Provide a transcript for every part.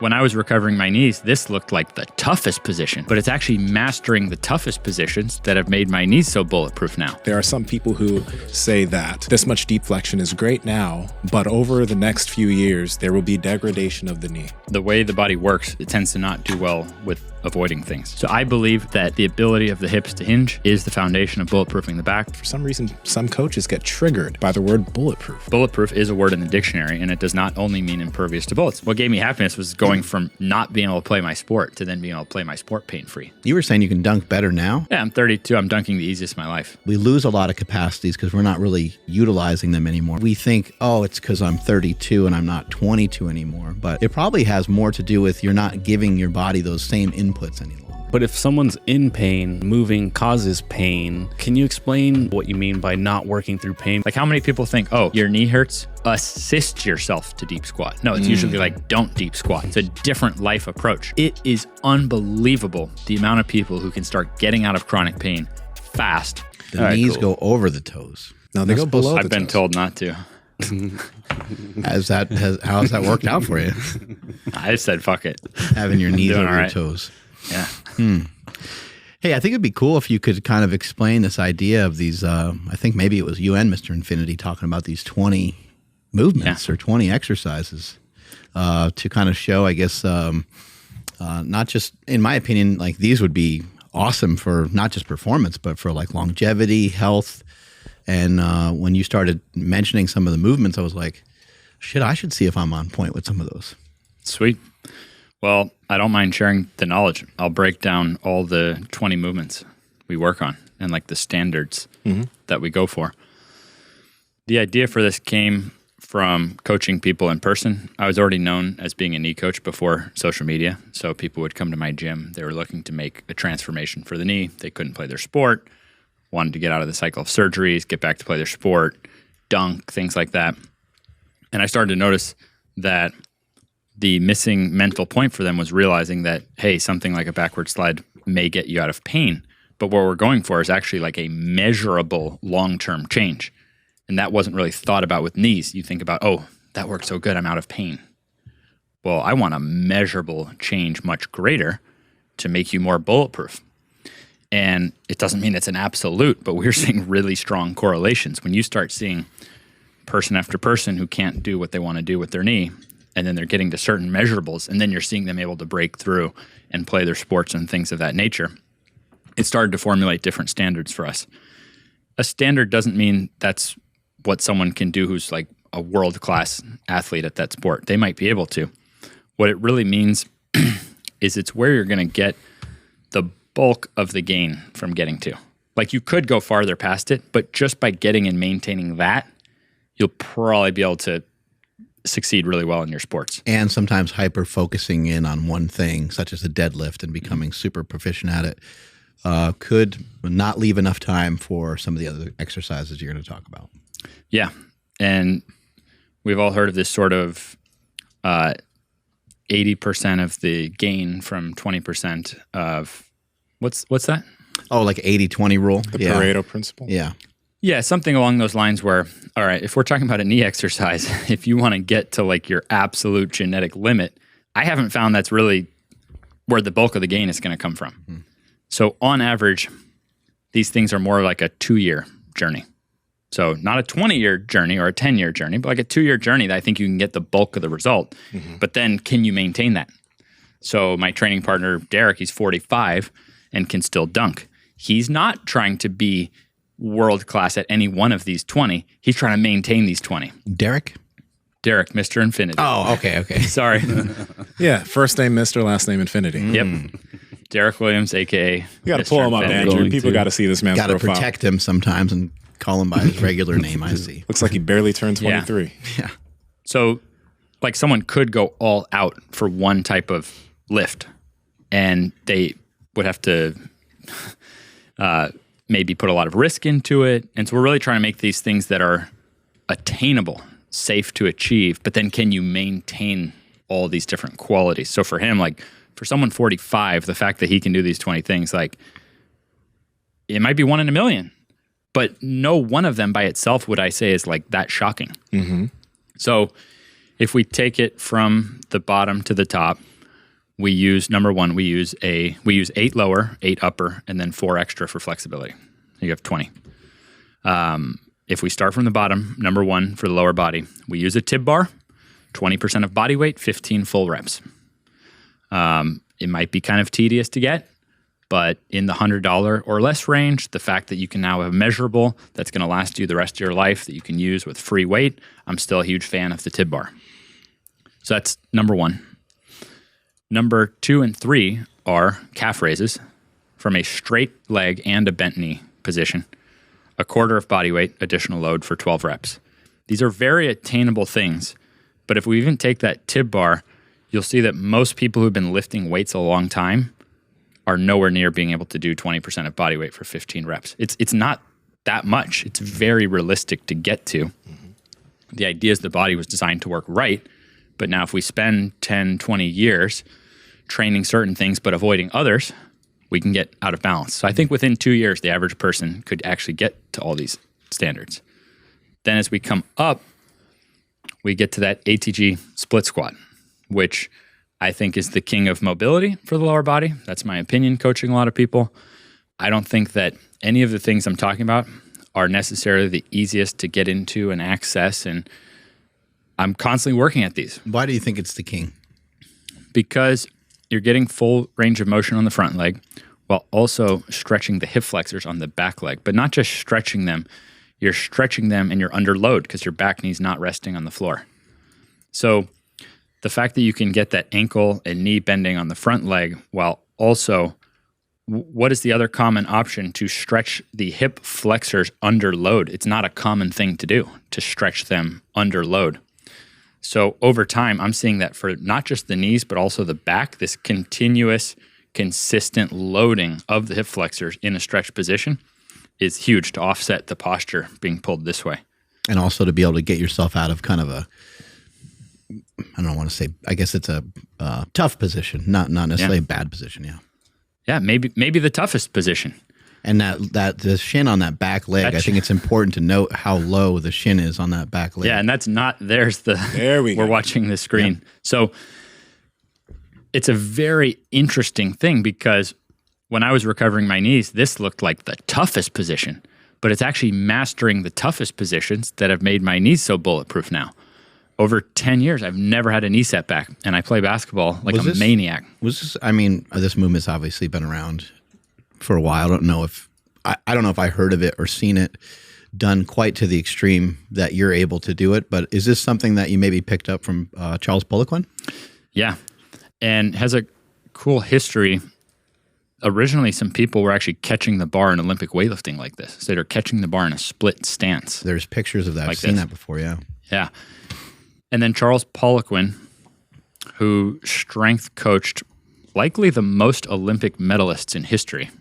When I was recovering my knees, this looked like the toughest position, but it's actually mastering the toughest positions that have made my knees so bulletproof now. There are some people who say that this much deep flexion is great now, but over the next few years, there will be degradation of the knee. The way the body works, it tends to not do well with avoiding things. So I believe that the ability of the hips to hinge is the foundation of bulletproofing the back. For some reason, some coaches get triggered by the word bulletproof. Bulletproof is a word in the dictionary, and it does not only mean impervious to bullets. What gave me happiness was going from not being able to play my sport to then being able to play my sport pain-free. You were saying you can dunk better now? Yeah, I'm 32. I'm dunking the easiest in my life. We lose a lot of capacities because we're not really utilizing them anymore. We think, oh, it's because I'm 32 and I'm not 22 anymore. But it probably has more to do with you're not giving your body those same inputs any longer. But if someone's in pain, moving causes pain, can you explain what you mean by not working through pain? Like how many people think, oh, your knee hurts, assist yourself to deep squat. No, it's usually like, don't deep squat. It's a different life approach. It is unbelievable the amount of people who can start getting out of chronic pain fast. The knees go over the toes. No, they go below the toes. I've been told not to. How has that worked out for you? I said, fuck it. Having your knees over your right. toes. Yeah. Hey, I think it'd be cool if you could kind of explain this idea of these, I think maybe it was you and Mr. Infinity talking about these 20 movements or 20 exercises to kind of show, I guess, not just, in my opinion, like these would be awesome for not just performance, but for like longevity, health. And when you started mentioning some of the movements, I was like, shit, I should see if I'm on point with some of those. Sweet. Well, I don't mind sharing the knowledge. I'll break down all the 20 movements we work on and like the standards that we go for. The idea for this came from coaching people in person. I was already known as being a knee coach before social media. So people would come to my gym. They were looking to make a transformation for the knee. They couldn't play their sport, wanted to get out of the cycle of surgeries, get back to play their sport, dunk, things like that. And I started to notice that the missing mental point for them was realizing that, hey, something like a backward slide may get you out of pain. But what we're going for is actually like a measurable long-term change. And that wasn't really thought about with knees. You think about, oh, that worked so good, I'm out of pain. Well, I want a measurable change much greater to make you more bulletproof. And it doesn't mean it's an absolute, but we're seeing really strong correlations. When you start seeing person after person who can't do what they want to do with their knee, and then they're getting to certain measurables, and then you're seeing them able to break through and play their sports and things of that nature, it started to formulate different standards for us. A standard doesn't mean that's what someone can do who's like a world-class athlete at that sport. They might be able to. What it really means is it's where you're going to get the bulk of the gain from getting to. Like you could go farther past it, but just by getting and maintaining that, you'll probably be able to succeed really well in your sports. And sometimes hyper focusing in on one thing, such as a deadlift, and becoming super proficient at it, could not leave enough time for some of the other exercises you're going to talk about. Yeah. And we've all heard of this sort of 80% of the gain from 20% of what's that? Oh, like 80-20 rule? The Pareto principle? Yeah. Yeah, something along those lines where, all right, if we're talking about a knee exercise, if you want to get to like your absolute genetic limit, I haven't found that's really where the bulk of the gain is going to come from. So on average, these things are more like a 2-year journey. So not a 20-year journey or a 10-year journey, but like a 2-year journey that I think you can get the bulk of the result. But then can you maintain that? So my training partner, Derek, he's 45 and can still dunk. He's not trying to be world class at any one of these 20. He's trying to maintain these 20. Derek, Mr. Infinity. Oh, okay. Sorry. Yeah, first name Mr., last name Infinity. Yep. Derek Williams, a.k.a. You got to pull him up, Andrew. People got to see this man's got to profile. protect him sometimes and call him by his regular name, I see. Looks like he barely turned 23. Yeah. So like someone could go all out for one type of lift and they would have to maybe put a lot of risk into it. And so we're really trying to make these things that are attainable, safe to achieve, but then can you maintain all these different qualities? So for him, like for someone 45, the fact that he can do these 20 things, like it might be 1 in a million, but no one of them by itself would I say is like that shocking. So if we take it from the bottom to the top, we use, number one, we use 8 lower, 8 upper, and then 4 extra for flexibility. You have 20. If we start from the bottom, number one for the lower body, we use a tib bar, 20% of body weight, 15 full reps. It might be kind of tedious to get, but in the $100 or less range, the fact that you can now have Measurable that's going to last you the rest of your life that you can use with free weight, I'm still a huge fan of the tib bar. So that's number one. Number 2 and 3 are calf raises from a straight leg and a bent knee position. A quarter of body weight, additional load for 12 reps. These are very attainable things, but if we even take that tib bar, you'll see that most people who've been lifting weights a long time are nowhere near being able to do 20% of body weight for 15 reps. It's not that much. It's very realistic to get to. Mm-hmm. The idea is the body was designed to work right, but now if we spend 10, 20 years training certain things but avoiding others, we can get out of balance. So I think within 2 years, the average person could actually get to all these standards. Then as we come up, we get to that ATG split squat, which I think is the king of mobility for the lower body. That's my opinion, coaching a lot of people. I don't think that any of the things I'm talking about are necessarily the easiest to get into and access, and I'm constantly working at these. Why do you think it's the king? Because you're getting full range of motion on the front leg while also stretching the hip flexors on the back leg, but not just stretching them. You're stretching them and you're under load because your back knee's not resting on the floor. So the fact that you can get that ankle and knee bending on the front leg while also, what is the other common option to stretch the hip flexors under load? It's not a common thing to do, to stretch them under load. So over time, I'm seeing that for not just the knees, but also the back, this continuous, consistent loading of the hip flexors in a stretched position is huge to offset the posture being pulled this way. And also to be able to get yourself out of kind of a, I don't want to say, I guess it's a tough position, not necessarily a bad position. Yeah. Yeah. Maybe the toughest position. And that the shin on that back leg, I think it's important to note how low the shin is on that back leg. Yeah. And that's not, there we're watching the screen. Yeah. So it's a very interesting thing because when I was recovering my knees, this looked like the toughest position, but it's actually mastering the toughest positions that have made my knees so bulletproof now. Over 10 years, I've never had a knee setback, and I play basketball like a maniac. This movement's obviously been around for a while. I don't know if I heard of it or seen it done quite to the extreme that you're able to do it, but is this something that you maybe picked up from Charles Poliquin? Yeah, and has a cool history. Originally, some people were actually catching the bar in Olympic weightlifting like this. So they're catching the bar in a split stance. There's pictures of that. I've seen that before, yeah. Yeah. And then Charles Poliquin, who strength coached likely the most Olympic medalists in history.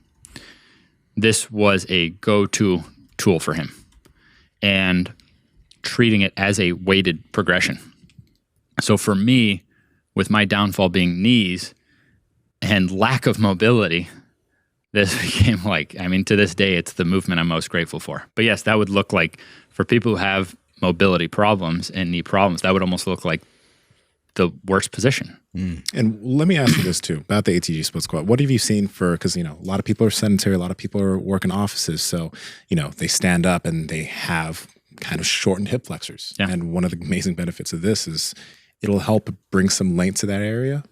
This was a go-to tool for him and treating it as a weighted progression. So for me, with my downfall being knees and lack of mobility, this became to this day, it's the movement I'm most grateful for. But yes, that would look like, for people who have mobility problems and knee problems, that would almost look like the worst position. Mm. And let me ask you this too, about the ATG split squat. What have you seen because, a lot of people are sedentary, a lot of people are working offices. So, they stand up and they have kind of shortened hip flexors. Yeah. And one of the amazing benefits of this is it'll help bring some length to that area,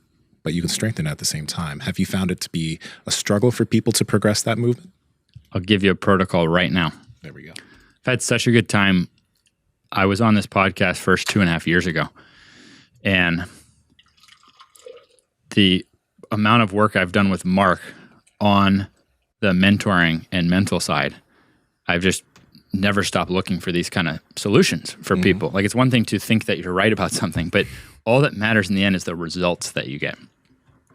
but you can strengthen it at the same time. Have you found it to be a struggle for people to progress that movement? I'll give you a protocol right now. There we go. I've had such a good time. I was on this podcast first 2.5 years ago, and the amount of work I've done with Mark on the mentoring and mental side, I've just never stopped looking for these kind of solutions for people. Like, it's one thing to think that you're right about something, but all that matters in the end is the results that you get.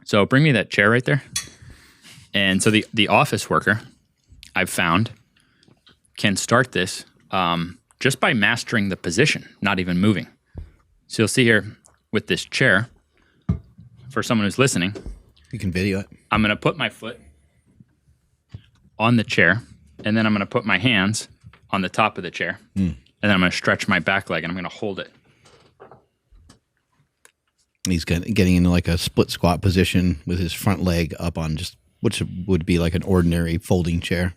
So bring me that chair right there. And so the office worker, I've found, can start this just by mastering the position, not even moving. So you'll see here with this chair, for someone who's listening, you can video it. I'm going to put my foot on the chair, and then I'm going to put my hands on the top of the chair, and then I'm going to stretch my back leg, and I'm going to hold it. He's getting into like a split squat position with his front leg up on just, which would be like an ordinary folding chair.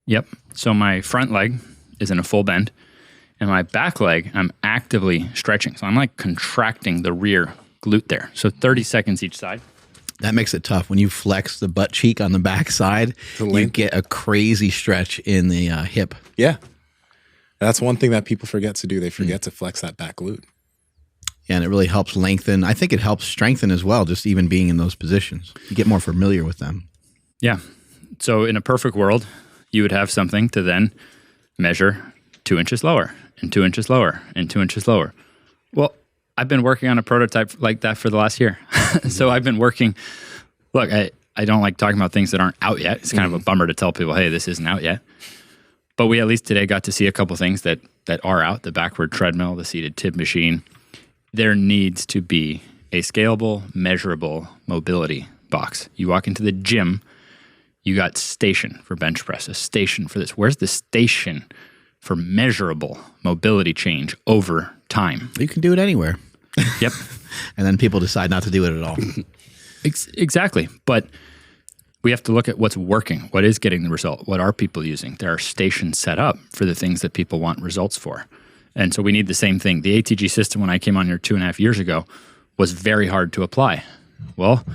Yep. So my front leg is in a full bend, and my back leg, I'm actively stretching. So I'm like contracting the rear glute there. So 30 seconds each side. That makes it tough. When you flex the butt cheek on the back side, you get a crazy stretch in the hip. Yeah. That's one thing that people forget to do. They forget to flex that back glute. Yeah, and it really helps lengthen. I think it helps strengthen as well, just even being in those positions. You get more familiar with them. Yeah. So in a perfect world, you would have something to then measure 2 inches lower and 2 inches lower and 2 inches lower. Well, I've been working on a prototype like that for the last year. So I've been working. Look, I don't like talking about things that aren't out yet. It's kind of a bummer to tell people, hey, this isn't out yet. But we at least today got to see a couple things that are out, the backward treadmill, the seated tib machine. There needs to be a scalable, measurable mobility box. You walk into the gym, you got station for bench press, a station for this. Where's the station for measurable mobility change over time? You can do it anywhere. Yep. And then people decide not to do it at all. Exactly. But we have to look at what's working, what is getting the result, what are people using. There are stations set up for the things that people want results for. And so we need the same thing. The ATG system, when I came on here 2.5 years ago, was very hard to apply. Well,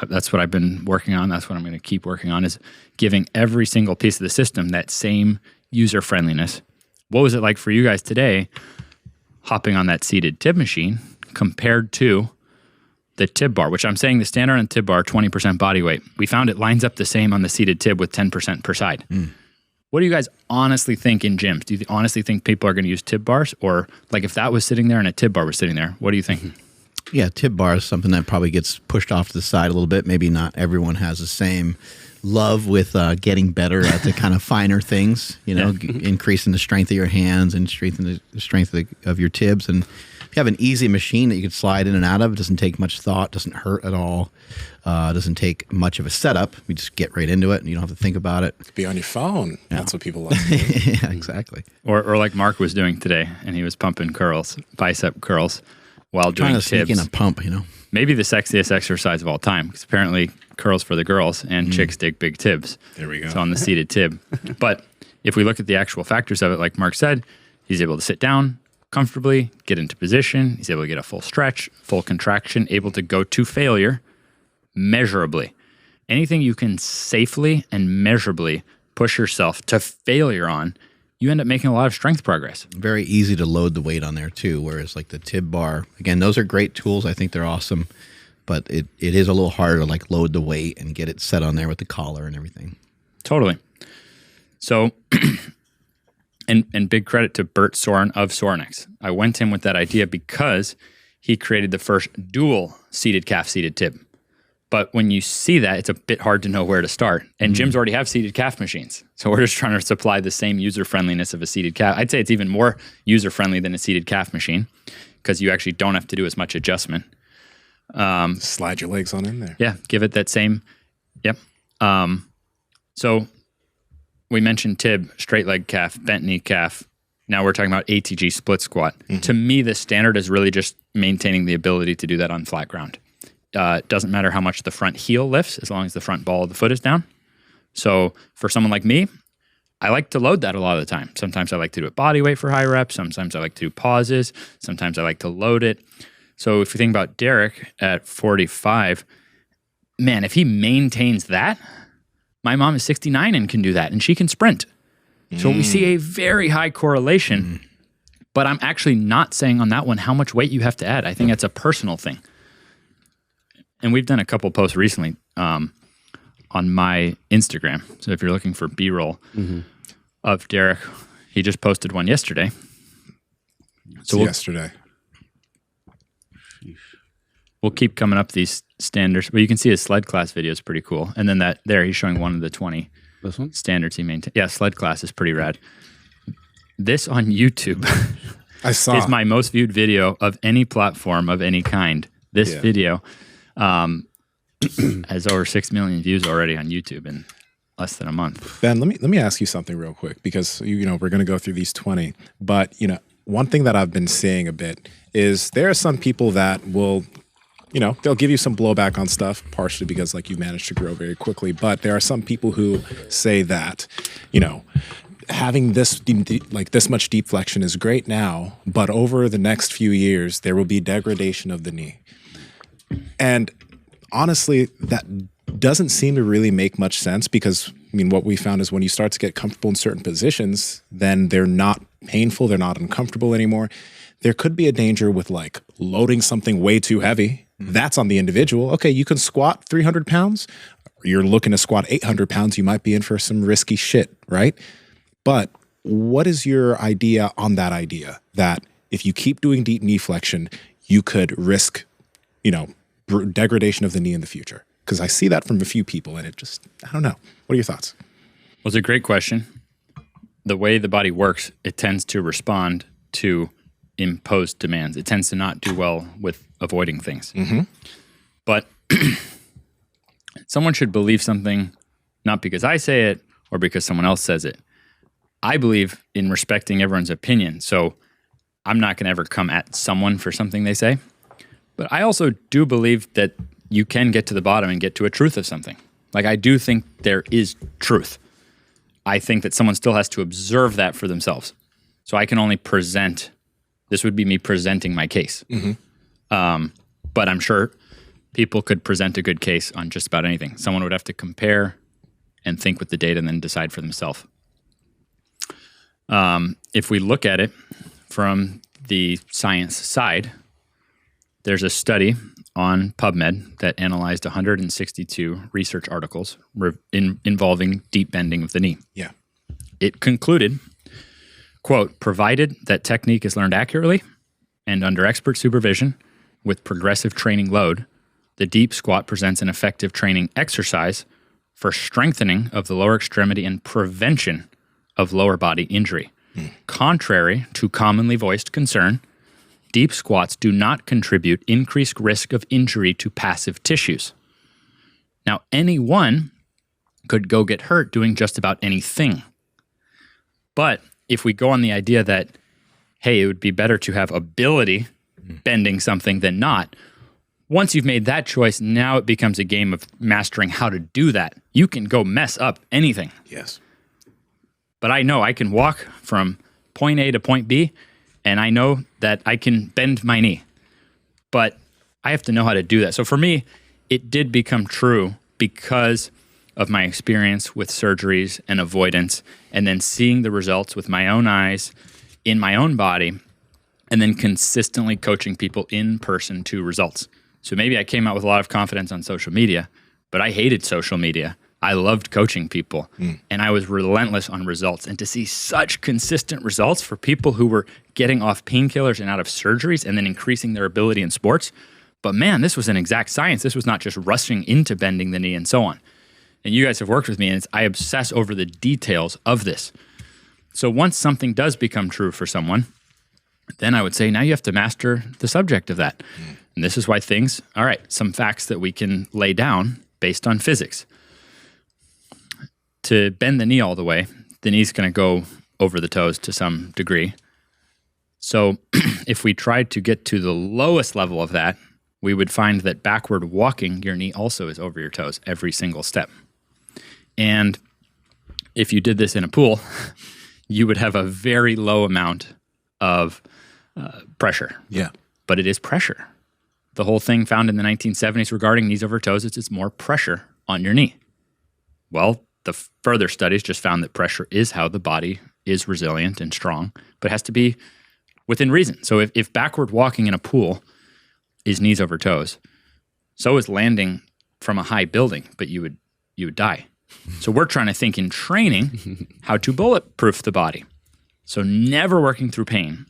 that's what I've been working on. That's what I'm going to keep working on, is giving every single piece of the system that same user friendliness. What was it like for you guys today, hopping on that seated tib machine compared to the tib bar, which I'm saying the standard on tib bar, 20% body weight. We found it lines up the same on the seated tib with 10% per side. What do you guys honestly think in gyms? Do you honestly think people are going to use tib bars? Or like if that was sitting there and a tib bar was sitting there, what do you think? Yeah, tib bar is something that probably gets pushed off to the side a little bit. Maybe not everyone has the same love with getting better at the kind of finer things, you know, increasing the strength of your hands and strengthening the strength of your tibs. And if you have an easy machine that you can slide in and out of, it doesn't take much thought, doesn't hurt at all, doesn't take much of a setup. You just get right into it and you don't have to think about it. Be on your phone. Yeah. That's what people love. Yeah, exactly. Or like Mark was doing today, and he was pumping curls, bicep curls, while doing trying to tibs. sneak in a pump, you know. Maybe the sexiest exercise of all time, because apparently curls for the girls and chicks dig big tibs. There we go. So on the seated tib. But if we look at the actual factors of it, like Mark said, he's able to sit down comfortably, get into position. He's able to get a full stretch, full contraction, able to go to failure measurably. Anything you can safely and measurably push yourself to failure on, you end up making a lot of strength progress. Very easy to load the weight on there too, whereas like the tib bar, again, those are great tools. I think they're awesome, but it is a little harder to like load the weight and get it set on there with the collar and everything. Totally. So, and big credit to Bert Soren of Sorenex. I went in with that idea because he created the first dual seated calf seated tib. But when you see that, it's a bit hard to know where to start. And gyms already have seated calf machines. So we're just trying to supply the same user-friendliness of a seated calf. I'd say it's even more user-friendly than a seated calf machine because you actually don't have to do as much adjustment. Slide your legs on in there. Yeah, give it that same, yep. So we mentioned tib, straight leg calf, bent knee calf. Now we're talking about ATG split squat. To me, the standard is really just maintaining the ability to do that on flat ground. It doesn't matter how much the front heel lifts as long as the front ball of the foot is down. So for someone like me, I like to load that a lot of the time. Sometimes I like to do it body weight for high reps. Sometimes I like to do pauses. Sometimes I like to load it. So if you think about Derek at 45, man, if he maintains that, my mom is 69 and can do that, and she can sprint. So we see a very high correlation, but I'm actually not saying on that one how much weight you have to add. I think that's a personal thing. And we've done a couple posts recently on my Instagram. So if you're looking for B-roll of Derek, he just posted one yesterday. So yesterday. We'll keep coming up these standards. Well, you can see his sled class video is pretty cool. And then that there, he's showing one of the 20 standards he maintained. Yeah, sled class is pretty rad. This on YouTube I saw is my most viewed video of any platform of any kind. This video has over 6 million views already on YouTube in less than a month. Ben, let me ask you something real quick, because you know we're going to go through these 20, but you know one thing that I've been seeing a bit is there are some people that will, they'll give you some blowback on stuff, partially because like you managed to grow very quickly. But there are some people who say that, having this much deep flexion is great now, but over the next few years, there will be degradation of the knee. And honestly, that doesn't seem to really make much sense because, what we found is when you start to get comfortable in certain positions, then they're not painful, they're not uncomfortable anymore. There could be a danger with like loading something way too heavy. That's on the individual. Okay, you can squat 300 pounds. You're looking to squat 800 pounds. You might be in for some risky shit, right? But what is your idea on that idea that if you keep doing deep knee flexion, you could risk, degradation of the knee in the future? Because I see that from a few people and I don't know. What are your thoughts? Well, it's a great question. The way the body works, it tends to respond to imposed demands. It tends to not do well with avoiding things. Mm-hmm. But someone should believe something not because I say it or because someone else says it. I believe in respecting everyone's opinion, so I'm not going to ever come at someone for something they say. But I also do believe that you can get to the bottom and get to a truth of something. Like, I do think there is truth. I think that someone still has to observe that for themselves. So I can only present, this would be me presenting my case. Mm-hmm. But I'm sure people could present a good case on just about anything. Someone would have to compare and think with the data and then decide for themselves. If we look at it from the science side, there's a study on PubMed that analyzed 162 research articles involving deep bending of the knee. Yeah. It concluded, quote, provided that technique is learned accurately and under expert supervision with progressive training load, the deep squat presents an effective training exercise for strengthening of the lower extremity and prevention of lower body injury. Contrary to commonly voiced concern, deep squats do not contribute increased risk of injury to passive tissues. Now, anyone could go get hurt doing just about anything. But if we go on the idea that, hey, it would be better to have ability bending something than not, once you've made that choice, now it becomes a game of mastering how to do that. You can go mess up anything. Yes. But I know I can walk from point A to point B, and I know that I can bend my knee. But I have to know how to do that. So for me, it did become true because of my experience with surgeries and avoidance, and then seeing the results with my own eyes in my own body, and then consistently coaching people in person to results. So maybe I came out with a lot of confidence on social media, but I hated social media. I loved coaching people, and I was relentless on results. And to see such consistent results for people who were getting off painkillers and out of surgeries and then increasing their ability in sports. But man, this was an exact science. This was not just rushing into bending the knee and so on. And you guys have worked with me, and I obsess over the details of this. So once something does become true for someone, then I would say, now you have to master the subject of that. And this is why all right, some facts that we can lay down based on physics. To bend the knee all the way, the knee's going to go over the toes to some degree. So if we tried to get to the lowest level of that, we would find that backward walking, your knee also is over your toes every single step. And if you did this in a pool, you would have a very low amount of pressure. Yeah. But it is pressure. The whole thing found in the 1970s regarding knees over toes, it's more pressure on your knee. Well, the further studies just found that pressure is how the body is resilient and strong, but it has to be within reason. So if backward walking in a pool is knees over toes, so is landing from a high building, but you would die. So we're trying to think in training how to bulletproof the body. So never working through pain,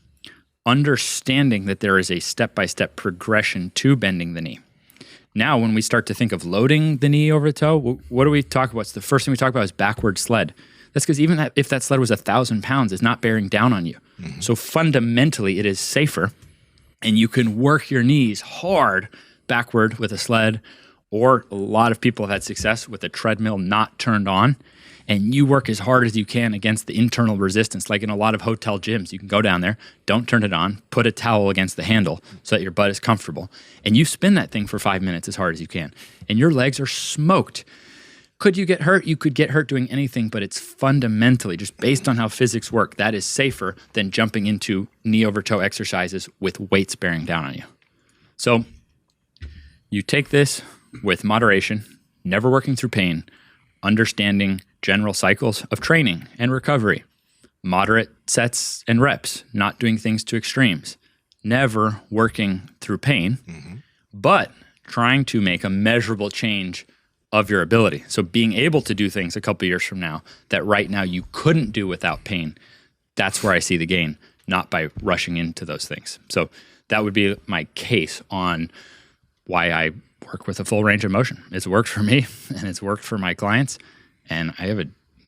understanding that there is a step-by-step progression to bending the knee. Now, when we start to think of loading the knee over the toe, what do we talk about? The first thing we talk about is backward sled. That's because even if that sled was 1,000 pounds, it's not bearing down on you. Mm-hmm. So fundamentally, it is safer, and you can work your knees hard backward with a sled Or a lot of people have had success with a treadmill not turned on, and you work as hard as you can against the internal resistance. Like in a lot of hotel gyms, you can go down there, don't turn it on, put a towel against the handle so that your butt is comfortable, and you spin that thing for 5 minutes as hard as you can, and your legs are smoked. Could you get hurt? You could get hurt doing anything, but it's fundamentally, just based on how physics work, that is safer than jumping into knee over toe exercises with weights bearing down on you. So you take this with moderation, never working through pain, understanding general cycles of training and recovery, moderate sets and reps, not doing things to extremes, never working through pain, but trying to make a measurable change of your ability. So being able to do things a couple years from now that right now you couldn't do without pain, that's where I see the gain, not by rushing into those things. So that would be my case on why I work with a full range of motion. It's worked for me and it's worked for my clients. And I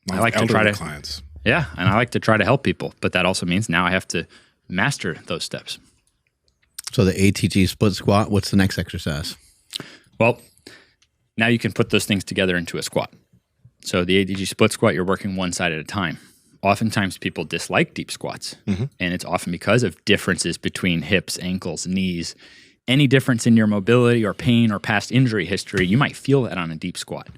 like to try to clients. Yeah, and I like to try to help people, but that also means now I have to master those steps. So the ATG split squat, what's the next exercise? Well, now you can put those things together into a squat. So the ATG split squat, you're working one side at a time. Oftentimes people dislike deep squats, and it's often because of differences between hips, ankles, knees. Any difference in your mobility or pain or past injury history, you might feel that on a deep squat.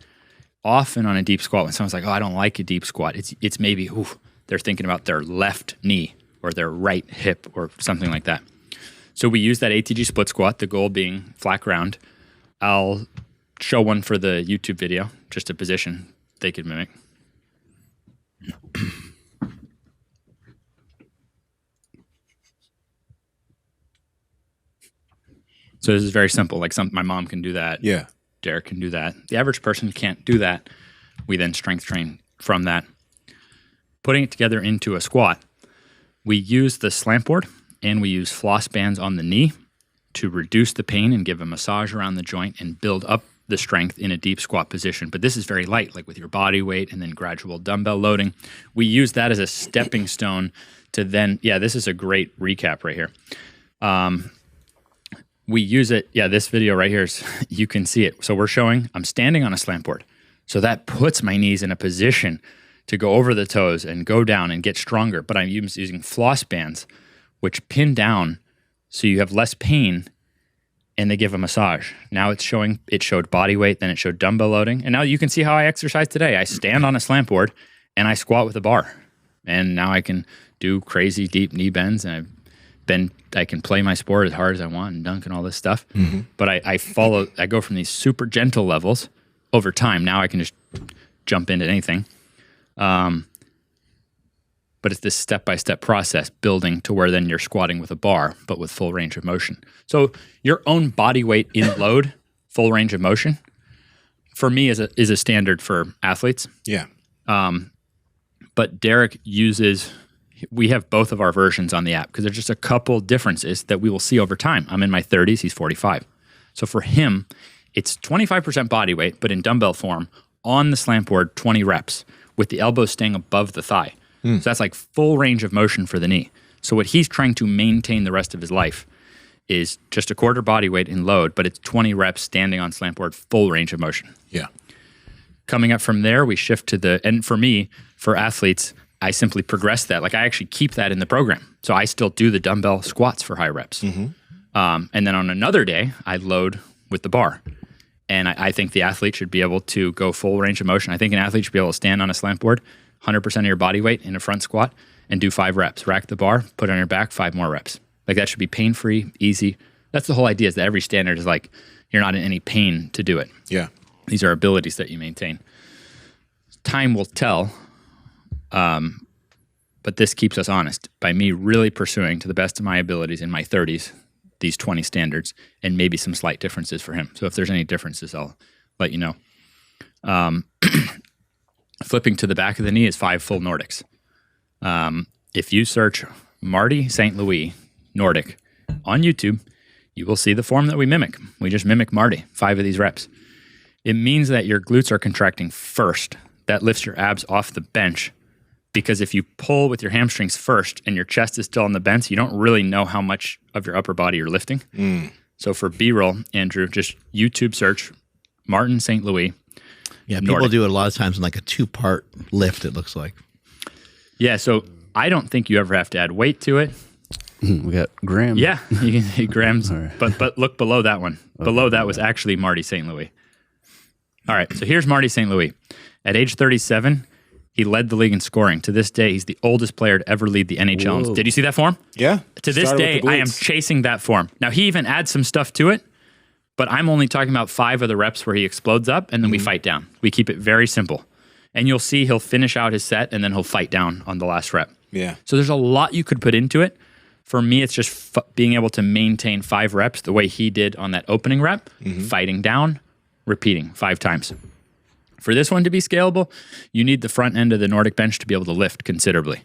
Often on a deep squat, when someone's like, oh, I don't like a deep squat, it's maybe, they're thinking about their left knee or their right hip or something like that. So we use that ATG split squat, the goal being flat ground. I'll show one for the YouTube video, just a position they could mimic. So this is very simple. Like my mom can do that. Yeah. Derek can do that. The average person can't do that. We then strength train from that. Putting it together into a squat, we use the slant board and we use floss bands on the knee to reduce the pain and give a massage around the joint and build up the strength in a deep squat position. But this is very light, like with your body weight and then gradual dumbbell loading. We use that as a stepping stone to then, this is a great recap right here. We use it, this video right here is, you can see it. So we're showing, I'm standing on a slant board. So that puts my knees in a position to go over the toes and go down and get stronger. But I'm using floss bands, which pin down so you have less pain and they give a massage. Now it showed body weight, then it showed dumbbell loading. And now you can see how I exercise today. I stand on a slant board and I squat with a bar. And now I can do crazy deep knee bends and I can play my sport as hard as I want and dunk and all this stuff. But I go from these super gentle levels over time. Now I can just jump into anything. But it's this step-by-step process building to where then you're squatting with a bar, but with full range of motion. So your own body weight in load, full range of motion, for me is a standard for athletes. Yeah. But Derek we have both of our versions on the app because there's just a couple differences that we will see over time. I'm in my 30s, he's 45. So for him, it's 25% body weight, but in dumbbell form on the slant board, 20 reps with the elbow staying above the thigh. So that's like full range of motion for the knee. So what he's trying to maintain the rest of his life is just a quarter body weight in load, but it's 20 reps standing on slant board, full range of motion. Yeah. Coming up from there, we shift to and for me, for athletes, I simply progress that. Like I actually keep that in the program. So I still do the dumbbell squats for high reps. And then on another day, I load with the bar. And I think the athlete should be able to go full range of motion. I think an athlete should be able to stand on a slant board, 100% of your body weight in a front squat, and do 5 reps. Rack the bar, put it on your back, 5 more reps. Like that should be pain-free, easy. That's the whole idea, is that every standard is like, you're not in any pain to do it. Yeah. These are abilities that you maintain. Time will tell. But this keeps us honest by me really pursuing to the best of my abilities in my 30s, these 20 standards, and maybe some slight differences for him. So if there's any differences, I'll let you know. Flipping to the back of the knee is 5 full Nordics. If you search Marty St. Louis Nordic on YouTube, you will see the form that we mimic. We just mimic Marty, 5 of these reps. It means that your glutes are contracting first. That lifts your abs off the bench. Because if you pull with your hamstrings first and your chest is still on the bench, you don't really know how much of your upper body you're lifting. So for B-roll, Andrew, just YouTube search Martin St. Louis. Yeah, people Nordic. do it a lot of times in like a 2-part lift, it looks like. Yeah, so I don't think you ever have to add weight to it. We got Graham. Yeah, you can see grams, All right. but look below that one. Below that was actually Marty St. Louis. All right, so here's Marty St. Louis. At age 37, he led the league in scoring. To this day, he's the oldest player to ever lead the NHL. Whoa. Did you see that form? Yeah. To this Started day, with the I am glutes. chasing that form. Now, he even adds some stuff to it, but I'm only talking about 5 of the reps where he explodes up, and then we fight down. We keep it very simple. And you'll see he'll finish out his set, and then he'll fight down on the last rep. Yeah. So there's a lot you could put into it. For me, it's just being able to maintain 5 reps the way he did on that opening rep, fighting down, repeating 5 times. For this one to be scalable, you need the front end of the Nordic bench to be able to lift considerably.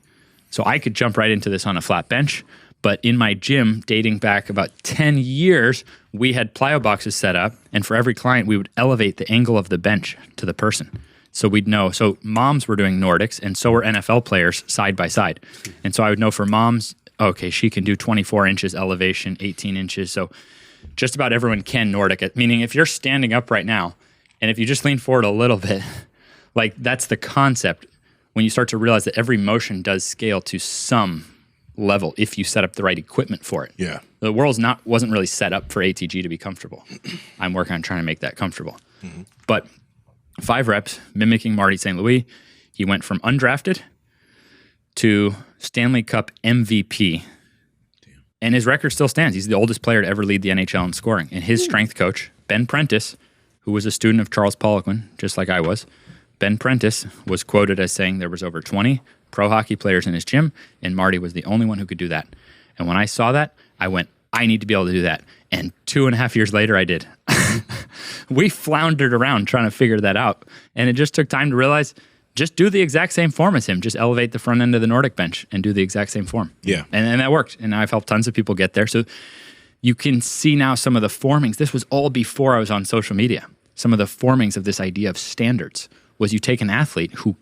So I could jump right into this on a flat bench, but in my gym, dating back about 10 years, we had plyo boxes set up, and for every client, we would elevate the angle of the bench to the person. So we'd know. So moms were doing Nordics, and so were NFL players side by side. And so I would know for moms, okay, she can do 24 inches elevation, 18 inches. So just about everyone can Nordic. Meaning if you're standing up right now, and if you just lean forward a little bit, like that's the concept when you start to realize that every motion does scale to some level if you set up the right equipment for it. Yeah. The world's wasn't really set up for ATG to be comfortable. I'm working on trying to make that comfortable. But 5 reps, mimicking Marty St. Louis, he went from undrafted to Stanley Cup MVP. And his record still stands. He's the oldest player to ever lead the NHL in scoring. And his strength coach, Ben Prentice, who was a student of Charles Poliquin, just like I was, Ben Prentice was quoted as saying there was over 20 pro hockey players in his gym, and Marty was the only one who could do that. And when I saw that, I went, I need to be able to do that. And 2.5 years later, I did. We floundered around trying to figure that out. And it just took time to realize, just do the exact same form as him. Just elevate the front end of the Nordic bench and do the exact same form. Yeah. And that worked. And I've helped tons of people get there. So you can see now some of the formings. This was all before I was on social media. Some of the formings of this idea of standards was you take an athlete who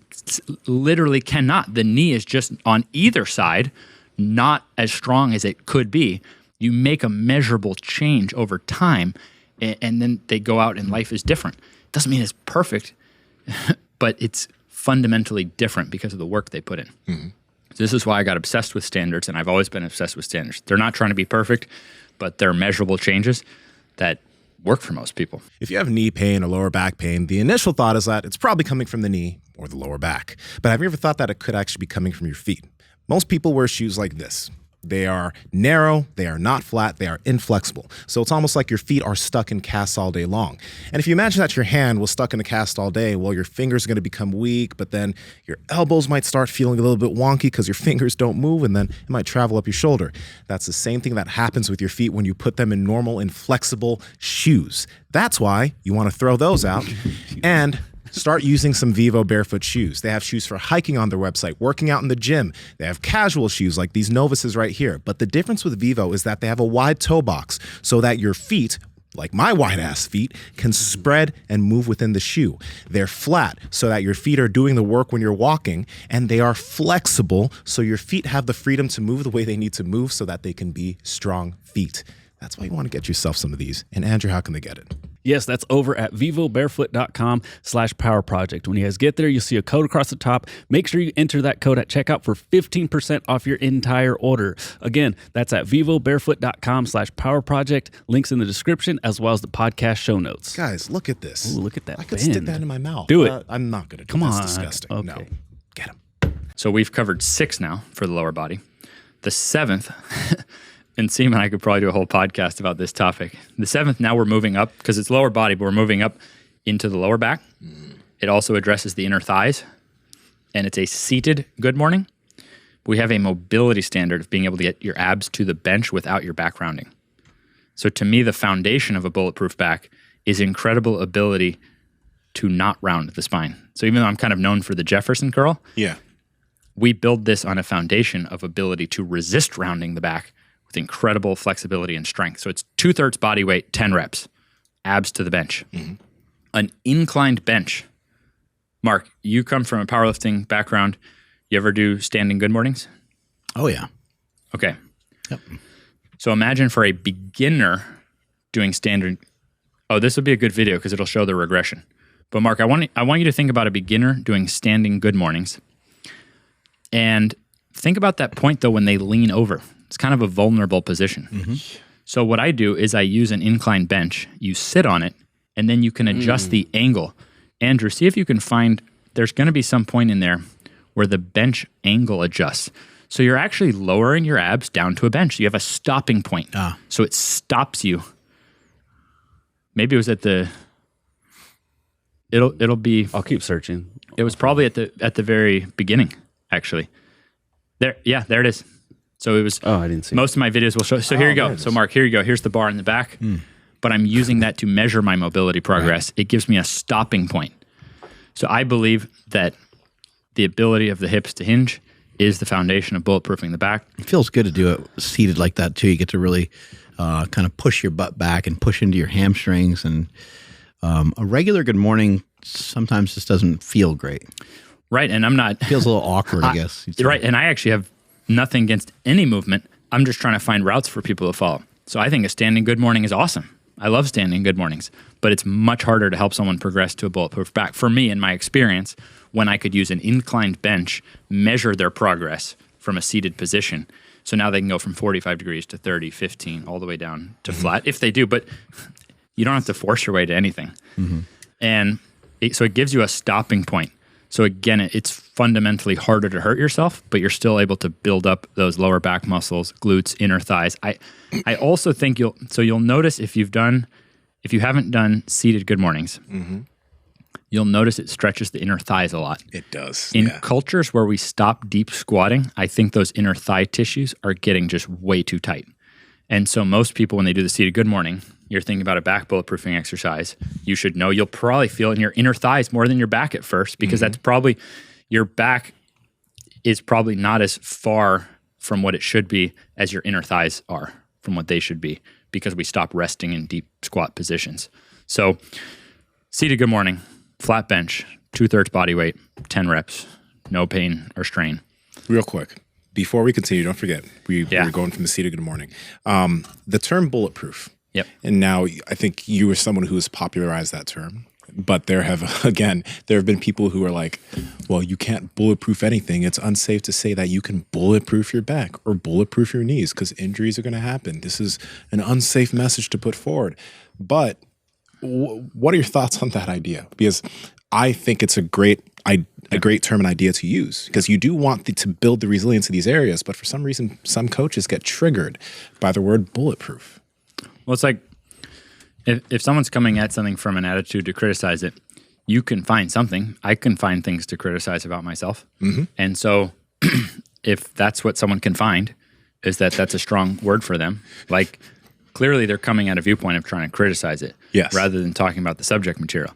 literally cannot. The knee is just on either side, not as strong as it could be. You make a measurable change over time, and then they go out and life is different. Doesn't mean it's perfect, but it's fundamentally different because of the work they put in. So this is why I got obsessed with standards, and I've always been obsessed with standards. They're not trying to be perfect, but they're measurable changes that work for most people. If you have knee pain or lower back pain, the initial thought is that it's probably coming from the knee or the lower back. But have you ever thought that it could actually be coming from your feet? Most people wear shoes like this. They are narrow, they are not flat, they are inflexible. So it's almost like your feet are stuck in casts all day long. And if you imagine that your hand was stuck in a cast all day, well, your fingers are going to become weak, but then your elbows might start feeling a little bit wonky because your fingers don't move, and then it might travel up your shoulder. That's the same thing that happens with your feet when you put them in normal, inflexible shoes. That's why you want to throw those out and start using some Vivo barefoot shoes. They have shoes for hiking on their website, working out in the gym. They have casual shoes like these Novices right here. But the difference with Vivo is that they have a wide toe box so that your feet, like my wide-ass feet, can spread and move within the shoe. They're flat so that your feet are doing the work when you're walking, and they are flexible so your feet have the freedom to move the way they need to move so that they can be strong feet. That's why you want to get yourself some of these. And Andrew, how can they get it? Yes, that's over at vivobarefoot.com/powerproject. When you guys get there, you'll see a code across the top. Make sure you enter that code at checkout for 15% off your entire order. Again, that's at vivobarefoot.com/powerproject. Links in the description as well as the podcast show notes. Guys, look at this. Ooh, look at that I could bend. stick that in my mouth. Do it. I'm not going to do Come it. on. That's disgusting. Okay. No. Get him. So we've covered 6 now for the lower body. The 7th, and Nsima and I could probably do a whole podcast about this topic. The 7th, now we're moving up because it's lower body, but we're moving up into the lower back. It also addresses the inner thighs, and it's a seated good morning. We have a mobility standard of being able to get your abs to the bench without your back rounding. So to me, the foundation of a bulletproof back is incredible ability to not round the spine. So even though I'm kind of known for the Jefferson curl, Yeah. we build this on a foundation of ability to resist rounding the back with incredible flexibility and strength. So it's 2/3 body weight, 10 reps, abs to the bench. An inclined bench. Mark, you come from a powerlifting background. You ever do standing good mornings? Oh, yeah. Okay. Yep. So imagine for a beginner doing standing Oh, this would be a good video because it'll show the regression. But Mark, I want you to think about a beginner doing standing good mornings. And think about that point, though, when they lean over. It's kind of a vulnerable position. So what I do is I use an inclined bench. You sit on it, and then you can adjust the angle. Andrew, see if you can find, there's going to be some point in there where the bench angle adjusts. So you're actually lowering your abs down to a bench. You have a stopping point. So it stops you. Maybe it was at the, it'll be. I'll keep searching. It was probably at the very beginning, actually. There it is. So it was. Oh, I didn't see. Most of my videos will show. So here you go. So Mark, here you go. Here's the bar in the back. But I'm using that to measure my mobility progress. It gives me a stopping point. So I believe that the ability of the hips to hinge is the foundation of bulletproofing the back. It feels good to do it seated like that too. You get to really kind of push your butt back and push into your hamstrings. And a regular good morning sometimes just doesn't feel great. Right, and I'm not... Feels a little awkward, I guess. Right, and I actually have nothing against any movement. I'm just trying to find routes for people to follow. So I think a standing good morning is awesome. I love standing good mornings, but it's much harder to help someone progress to a bulletproof back. For me, in my experience, when I could use an inclined bench, measure their progress from a seated position. So now they can go from 45 degrees to 30, 15, all the way down to flat, if they do, but you don't have to force your way to anything. And so it gives you a stopping point. So again, it's fundamentally harder to hurt yourself, but you're still able to build up those lower back muscles, glutes, inner thighs. I also think you'll notice if you haven't done seated good mornings, you'll notice it stretches the inner thighs a lot. It does. In cultures where we stop deep squatting, I think those inner thigh tissues are getting just way too tight. And so most people, when they do the seated good morning, you're thinking about a back bulletproofing exercise. You should know you'll probably feel in your inner thighs more than your back at first, because that's probably, your back is probably not as far from what it should be as your inner thighs are from what they should be, because we stop resting in deep squat positions. So seated good morning, flat bench, 2/3 body weight, 10 reps, no pain or strain. Real quick, before we continue, don't forget, we're going from the seated good morning. The term bulletproof. Yep. And now I think you were someone who has popularized that term. But there have been people who are like, well, you can't bulletproof anything. It's unsafe to say that you can bulletproof your back or bulletproof your knees because injuries are going to happen. This is an unsafe message to put forward. But what are your thoughts on that idea? Because I think it's a great term and idea to use, because you do want to build the resilience in these areas. But for some reason, some coaches get triggered by the word bulletproof. Well, it's like if someone's coming at something from an attitude to criticize it, you can find something. I can find things to criticize about myself. And so if that's what someone can find, is that's a strong word for them. Like, clearly they're coming at a viewpoint of trying to criticize it rather than talking about the subject material.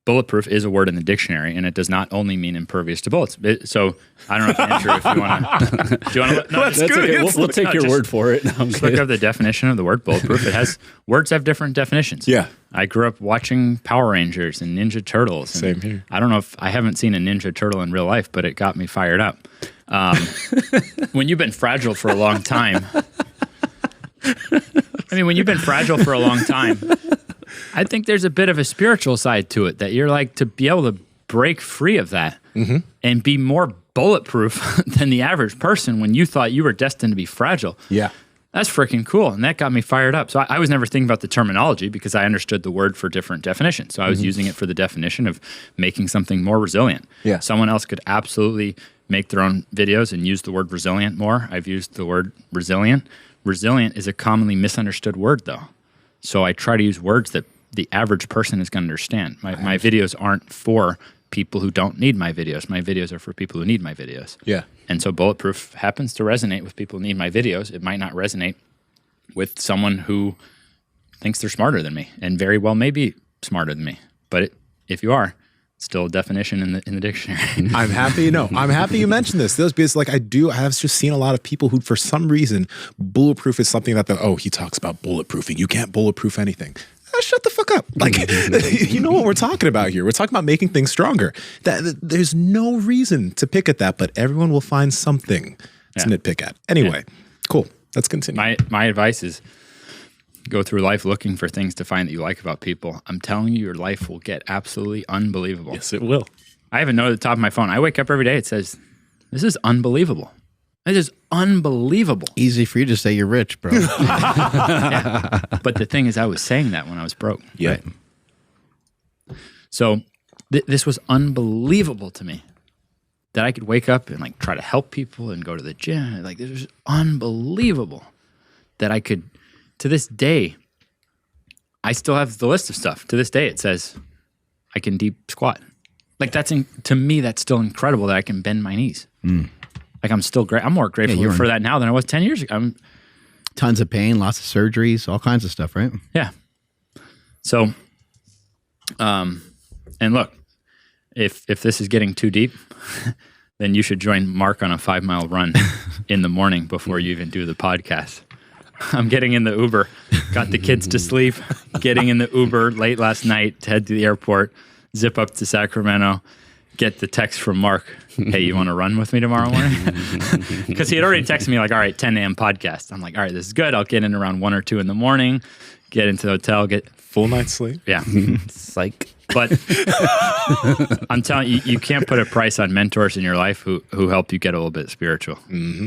Bulletproof is a word in the dictionary, and it does not only mean impervious to bullets. So I don't know, Andrew, if you want to. Do you want to? No, that's good. Okay. We'll take your word for it. No, just look up the definition of the word bulletproof. Words have different definitions. Yeah. I grew up watching Power Rangers and Ninja Turtles. And same here. I don't know if I haven't seen a Ninja Turtle in real life, but it got me fired up. When you've been fragile for a long time. When you've been fragile for a long time, I think there's a bit of a spiritual side to it, that you're like, to be able to break free of that and be more bulletproof than the average person when you thought you were destined to be fragile. Yeah. That's freaking cool. And that got me fired up. So I was never thinking about the terminology because I understood the word for different definitions. So I was using it for the definition of making something more resilient. Yeah. Someone else could absolutely make their own videos and use the word resilient more. I've used the word resilient. Resilient is a commonly misunderstood word, though. So I try to use words that the average person is going to understand. My videos aren't for people who don't need my videos. My videos are for people who need my videos. Yeah. And so Bulletproof happens to resonate with people who need my videos. It might not resonate with someone who thinks they're smarter than me, and very well may be smarter than me. But if you are, it's still a definition in the dictionary. I'm happy you mentioned this. Because like I have just seen a lot of people who, for some reason, bulletproof is something that he talks about bulletproofing. You can't bulletproof anything. Shut the fuck up. Like, you know what we're talking about here. We're talking about making things stronger. There's no reason to pick at that, but everyone will find something to nitpick at. Anyway, cool. Let's continue. My advice is go through life looking for things to find that you like about people, I'm telling you, your life will get absolutely unbelievable. Yes, it will. I have a note at the top of my phone. I wake up every day. It says, "This is unbelievable. This is unbelievable." Easy for you to say you're rich, bro. Yeah. But the thing is, I was saying that when I was broke. Yeah. Right. So this was unbelievable to me, that I could wake up and like try to help people and go to the gym. Like, this was unbelievable that I could, to this day, I still have the list of stuff. To this day, it says I can deep squat. Like, to me, that's still incredible that I can bend my knees. Like, I'm still great. I'm more grateful for that now than I was 10 years ago. Tons of pain, lots of surgeries, all kinds of stuff, right? Yeah. So, and look, if this is getting too deep, then you should join Mark on a 5-mile run in the morning before you even do the podcast. I'm getting in the Uber, got the kids to sleep, getting in the Uber late last night to head to the airport, zip up to Sacramento, get the text from Mark, "Hey, you want to run with me tomorrow morning?" Because he had already texted me like, "All right, 10 a.m. podcast." I'm like, "All right, this is good. I'll get in around 1 or 2 in the morning, get into the hotel, get..." Full night's sleep. Yeah. Psych. But I'm telling you, you can't put a price on mentors in your life who help you get a little bit spiritual.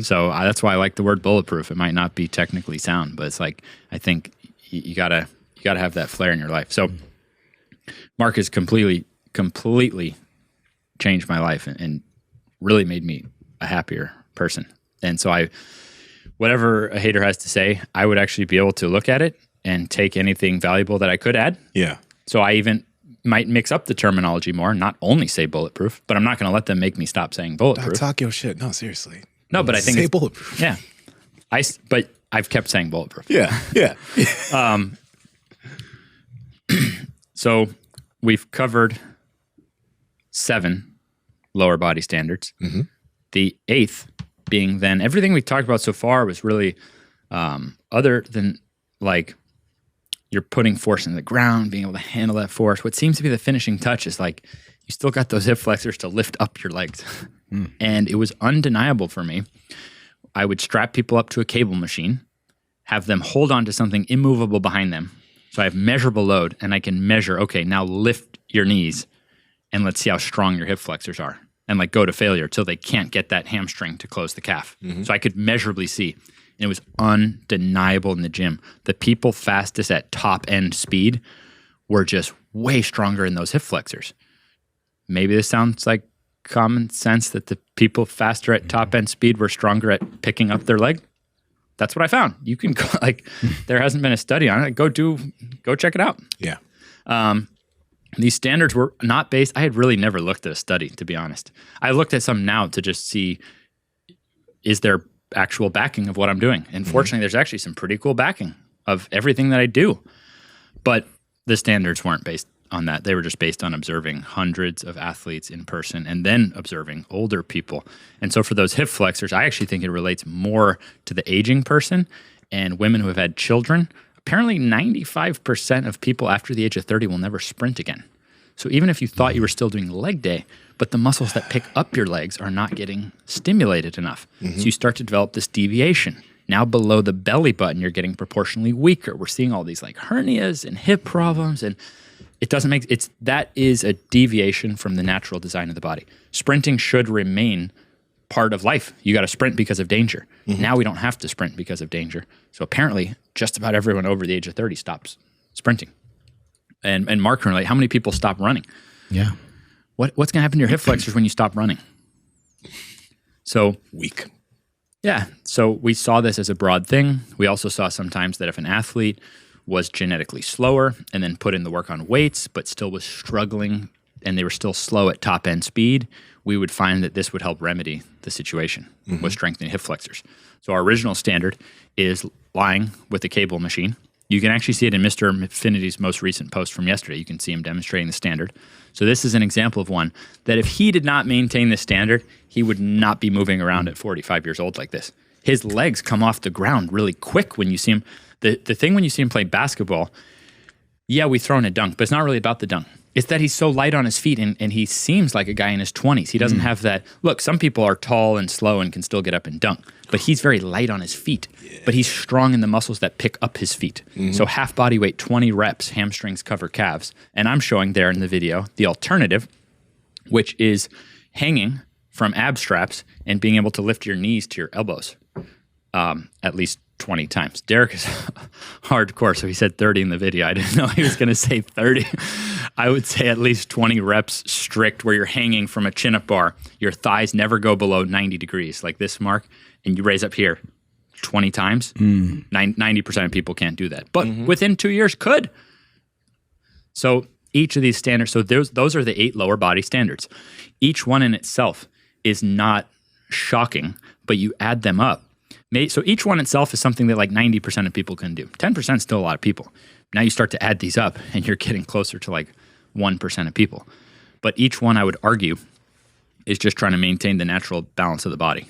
So that's why I like the word bulletproof. It might not be technically sound, but it's like, I think you gotta have that flair in your life. So Mark has completely changed my life and really made me a happier person. And so whatever a hater has to say, I would actually be able to look at it and take anything valuable that I could add. Yeah. So I even might mix up the terminology more, not only say bulletproof, but I'm not going to let them make me stop saying bulletproof. Talk your shit. No, seriously. No, but I think say bulletproof. Yeah. But I've kept saying bulletproof. Yeah. So we've covered 7 lower body standards. The 8th being then everything we talked about so far was really other than like you're putting force in the ground, being able to handle that force. What seems to be the finishing touch is like you still got those hip flexors to lift up your legs. And it was undeniable for me. I would strap people up to a cable machine, have them hold on to something immovable behind them. So I have measurable load and I can measure, okay, now lift your knees and let's see how strong your hip flexors are. And like go to failure till they can't get that hamstring to close the calf. So I could measurably see. And it was undeniable in the gym. The people fastest at top end speed were just way stronger in those hip flexors. Maybe this sounds like common sense that the people faster at top end speed were stronger at picking up their leg. That's what I found. You can go, like, there hasn't been a study on it. Go check it out. Yeah. These standards were not based. I had really never looked at a study, to be honest. I looked at some now to just see, is there actual backing of what I'm doing? And fortunately, there's actually some pretty cool backing of everything that I do. But the standards weren't based on that. They were just based on observing hundreds of athletes in person and then observing older people. And so for those hip flexors, I actually think it relates more to the aging person and women who have had children. Apparently 95% of people after the age of 30 will never sprint again. So even if you thought you were still doing leg day, but the muscles that pick up your legs are not getting stimulated enough. So you start to develop this deviation. Now below the belly button, you're getting proportionally weaker. We're seeing all these like hernias and hip problems, and it doesn't make that is a deviation from the natural design of the body. Sprinting should remain part of life. You got to sprint because of danger. Now we don't have to sprint because of danger. So apparently just about everyone over the age of 30 stops sprinting. And Mark can relate, how many people stop running? Yeah. What's going to happen to your hip flexors when you stop running? So Weak. yeah, so we saw this as a broad thing. We also saw sometimes that if an athlete was genetically slower and then put in the work on weights, but still was struggling and they were still slow at top end speed, we would find that this would help remedy the situation with strengthening hip flexors. So our original standard is lying with a cable machine. You can actually see it in Mr. Infinity's most recent post from yesterday. You can see him demonstrating the standard. So this is an example of one that if he did not maintain this standard, he would not be moving around at 45 years old like this. His legs come off the ground really quick when you see him. The thing when you see him play basketball, yeah, we throw in a dunk, but it's not really about the dunk. It's that he's so light on his feet, and he seems like a guy in his 20s. He doesn't have that. Look, some people are tall and slow and can still get up and dunk, but he's very light on his feet. But he's strong in the muscles that pick up his feet. So half body weight, 20 reps, hamstrings cover calves. And I'm showing there in the video the alternative, which is hanging from ab straps and being able to lift your knees to your elbows at least 20 times. Derek is hardcore, so he said 30 in the video. I didn't know he was going to say 30. I would say at least 20 reps strict where you're hanging from a chin-up bar. Your thighs never go below 90 degrees, like this mark, and you raise up here 20 times. 90% of people can't do that. But within 2 years, could. So each of these standards, so those are the 8 lower body standards. Each one in itself is not shocking, but you add them up. So each one itself is something that like 90% of people can do. 10% is still a lot of people. Now you start to add these up and you're getting closer to like 1% of people. But each one, I would argue, is just trying to maintain the natural balance of the body.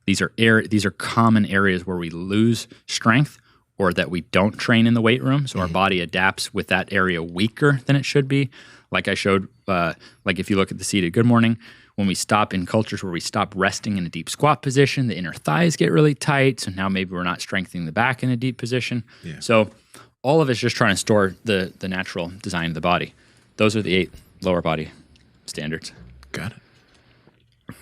These are common areas where we lose strength or that we don't train in the weight room. So our body adapts with that area weaker than it should be. Like I showed, like if you look at the seated good morning, when we stop in cultures where we stop resting in a deep squat position, the inner thighs get really tight. So now maybe we're not strengthening the back in a deep position. Yeah. So all of it's just trying to store the natural design of the body. Those are the 8 lower body standards. Got it.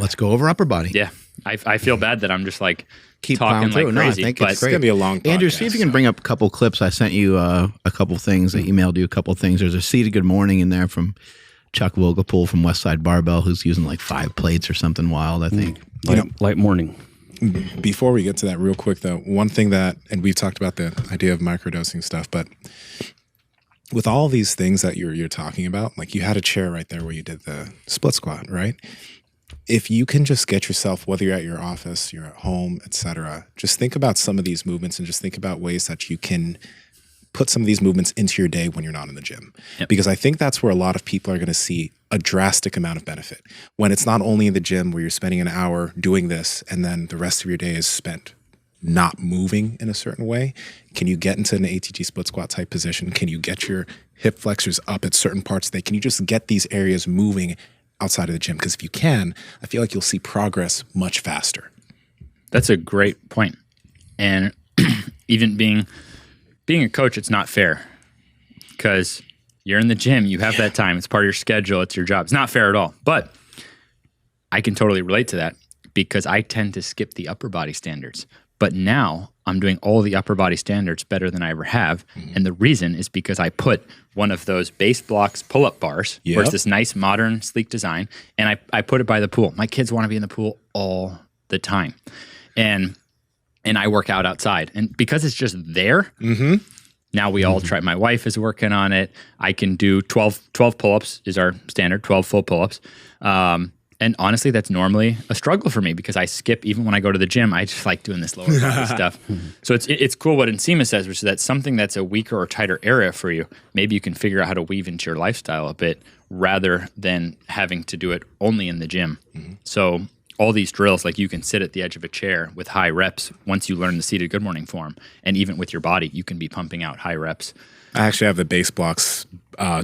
Let's go over upper body. Yeah. I feel bad that I'm just like Keep talking like through. crazy. No, I think but it's great. It's going to be a long podcast. Andrew, see if you can bring up a couple clips. I sent you a couple things. I emailed you a couple things. There's a seated good morning in there from Chuck Wilgapool from Westside Barbell, who's using like 5 plates or something wild, I think. Light morning. Before we get to that real quick though, one thing that, and we've talked about the idea of microdosing stuff, but with all these things that you're talking about, like you had a chair right there where you did the split squat, right? If you can just get yourself, whether you're at your office, you're at home, etc., just think about some of these movements and just think about ways that you can put some of these movements into your day when you're not in the gym. Yep. Because I think that's where a lot of people are going to see a drastic amount of benefit. When it's not only in the gym where you're spending an hour doing this and then the rest of your day is spent not moving in a certain way. Can you get into an ATG split squat type position? Can you get your hip flexors up at certain parts of the day? Can you just get these areas moving outside of the gym? Because if you can, I feel like you'll see progress much faster. That's a great point. And even being a coach, it's not fair because you're in the gym, you have that time, it's part of your schedule, it's your job. It's not fair at all. But I can totally relate to that because I tend to skip the upper body standards. But now I'm doing all the upper body standards better than I ever have. And the reason is because I put one of those base blocks pull-up bars, where it's this nice, modern, sleek design, and I put it by the pool. My kids want to be in the pool all the time. And I work out outside. And because it's just there, now we all try. My wife is working on it. I can do 12 pull-ups is our standard, 12 full pull-ups. And honestly, that's normally a struggle for me because I skip, even when I go to the gym, I just like doing this lower body stuff. So it's cool what Nsima says, which is that something that's a weaker or tighter area for you, maybe you can figure out how to weave into your lifestyle a bit rather than having to do it only in the gym. So all these drills, like you can sit at the edge of a chair with high reps once you learn the seated good morning form. And even with your body, you can be pumping out high reps. I actually have the base blocks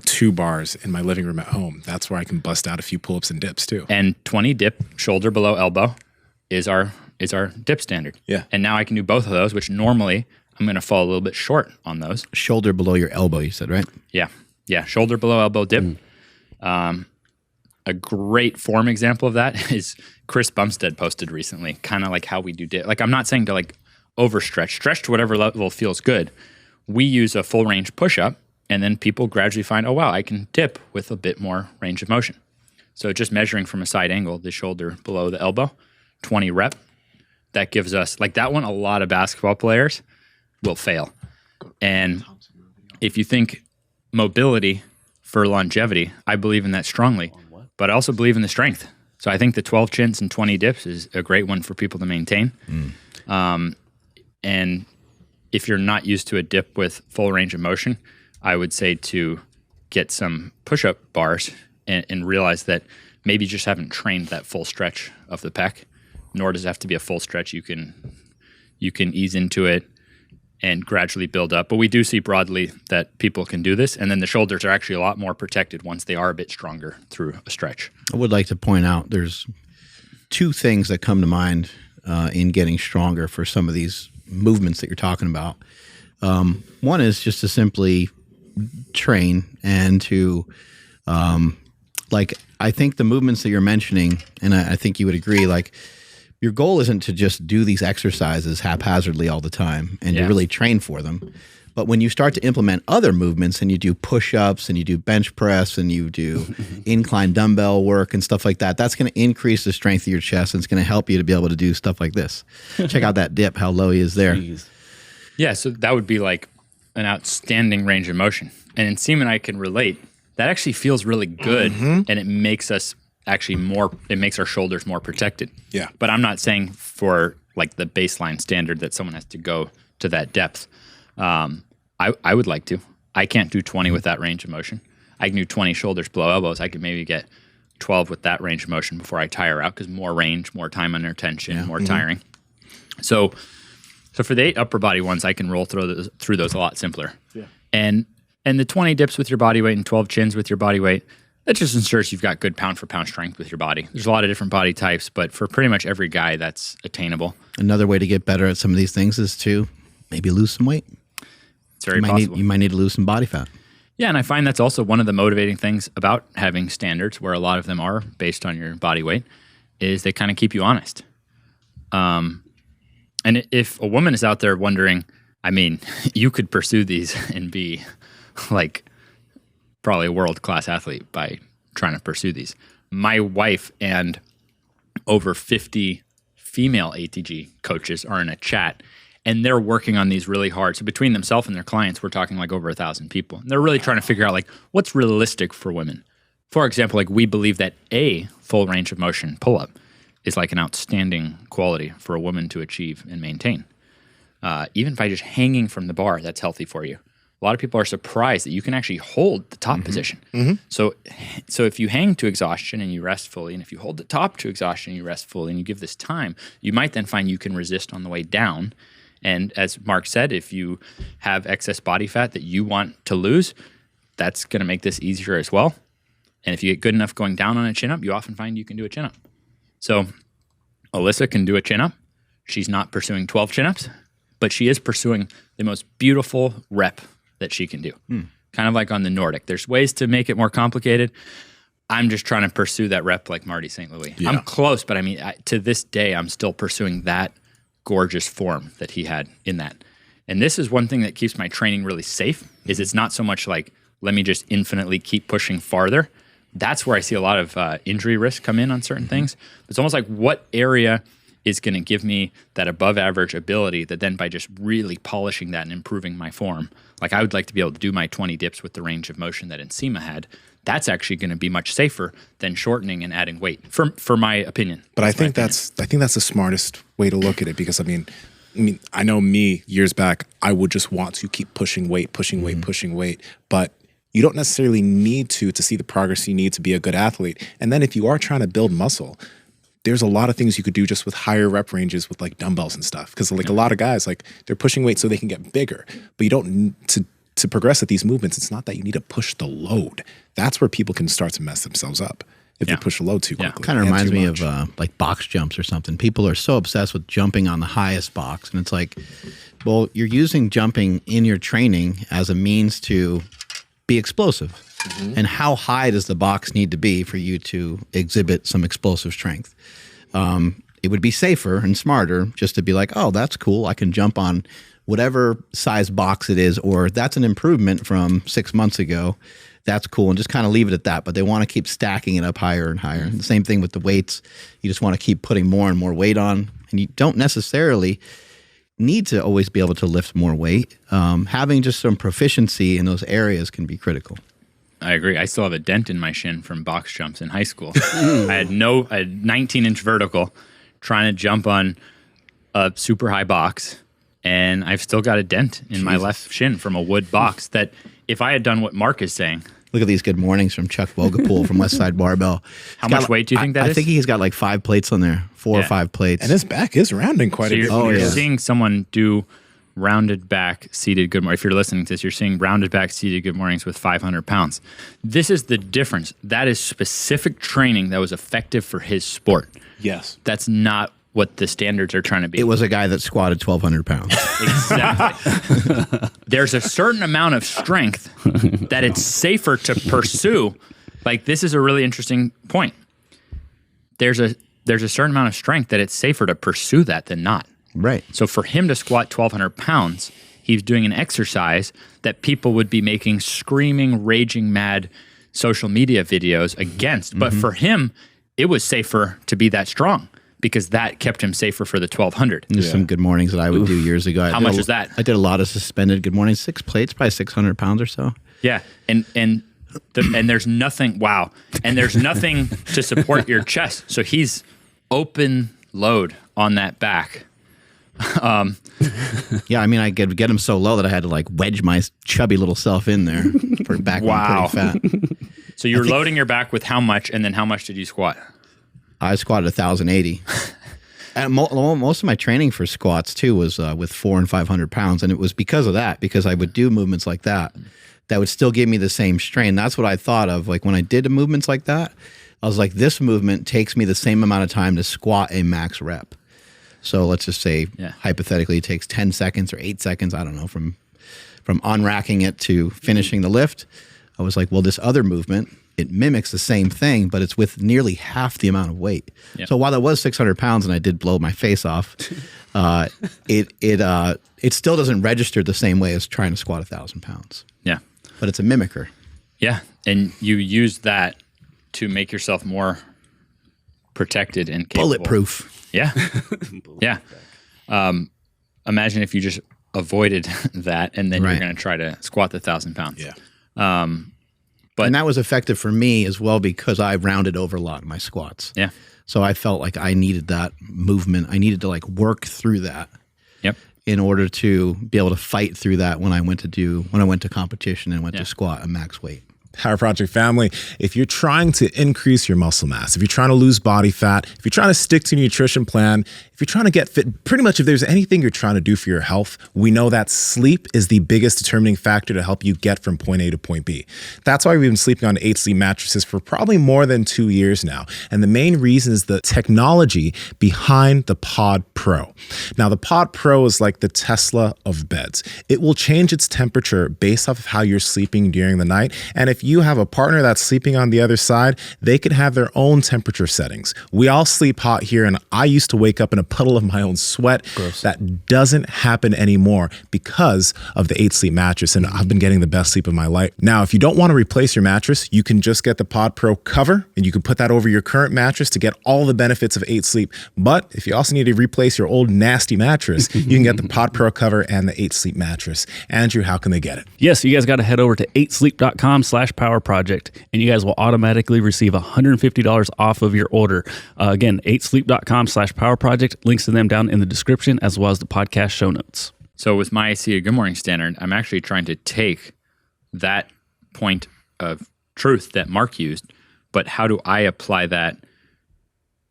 2 bars in my living room at home. That's where I can bust out a few pull-ups and dips too. And 20 dip, shoulder below elbow, is our dip standard. Yeah. And now I can do both of those, which normally I'm going to fall a little bit short on those. Shoulder below your elbow, you said, right? Yeah. Yeah. Shoulder below elbow dip. A great form example of that is Chris Bumstead posted recently, kind of like how we do dip. Like, I'm not saying to like overstretch, stretch to whatever level feels good. We use a full range push-up, and then people gradually find, oh, wow, I can dip with a bit more range of motion. So just measuring from a side angle, the shoulder below the elbow, 20 rep, that gives us, like that one, a lot of basketball players will fail. And if you think mobility for longevity, I believe in that strongly, but I also believe in the strength. So I think the 12 chins and 20 dips is a great one for people to maintain. And if you're not used to a dip with full range of motion, I would say to get some push-up bars and realize that maybe you just haven't trained that full stretch of the pec, nor does it have to be a full stretch. You can ease into it and gradually build up. But we do see broadly that people can do this. And then the shoulders are actually a lot more protected once they are a bit stronger through a stretch. I would like to point out there's two things that come to mind in getting stronger for some of these movements that you're talking about. One is just to simply train and to, I think the movements that you're mentioning, and I think you would agree, like, your goal isn't to just do these exercises haphazardly all the time and to really train for them. But when you start to implement other movements and you do push-ups and you do bench press and you do incline dumbbell work and stuff like that, that's going to increase the strength of your chest and it's going to help you to be able to do stuff like this. Check out that dip, how low he is there. Jeez. Yeah, so that would be like an outstanding range of motion. And Nsima and I can relate. That actually feels really good, and it makes us actually it makes our shoulders more protected. Yeah. But I'm not saying for like the baseline standard that someone has to go to that depth. I would like to. I can't do 20 with that range of motion. I can do 20 shoulders below elbows. I could maybe get 12 with that range of motion before I tire out, because more range, more time under tension, more tiring. So for the 8 upper body ones, I can roll through those a lot simpler. Yeah. And the 20 dips with your body weight and 12 chins with your body weight, that just ensures you've got good pound for pound strength with your body. There's a lot of different body types, but for pretty much every guy, that's attainable. Another way to get better at some of these things is to maybe lose some weight. It's very possible. You might need to lose some body fat. Yeah, and I find that's also one of the motivating things about having standards, where a lot of them are based on your body weight, is they kind of keep you honest. And if a woman is out there wondering, I mean, you could pursue these and be like probably a world-class athlete by trying to pursue these. My wife and over 50 female ATG coaches are in a chat, and they're working on these really hard. So between themselves and their clients, we're talking like over 1,000 people. And they're really trying to figure out like what's realistic for women. For example, like we believe that a full range of motion pull-up is like an outstanding quality for a woman to achieve and maintain. Even by just hanging from the bar, that's healthy for you. A lot of people are surprised that you can actually hold the top position. So if you hang to exhaustion and you rest fully, and if you hold the top to exhaustion and you rest fully, and you give this time, you might then find you can resist on the way down. And as Mark said, if you have excess body fat that you want to lose, that's going to make this easier as well. And if you get good enough going down on a chin-up, you often find you can do a chin-up. So Alyssa can do a chin-up. She's not pursuing 12 chin-ups, but she is pursuing the most beautiful rep that she can do. Kind of like on the Nordic. There's ways to make it more complicated. I'm just trying to pursue that rep like Marty St. Louis. Yeah. I'm close, but I mean, to this day, I'm still pursuing that gorgeous form that he had in that. And this is one thing that keeps my training really safe, is it's not so much like, let me just infinitely keep pushing farther. That's where I see a lot of injury risk come in on certain things. It's almost like, what area is going to give me that above average ability that then by just really polishing that and improving my form, like I would like to be able to do my 20 dips with the range of motion that Nsima had. That's actually going to be much safer than shortening and adding weight, for my opinion. But I think that's the smartest way to look at it, because I mean, I know me years back, I would just want to keep pushing weight, but you don't necessarily need to see the progress you need to be a good athlete. And then if you are trying to build muscle, there's a lot of things you could do just with higher rep ranges with like dumbbells and stuff. Because like a lot of guys, like they're pushing weight so they can get bigger, but you don't need to progress at these movements. It's not that you need to push the load. That's where people can start to mess themselves up if they push the load too quickly. Kind of reminds me of like box jumps or something. People are so obsessed with jumping on the highest box, and it's like, well, you're using jumping in your training as a means to be explosive. And how high does the box need to be for you to exhibit some explosive strength? It would be safer and smarter just to be like, oh, that's cool. I can jump on whatever size box it is, or that's an improvement from 6 months ago. That's cool. And just kind of leave it at that. But they want to keep stacking it up higher and higher. And the same thing with the weights. You just want to keep putting more and more weight on. And you don't necessarily need to always be able to lift more weight. Having just some proficiency in those areas can be critical. I agree. I still have a dent in my shin from box jumps in high school. I had 19-inch vertical trying to jump on a super high box, and I've still got a dent in my left shin from a wood box that if I had done what Mark is saying. Look at these good mornings from Chuck Vogapool from West Side Barbell. How much weight do you think that is? I think he's got like 5 plates on there, 4 or 5 plates. And his back is rounding quite a bit. You're seeing someone do rounded back seated good morning. If you're listening to this, you're seeing rounded back seated good mornings with 500 pounds. This is the difference. That is specific training that was effective for his sport. Yes. That's not what the standards are trying to be. It was a guy that squatted 1,200 pounds. Exactly. There's a certain amount of strength that it's safer to pursue. Like, this is a really interesting point. There's a certain amount of strength that it's safer to pursue that than not. Right. So for him to squat 1,200 pounds, he's doing an exercise that people would be making screaming, raging mad social media videos against. But for him, it was safer to be that strong because that kept him safer for the 1,200. There's some good mornings that I would do years ago. How much is that? I did a lot of suspended good mornings, 6 plates, probably 600 pounds or so. Yeah. And there's nothing, wow. And there's nothing to support your chest. So he's open load on that back. Yeah, I mean, I could get him so low that I had to like wedge my chubby little self in there for back Wow. pretty fat. So you're loading your back with how much, and then how much did you squat? I squatted 1,080. And most of my training for squats too was with 400 and 500 pounds, and it was because of that, because I would do movements like that would still give me the same strain. That's what I thought of. Like when I did movements like that, I was like, this movement takes me the same amount of time to squat a max rep. So let's just say hypothetically it takes 10 seconds or 8 seconds, I don't know, from unracking it to finishing the lift. I was like, well, this other movement, it mimics the same thing, but it's with nearly half the amount of weight. Yep. So while that was 600 pounds and I did blow my face off, it still doesn't register the same way as trying to squat 1,000 pounds. Yeah. But it's a mimicker. Yeah. And you use that to make yourself more protected and capable. Bulletproof. Yeah. Yeah. Imagine if you just avoided that and then you're going to try to squat the 1,000 pounds. Yeah. And that was effective for me as well because I rounded over a lot in my squats. Yeah. So I felt like I needed that movement. I needed to like work through that. Yep. In order to be able to fight through that when I went to competition and went to squat a max weight. Power Project family, if you're trying to increase your muscle mass, if you're trying to lose body fat, if you're trying to stick to your nutrition plan, if you're trying to get fit, pretty much if there's anything you're trying to do for your health, we know that sleep is the biggest determining factor to help you get from point A to point B. That's why we've been sleeping on 8 Sleep mattresses for probably more than 2 years now. And the main reason is the technology behind the Pod Pro. Now, the Pod Pro is like the Tesla of beds. It will change its temperature based off of how you're sleeping during the night. And if you have a partner that's sleeping on the other side, they could have their own temperature settings. We all sleep hot here, and I used to wake up in a puddle of my own sweat. Gross. That doesn't happen anymore because of the 8 Sleep mattress, and I've been getting the best sleep of my life. Now, if you don't want to replace your mattress, you can just get the Pod Pro cover, and you can put that over your current mattress to get all the benefits of 8 Sleep. But if you also need to replace your old nasty mattress, you can get the Pod Pro cover and the 8 Sleep mattress. Andrew, how can they get it? Yes, you guys got to head over to 8sleep.com/power project, and you guys will automatically receive $150 off of your order. Again, 8sleep.com/power project. Links to them down in the description as well as the podcast show notes. So with my ACA Good Morning Standard, I'm actually trying to take that point of truth that Mark used, but how do I apply that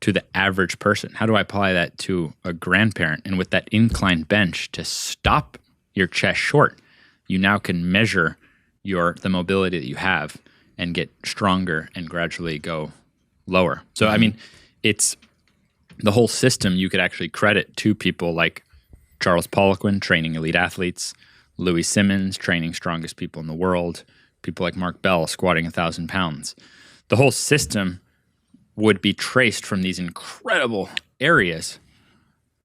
to the average person? How do I apply that to a grandparent? And with that inclined bench to stop your chest short, you now can measure the mobility that you have and get stronger and gradually go lower. So, I mean, it's the whole system you could actually credit to people like Charles Poliquin training elite athletes, Louis Simmons training strongest people in the world, people like Mark Bell squatting 1,000 pounds. The whole system would be traced from these incredible areas,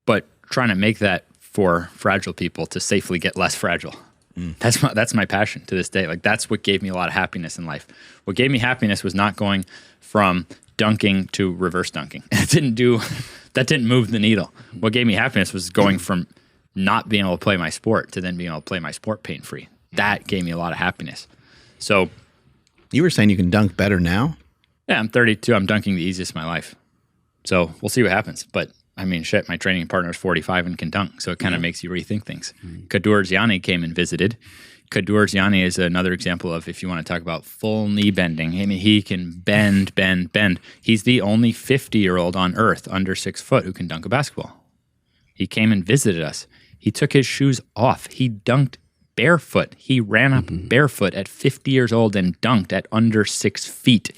but trying to make that for fragile people to safely get less fragile. That's my passion to this day. Like, that's what gave me a lot of happiness in life. What gave me happiness was not going from dunking to reverse dunking. That didn't move the needle. What gave me happiness was going from not being able to play my sport to then being able to play my sport pain-free. That gave me a lot of happiness. So you were saying you can dunk better now? Yeah, I'm 32. I'm dunking the easiest in my life. So we'll see what happens. But I mean, shit, my training partner is 45 and can dunk. So it kind of makes you rethink things. Kadur Ziani came and visited. Kadur Ziani is another example of, if you want to talk about full knee bending, I mean, he can bend. He's the only 50-year-old on earth under 6 foot who can dunk a basketball. He came and visited us. He took his shoes off. He dunked barefoot. He ran up barefoot at 50 years old and dunked at under 6 feet.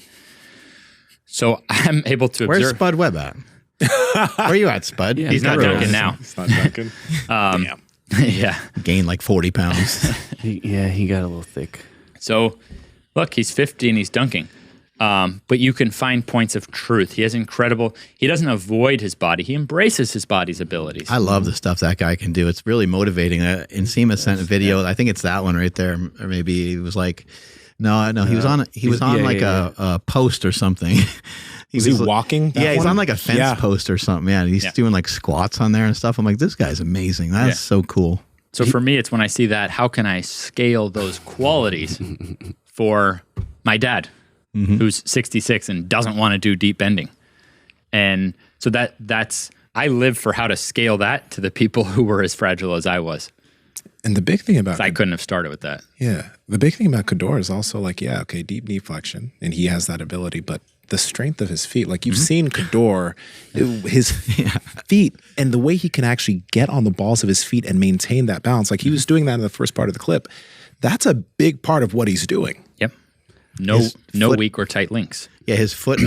So I'm able to Where's observe. Spud Webb at? Where are you at, Spud? Yeah, He's not dunking now. It's not dunking. Damn. Yeah. Gained like 40 pounds. He got a little thick. So look, he's 50 and he's dunking. But you can find points of truth. He doesn't avoid his body. He embraces his body's abilities. I love the stuff that guy can do. It's really motivating. Nsima sent a video. I think it's that one right there. Or maybe it was like, no, he was on a post or something. Was he walking? Yeah, he's on like a fence post or something. Yeah, he's doing like squats on there and stuff. I'm like, this guy's amazing. That's so cool. So for me, it's when I see that, how can I scale those qualities for my dad, who's 66 and doesn't want to do deep bending? And so that's I live for how to scale that to the people who were as fragile as I was. And the big thing about I couldn't have started with that. Yeah. The big thing about Kador is also like, deep knee flexion, and he has that ability, but the strength of his feet, like you've seen Kador, his feet and the way he can actually get on the balls of his feet and maintain that balance. Like he was doing that in the first part of the clip. That's a big part of what he's doing. Yep. No weak or tight links. Yeah, his foot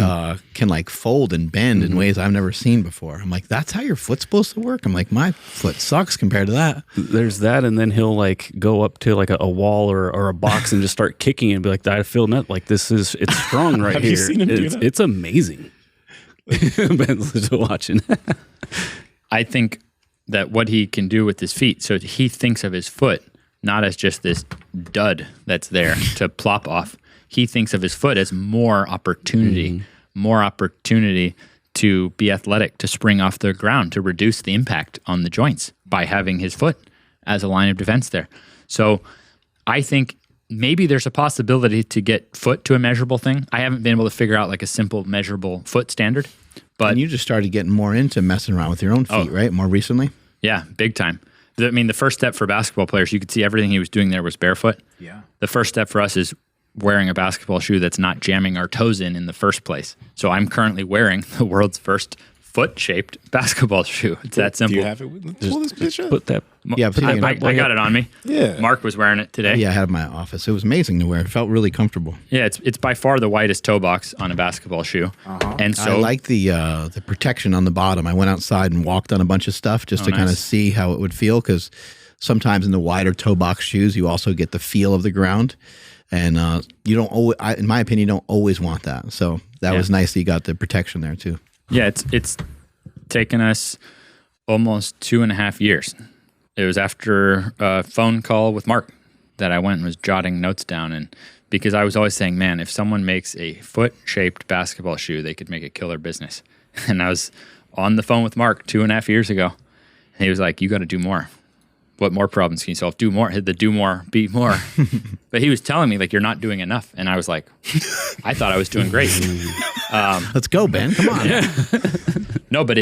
can like fold and bend in ways I've never seen before. I'm like, that's how your foot's supposed to work? I'm like, my foot sucks compared to that. There's that, and then he'll like go up to like a wall or a box and just start kicking and be like, I feel not like it's strong right Have here. you seen him do that? It's amazing. Ben's watching. I think that what he can do with his feet, so he thinks of his foot not as just this dud that's there to plop off. He thinks of his foot as more opportunity to be athletic, to spring off the ground, to reduce the impact on the joints by having his foot as a line of defense there. So I think maybe there's a possibility to get foot to a measurable thing. I haven't been able to figure out like a simple measurable foot standard. But and you just started getting more into messing around with your own feet, right? More recently? Yeah, big time. I mean, the first step for basketball players, you could see everything he was doing there was barefoot. Yeah. The first step for us is wearing a basketball shoe that's not jamming our toes in the first place. So I'm currently wearing the world's first foot-shaped basketball shoe. It's that simple. Do you have it? Let's pull this bitch up. Put that. Yeah, I got it on me. Yeah. Mark was wearing it today. Yeah, I had it in my office. It was amazing to wear. It felt really comfortable. Yeah, it's by far the widest toe box on a basketball shoe. And so I like the protection on the bottom. I went outside and walked on a bunch of stuff just to kind of see how it would feel, because sometimes in the wider toe box shoes, you also get the feel of the ground. And you don't always, in my opinion, you don't always want that. So that was nice that you got the protection there too. Yeah, it's taken us almost 2.5 years. It was after a phone call with Mark that I went and was jotting notes down. And because I was always saying, man, if someone makes a foot-shaped basketball shoe, they could make a killer business. And I was on the phone with Mark 2.5 years ago. And he was like, you got to do more. What more problems can you solve? Do more. Hit the do more, be more. But he was telling me, like, you're not doing enough. And I was like, I thought I was doing great. Let's go, Ben. Come on. No, but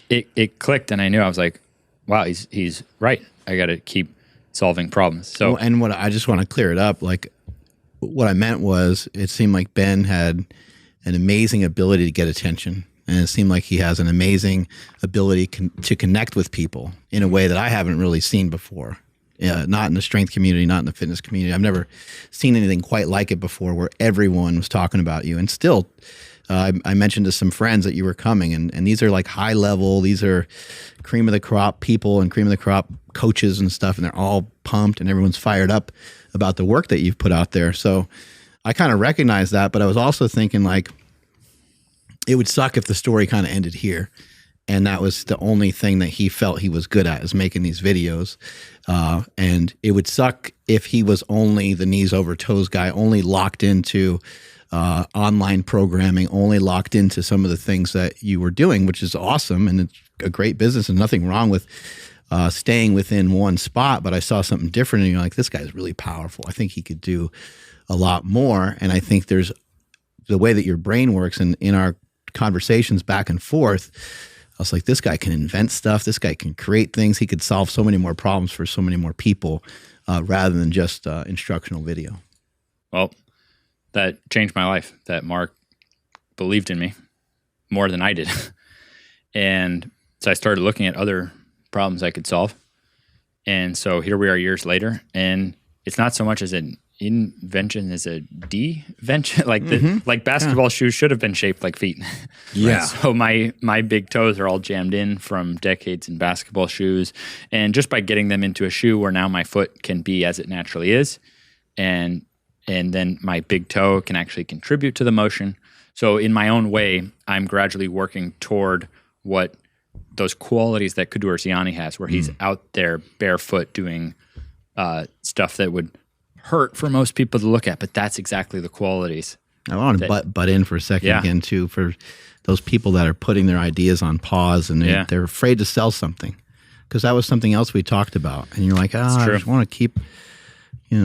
it clicked, and I knew. I was like, wow, he's right. I got to keep solving problems. So, and what I just want to clear it up. Like, what I meant was, it seemed like Ben had an amazing ability to get attention. And it seemed like he has an amazing ability to connect with people in a way that I haven't really seen before. Not in the strength community, not in the fitness community. I've never seen anything quite like it before, where everyone was talking about you. And still, I mentioned to some friends that you were coming, and these are like high level, these are cream of the crop people and cream of the crop coaches and stuff, and they're all pumped and everyone's fired up about the work that you've put out there. So I kind of recognized that, but I was also thinking, like, it would suck if the story kind of ended here, and that was the only thing that he felt he was good at, is making these videos. And it would suck if he was only the knees over toes guy, only locked into online programming, only locked into some of the things that you were doing, which is awesome, and it's a great business and nothing wrong with staying within one spot. But I saw something different, and you're like, this guy's really powerful. I think he could do a lot more. And I think there's the way that your brain works, and in our conversations back and forth, I was like, this guy can invent stuff. This guy can create things. He could solve so many more problems for so many more people rather than just instructional video. Well, that changed my life, that Mark believed in me more than I did. And so I started looking at other problems I could solve. And so here we are years later, and it's not so much as an invention as a devention. Like basketball shoes should have been shaped like feet. Yeah. So my big toes are all jammed in from decades in basketball shoes, and just by getting them into a shoe where now my foot can be as it naturally is, and then my big toe can actually contribute to the motion. So in my own way, I'm gradually working toward what those qualities that Kadeur Ziani has, where he's out there barefoot doing stuff that would hurt for most people to look at, but that's exactly the qualities. I want to butt in for a second again too, for those people that are putting their ideas on pause and they're afraid to sell something, because that was something else we talked about. And you're like, I just want to keep, I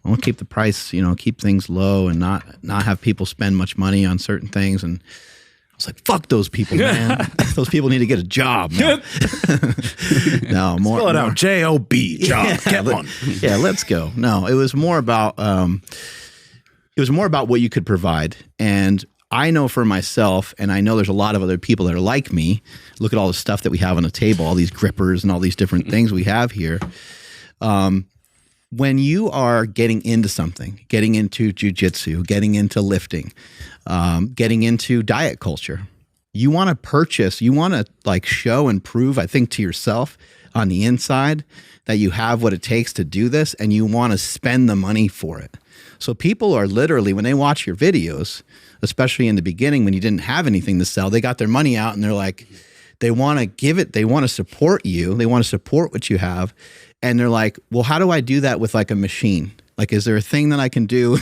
want to keep the price, keep things low and not have people spend much money on certain things. And I was like, fuck those people, man. Those people need to get a job, man. No, more. Spell it out. J-O-B. Job. Get one. Yeah, let's go. No, it was more about what you could provide. And I know for myself, and I know there's a lot of other people that are like me. Look at all the stuff that we have on the table, all these grippers and all these different things we have here. When you are getting into something, getting into jujitsu, getting into lifting, getting into diet culture, you want to purchase, you want to like show and prove, I think, to yourself on the inside that you have what it takes to do this, and you want to spend the money for it. So people are literally, when they watch your videos, especially in the beginning when you didn't have anything to sell, they got their money out and they're like, they want to give it, they want to support you, they want to support what you have. And they're like, well, how do I do that with like a machine? Like, is there a thing that I can do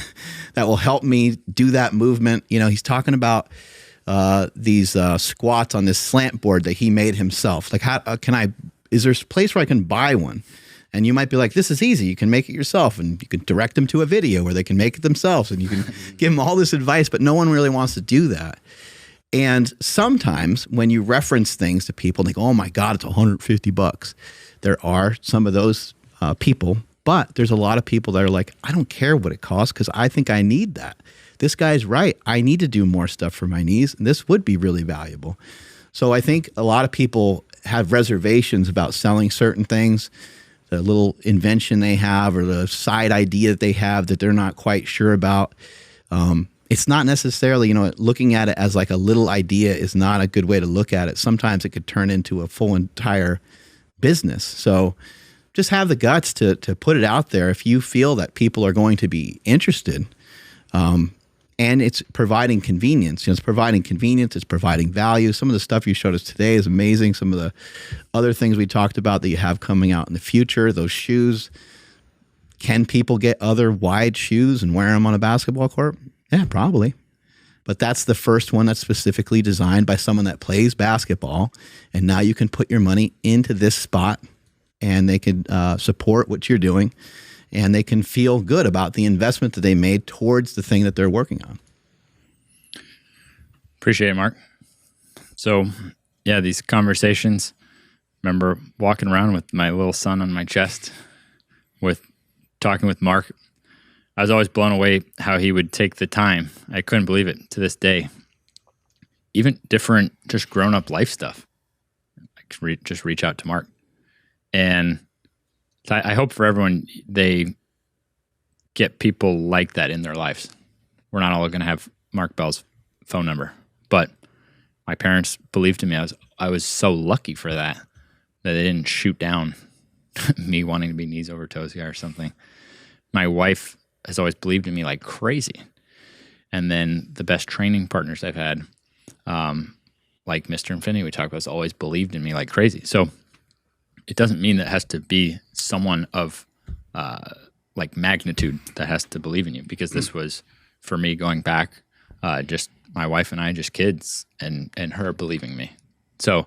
that will help me do that movement? He's talking about these squats on this slant board that he made himself. Like, how is there a place where I can buy one? And you might be like, this is easy. You can make it yourself, and you can direct them to a video where they can make it themselves, and you can give them all this advice, but no one really wants to do that. And sometimes when you reference things to people, they go, oh my God, it's $150. There are some of those people, but there's a lot of people that are like, I don't care what it costs because I think I need that. This guy's right. I need to do more stuff for my knees, and this would be really valuable. So I think a lot of people have reservations about selling certain things, the little invention they have or the side idea that they have that they're not quite sure about. It's not necessarily, looking at it as like a little idea is not a good way to look at it. Sometimes it could turn into a full entire business. So just have the guts to put it out there if you feel that people are going to be interested. And it's providing convenience. It's providing convenience. It's providing value. Some of the stuff you showed us today is amazing. Some of the other things we talked about that you have coming out in the future, those shoes. Can people get other wide shoes and wear them on a basketball court? Yeah, probably. But that's the first one that's specifically designed by someone that plays basketball. And now you can put your money into this spot and they can support what you're doing. And they can feel good about the investment that they made towards the thing that they're working on. Appreciate it, Mark. So, yeah, these conversations, remember walking around with my little son on my chest, talking with Mark. I was always blown away how he would take the time. I couldn't believe it to this day. Even different, just grown-up life stuff. Just reach out to Mark. And I hope for everyone, they get people like that in their lives. We're not all going to have Mark Bell's phone number, but my parents believed in me. I was so lucky for that they didn't shoot down me wanting to be Knees Over Toes Guy or something. My wife has always believed in me like crazy. And then the best training partners I've had, like Mr. Infinity we talked about, has always believed in me like crazy. So it doesn't mean that it has to be someone of like magnitude that has to believe in you, because this was, for me, going back, just my wife and I, just kids, and her believing me. So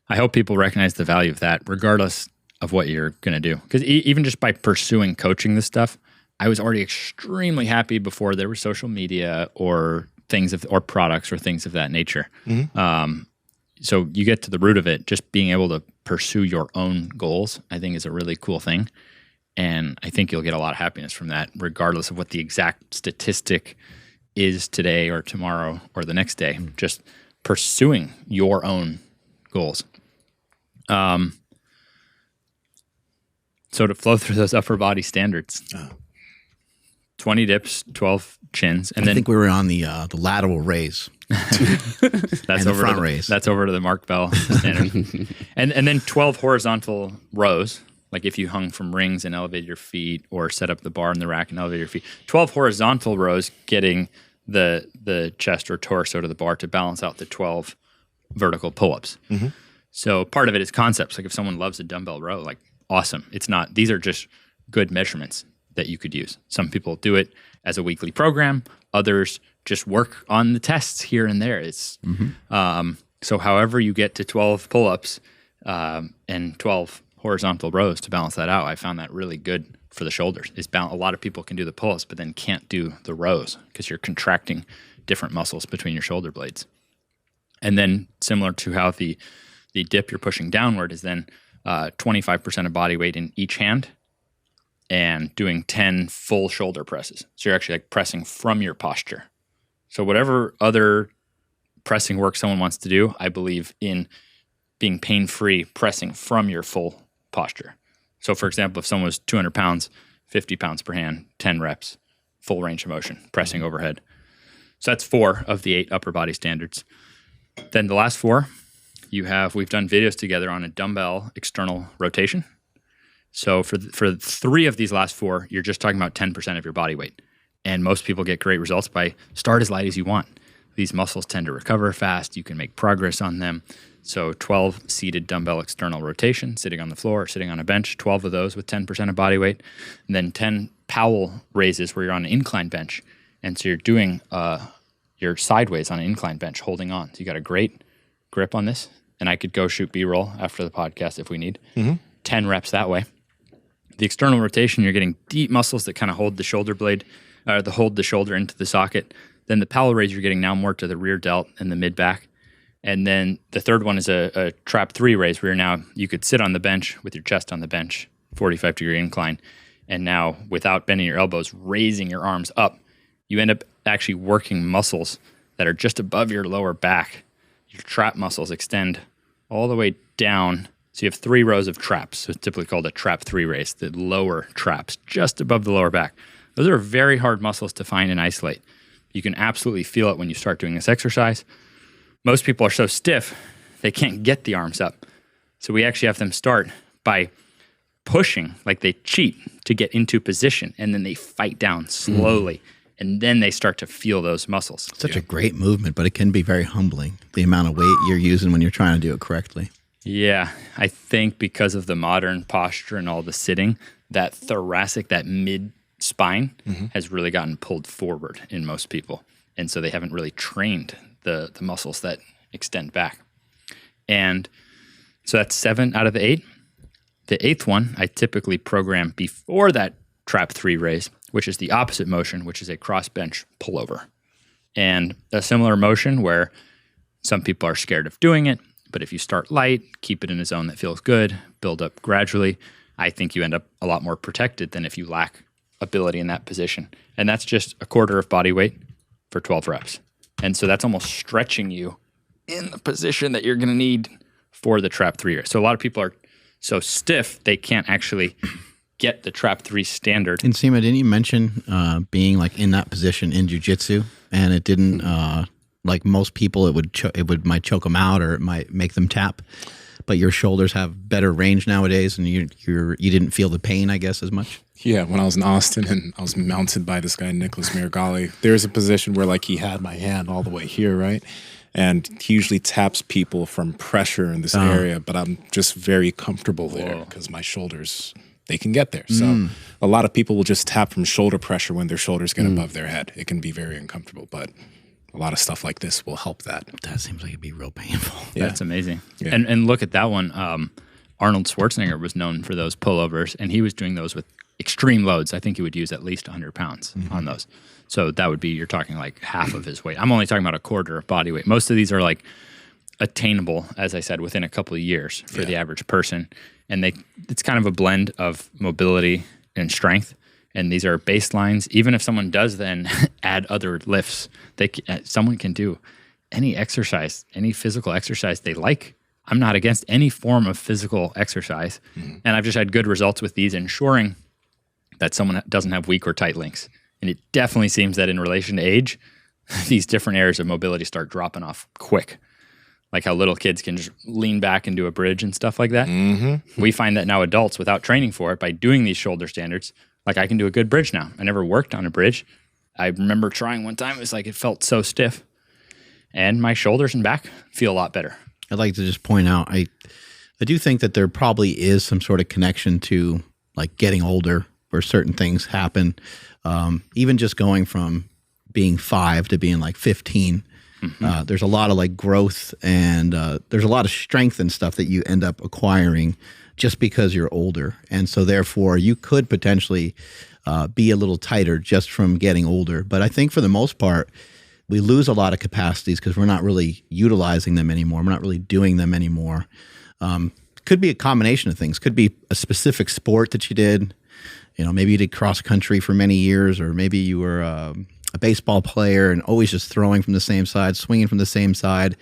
I hope people recognize the value of that, regardless of what you're going to do. Because even just by pursuing coaching this stuff, I was already extremely happy before there was social media or or products or things of that nature. Mm-hmm. So you get to the root of it, just being able to pursue your own goals, I think is a really cool thing. And I think you'll get a lot of happiness from that, regardless of what the exact statistic is today or tomorrow or the next day. Just pursuing your own goals. So to flow through those upper body standards, 20 dips, 12 chins, and I then think we were on the lateral raise. that's and the over front to raise. That's over to the Mark Bell standard, and then 12 horizontal rows. Like if you hung from rings and elevated your feet, or set up the bar in the rack and elevated your feet. 12 horizontal rows, getting the chest or torso to the bar to balance out the 12 vertical pull-ups. Mm-hmm. So part of it is concepts. Like if someone loves a dumbbell row, like awesome. It's not, these are just good measurements that you could use. Some people do it as a weekly program. Others just work on the tests here and there. It's so however you get to 12 pull-ups and 12 horizontal rows to balance that out, I found that really good for the shoulders. A lot of people can do the pull-ups, but then can't do the rows because you're contracting different muscles between your shoulder blades. And then similar to how the dip you're pushing downward is then 25% of body weight in each hand and doing 10 full shoulder presses. So you're actually like pressing from your posture. So whatever other pressing work someone wants to do, I believe in being pain-free pressing from your full posture. So for example, if someone was 200 pounds, 50 pounds per hand, 10 reps, full range of motion, pressing overhead. So that's 4 of the 8 upper body standards. Then the last 4, we've done videos together on a dumbbell external rotation. So for 3 of these last 4, you're just talking about 10% of your body weight. And most people get great results by start as light as you want. These muscles tend to recover fast. You can make progress on them. So 12 seated dumbbell external rotation, sitting on the floor or sitting on a bench, 12 of those with 10% of body weight. And then 10 Powell raises where you're on an incline bench. And so you're doing you're sideways on an incline bench holding on. So you got a great grip on this. And I could go shoot B-roll after the podcast if we need. 10 reps that way. The external rotation, you're getting deep muscles that kind of hold the shoulder blade, hold the shoulder into the socket. Then the Powell raise, you're getting now more to the rear delt and the mid back. And then the third one is a trap 3 raise where you could sit on the bench with your chest on the bench, 45-degree incline. And now without bending your elbows, raising your arms up, you end up actually working muscles that are just above your lower back. Your trap muscles extend all the way down. So you have 3 rows of traps. So it's typically called a trap 3 raise, the lower traps just above the lower back. Those are very hard muscles to find and isolate. You can absolutely feel it when you start doing this exercise. Most people are so stiff, they can't get the arms up. So we actually have them start by pushing, like they cheat to get into position, and then they fight down slowly, and then they start to feel those muscles. Such a great movement, but it can be very humbling, the amount of weight you're using when you're trying to do it correctly. Yeah, I think because of the modern posture and all the sitting, that thoracic, that mid-spine has really gotten pulled forward in most people. And so they haven't really trained the muscles that extend back. And so that's 7 out of the 8. The 8th one, I typically program before that trap 3 raise, which is the opposite motion, which is a cross bench pullover. And a similar motion where some people are scared of doing it, but if you start light, keep it in a zone that feels good, build up gradually, I think you end up a lot more protected than if you lack ability in that position. And that's just a quarter of body weight for 12 reps. And so that's almost stretching you in the position that you're going to need for the trap 3. So a lot of people are so stiff, they can't actually get the trap 3 standard. And Nsima, didn't you mention being like in that position in jiu-jitsu, and it didn't, like most people, it might choke them out or it might make them tap, but your shoulders have better range nowadays and you didn't feel the pain, I guess, as much? Yeah, when I was in Austin and I was mounted by this guy, Nicholas Miragali, there's a position where like he had my hand all the way here, right? And he usually taps people from pressure in this area, but I'm just very comfortable there because my shoulders, they can get there. So a lot of people will just tap from shoulder pressure when their shoulders get above their head. It can be very uncomfortable, but a lot of stuff like this will help that. That seems like it'd be real painful. Yeah. That's amazing. Yeah. And look at that one. Arnold Schwarzenegger was known for those pullovers, and he was doing those with extreme loads. I think he would use at least 100 pounds on those. So that would be, you're talking like half of his weight. I'm only talking about a quarter of body weight. Most of these are like attainable, as I said, within a couple of years for the average person. And it's kind of a blend of mobility and strength. And these are baselines. Even if someone does then add other lifts, someone can do any exercise, any physical exercise they like I'm not against any form of physical exercise. And I've just had good results with these, ensuring that someone doesn't have weak or tight links. And it definitely seems that in relation to age, these different areas of mobility start dropping off quick. Like how little kids can just lean back and do a bridge and stuff like that. We find that now adults, without training for it, by doing these shoulder standards, like I can do a good bridge now. I never worked on a bridge. I remember trying one time, it was like it felt so stiff. And my shoulders and back feel a lot better. I'd like to just point out, I do think that there probably is some sort of connection to like getting older where certain things happen. Even just going from being 5 to being like 15, there's a lot of like growth and there's a lot of strength and stuff that you end up acquiring just because you're older. And so therefore you could potentially be a little tighter just from getting older. But I think for the most part, we lose a lot of capacities because we're not really utilizing them anymore. We're not really doing them anymore. Could be a combination of things. Could be a specific sport that you did. You know, maybe you did cross country for many years, or maybe you were a baseball player and always just throwing from the same side, swinging from the same side,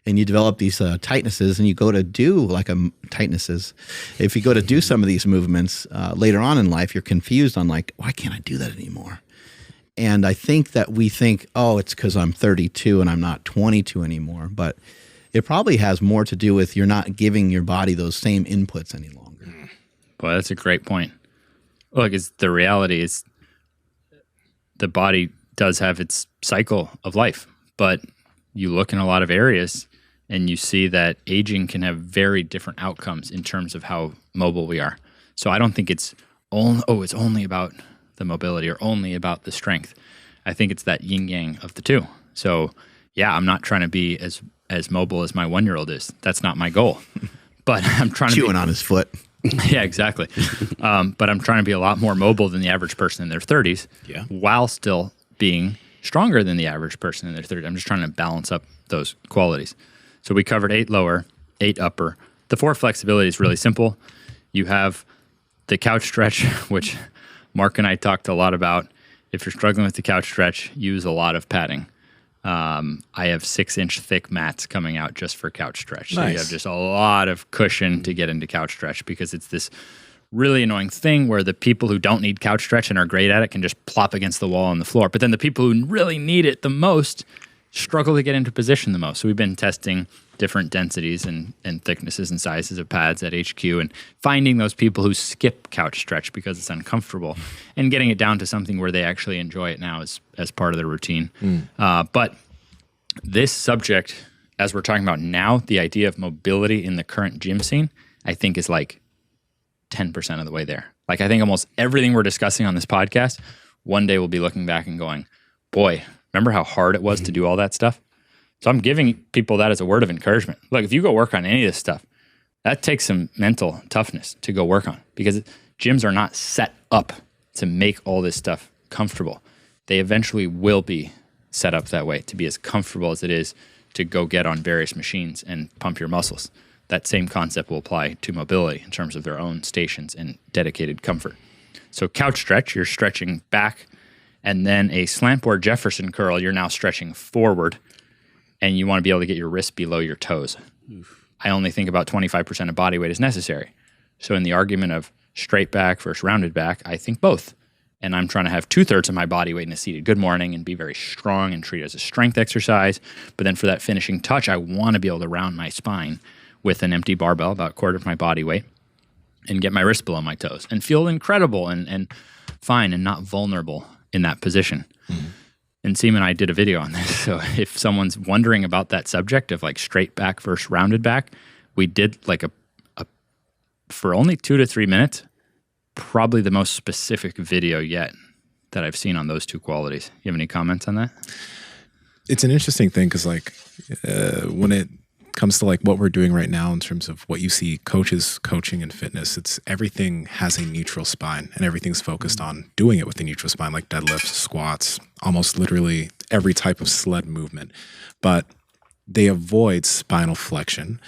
and you develop these tightnesses, and you go to do like tightnesses. If you go to do some of these movements later on in life, you're confused on like, why can't I do that anymore? And I think that we think, oh, it's because I'm 32 and I'm not 22 anymore. But it probably has more to do with you're not giving your body those same inputs any longer. Boy, that's a great point. Look, the reality is the body does have its cycle of life, but you look in a lot of areas and you see that aging can have very different outcomes in terms of how mobile we are. So I don't think it's only about the mobility or only about the strength. I think it's that yin yang of the two. So yeah, I'm not trying to be as mobile as my 1-year-old is. That's not my goal. But I'm trying to chewing on his foot. Yeah, exactly. But I'm trying to be a lot more mobile than the average person in their 30s, while still being stronger than the average person in their 30s. I'm just trying to balance up those qualities. So we covered 8 lower, 8 upper. The 4 flexibility is really simple. You have the couch stretch, which Mark and I talked a lot about. If you're struggling with the couch stretch, use a lot of padding. I have 6-inch thick mats coming out just for couch stretch. So you have just a lot of cushion to get into couch stretch, because it's this really annoying thing where the people who don't need couch stretch and are great at it can just plop against the wall on the floor. But then the people who really need it the most struggle to get into position the most. So we've been testing different densities and thicknesses and sizes of pads at HQ and finding those people who skip couch stretch because it's uncomfortable and getting it down to something where they actually enjoy it now as part of their routine. But this subject, as we're talking about now, the idea of mobility in the current gym scene, I think is like 10% of the way there. Like I think almost everything we're discussing on this podcast, one day we'll be looking back and going, boy, remember how hard it was to do all that stuff? So I'm giving people that as a word of encouragement. Look, if you go work on any of this stuff, that takes some mental toughness to go work on, because gyms are not set up to make all this stuff comfortable. They eventually will be set up that way to be as comfortable as it is to go get on various machines and pump your muscles. That same concept will apply to mobility in terms of their own stations and dedicated comfort. So couch stretch, you're stretching back, and then a slant board Jefferson curl, you're now stretching forward, and you want to be able to get your wrist below your toes. I only think about 25% of body weight is necessary. So in the argument of straight back versus rounded back, I think both. And I'm trying to have 2/3 of my body weight in a seated good morning and be very strong and treat it as a strength exercise. But then for that finishing touch, I want to be able to round my spine with an empty barbell, about 1/4 of my body weight, and get my wrist below my toes and feel incredible and fine and not vulnerable in that position. And Nsima and I did a video on this. So if someone's wondering about that subject of like straight back versus rounded back, we did like a for only 2 to 3 minutes, probably the most specific video yet that I've seen on those two qualities. You have any comments on that? It's an interesting thing because like when it comes to like what we're doing right now in terms of what you see coaches coaching in fitness, it's everything has a neutral spine and everything's focused on doing it with a neutral spine, like deadlifts, squats, almost literally every type of sled movement. But they avoid spinal flexion.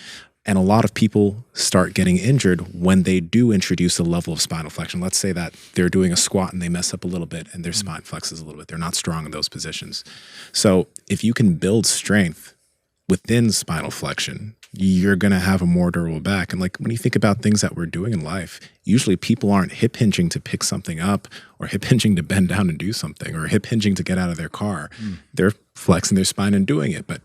And a lot of people start getting injured when they do introduce a level of spinal flexion. Let's say that they're doing a squat and they mess up a little bit and their spine flexes a little bit. They're not strong in those positions. So if you can build strength within spinal flexion, you're going to have a more durable back. And like when you think about things that we're doing in life, usually people aren't hip hinging to pick something up or hip hinging to bend down and do something or hip hinging to get out of their car. They're flexing their spine and doing it. But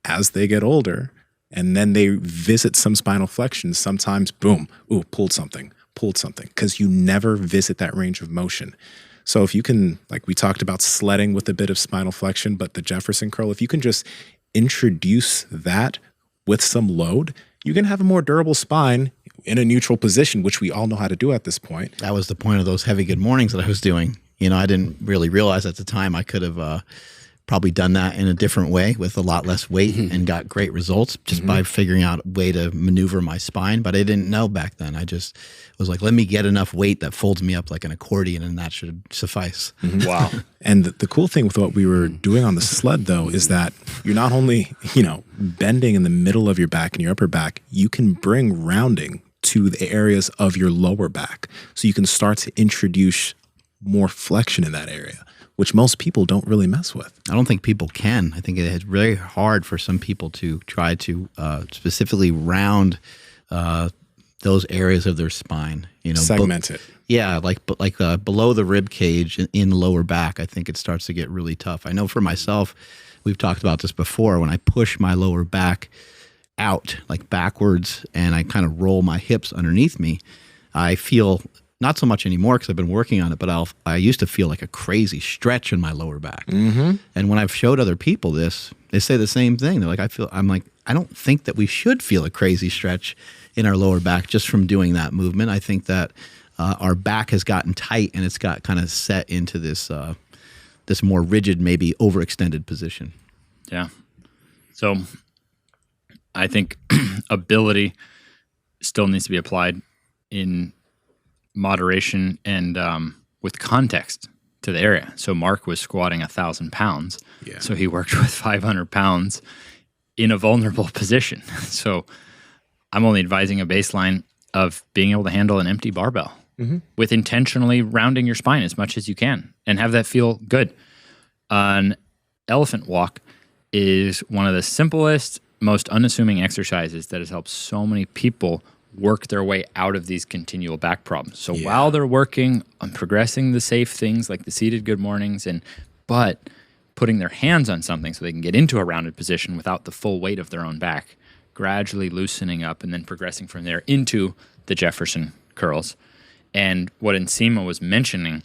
as they get older and then they visit some spinal flexions, sometimes boom, ooh, pulled something, because you never visit that range of motion. So if you can, like we talked about sledding with a bit of spinal flexion, but the Jefferson curl, if you can just introduce that with some load, you can have a more durable spine in a neutral position, which we all know how to do at this point. That was the point of those heavy good mornings that I was doing. You know, I didn't really realize at the time I could have probably done that in a different way with a lot less weight and got great results just by figuring out a way to maneuver my spine. But I didn't know back then. I just was like, let me get enough weight that folds me up like an accordion and that should suffice. Wow. And the cool thing with what we were doing on the sled, though, is that you're not only, you know, bending in the middle of your back and your upper back, you can bring rounding to the areas of your lower back. So you can start to introduce more flexion in that area, which most people don't really mess with. I don't think people can. I think it is very hard for some people to try to specifically round those areas of their spine. You know, segment it. Yeah, like below the rib cage in the lower back, I think it starts to get really tough. I know for myself, we've talked about this before, when I push my lower back out, like backwards, and I kind of roll my hips underneath me, I feel, not so much anymore because I've been working on it, but I used to feel like a crazy stretch in my lower back. And when I've showed other people this, they say the same thing. They're like, I'm like, I don't think that we should feel a crazy stretch in our lower back just from doing that movement. I think that our back has gotten tight and it's got kind of set into this this more rigid, maybe overextended position. Yeah. So I think ability still needs to be applied in moderation and with context to the area. So Mark was squatting 1,000 pounds. Yeah. So he worked with 500 pounds in a vulnerable position. So I'm only advising a baseline of being able to handle an empty barbell with intentionally rounding your spine as much as you can and have that feel good. An elephant walk is one of the simplest, most unassuming exercises that has helped so many people work their way out of these continual back problems. So while they're working on progressing the safe things like the seated good mornings, but putting their hands on something so they can get into a rounded position without the full weight of their own back, gradually loosening up and then progressing from there into the Jefferson curls. And what Nsima was mentioning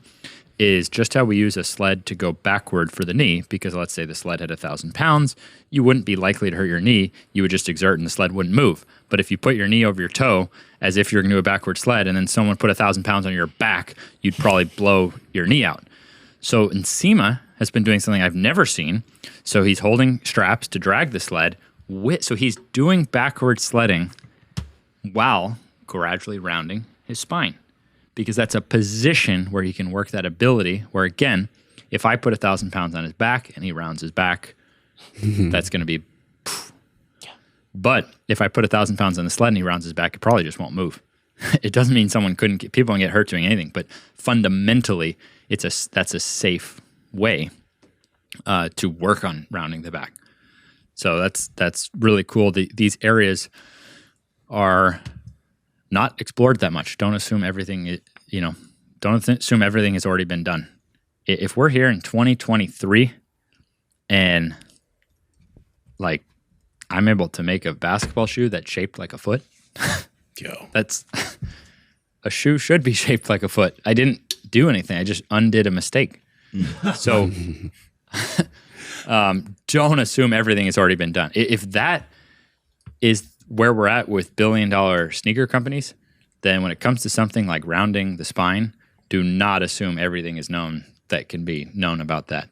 is just how we use a sled to go backward for the knee, because let's say the sled had 1,000 pounds, you wouldn't be likely to hurt your knee. You would just exert and the sled wouldn't move. But if you put your knee over your toe as if you're going to do a backward sled and then someone put 1,000 pounds on your back, you'd probably blow your knee out. So Nsima has been doing something I've never seen. So he's holding straps to drag the sled. So he's doing backward sledding while gradually rounding his spine, because that's a position where he can work that ability where, again, if I put 1,000 pounds on his back and he rounds his back, that's going to be But if I put 1,000 pounds on the sled and he rounds his back, it probably just won't move. It doesn't mean people won't get hurt doing anything, but fundamentally, that's a safe way to work on rounding the back. So that's really cool. These areas are not explored that much. Don't assume everything, don't assume everything has already been done. If we're here in 2023 and like I'm able to make a basketball shoe that's shaped like a foot, that's a shoe should be shaped like a foot. I didn't do anything. I just undid a mistake. So don't assume everything has already been done. If that is where we're at with billion-dollar sneaker companies, then when it comes to something like rounding the spine, do not assume everything is known that can be known about that.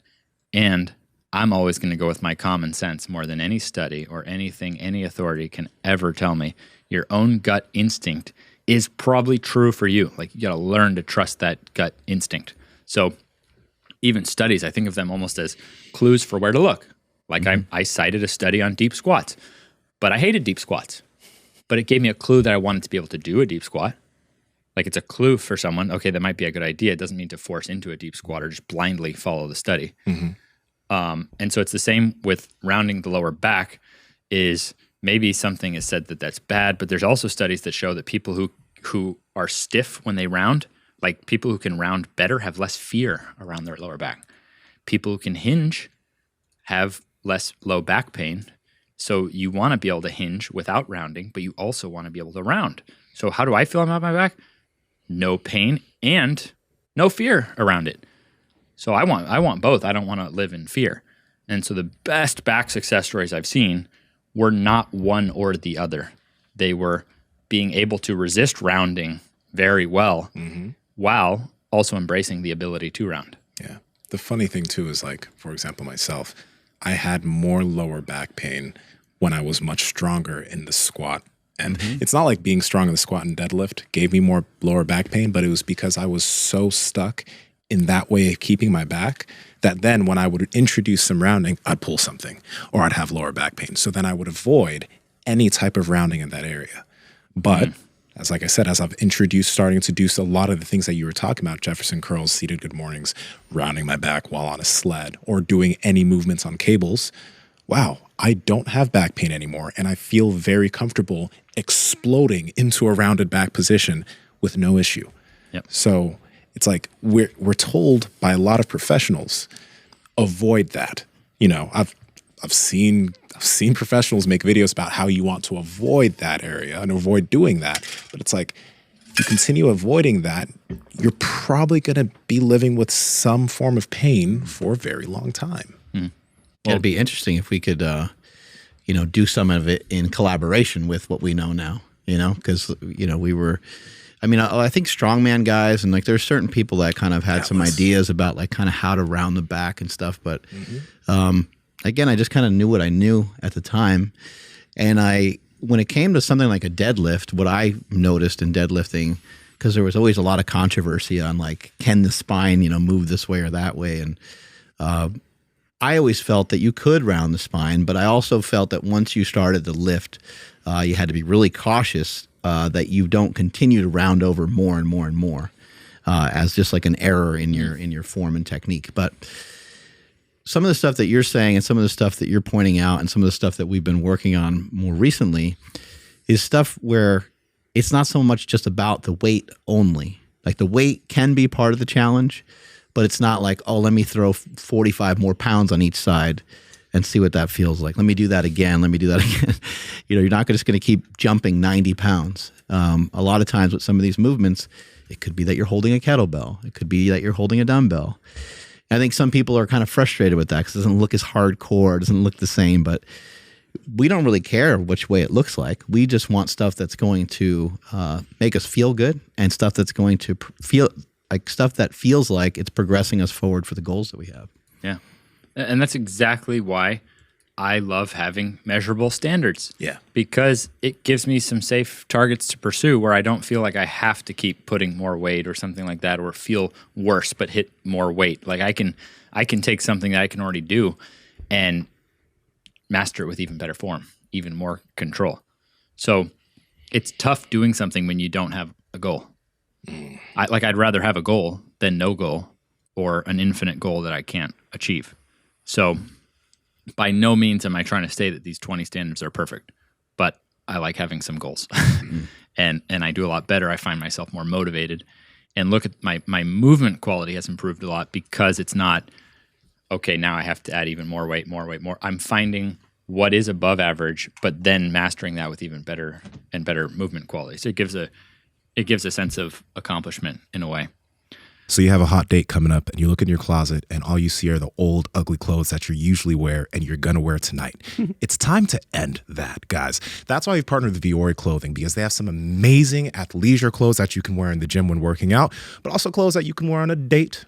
And I'm always going to go with my common sense more than any study or anything any authority can ever tell me. Your own gut instinct is probably true for you. Like, you got to learn to trust that gut instinct. So even studies, I think of them almost as clues for where to look. Like I cited a study on deep squats, but I hated deep squats. But it gave me a clue that I wanted to be able to do a deep squat. Like, it's a clue for someone, okay, that might be a good idea. It doesn't mean to force into a deep squat or just blindly follow the study. And so it's the same with rounding the lower back, is maybe something is said that that's bad, but there's also studies that show that people who are stiff when they round, like people who can round better, have less fear around their lower back. People who can hinge have less low back pain. So you want to be able to hinge without rounding, but you also want to be able to round. So how do I feel about my back? No pain and no fear around it. So I want both. I don't want to live in fear. And so the best back success stories I've seen were not one or the other. They were being able to resist rounding very well while also embracing the ability to round. Yeah. The funny thing too is, like, for example, myself, I had more lower back pain when I was much stronger in the squat. And it's not like being strong in the squat and deadlift gave me more lower back pain, but it was because I was so stuck in that way of keeping my back that then when I would introduce some rounding, I'd pull something or I'd have lower back pain. So then I would avoid any type of rounding in that area. But as like I said, as I've starting to do a lot of the things that you were talking about, Jefferson curls, seated good mornings, rounding my back while on a sled, or doing any movements on cables, wow, I don't have back pain anymore. And I feel very comfortable exploding into a rounded back position with no issue. Yep. So it's like we're told by a lot of professionals, avoid that. You know, I've seen professionals make videos about how you want to avoid that area and avoid doing that. But it's like, if you continue avoiding that, you're probably going to be living with some form of pain for a very long time. Well, it'd be interesting if we could, do some of it in collaboration with what we know now, because, I think strongman guys and like there's certain people that kind of had some ideas about like kind of how to round the back and stuff. But again, I just kind of knew what I knew at the time. And when it came to something like a deadlift, what I noticed in deadlifting, because there was always a lot of controversy on like, can the spine, move this way or that way? And I always felt that you could round the spine, but I also felt that once you started to lift, you had to be really cautious that you don't continue to round over more and more and more as just like an error in your form and technique. But some of the stuff that you're saying and some of the stuff that you're pointing out and some of the stuff that we've been working on more recently is stuff where it's not so much just about the weight only. Like the weight can be part of the challenge, but it's not like, oh, let me throw 45 more pounds on each side and see what that feels like. Let me do that again. Let me do that again. You're not just going to keep jumping 90 pounds. A lot of times with some of these movements, it could be that you're holding a kettlebell. It could be that you're holding a dumbbell. I think some people are kind of frustrated with that because it doesn't look as hardcore, it doesn't look the same, but we don't really care which way it looks like. We just want stuff that's going to make us feel good and stuff that's going to feel like stuff that feels like it's progressing us forward for the goals that we have. Yeah. And that's exactly why I love having measurable standards. Yeah. Because it gives me some safe targets to pursue where I don't feel like I have to keep putting more weight or something like that, or feel worse but hit more weight. Like I can take something that I can already do and master it with even better form, even more control. So it's tough doing something when you don't have a goal. I'd rather have a goal than no goal or an infinite goal that I can't achieve. So by no means am I trying to say that these 20 standards are perfect, but I like having some goals. and I do a lot better. I find myself more motivated, and look at my movement quality has improved a lot because it's not, okay, now I have to add even more weight. I'm finding what is above average, but then mastering that with even better and better movement quality. So it gives a sense of accomplishment in a way. So you have a hot date coming up and you look in your closet and all you see are the old, ugly clothes that you usually wear and you're going to wear tonight. It's time to end that, guys. That's why we've partnered with Viore Clothing, because they have some amazing athleisure clothes that you can wear in the gym when working out, but also clothes that you can wear on a date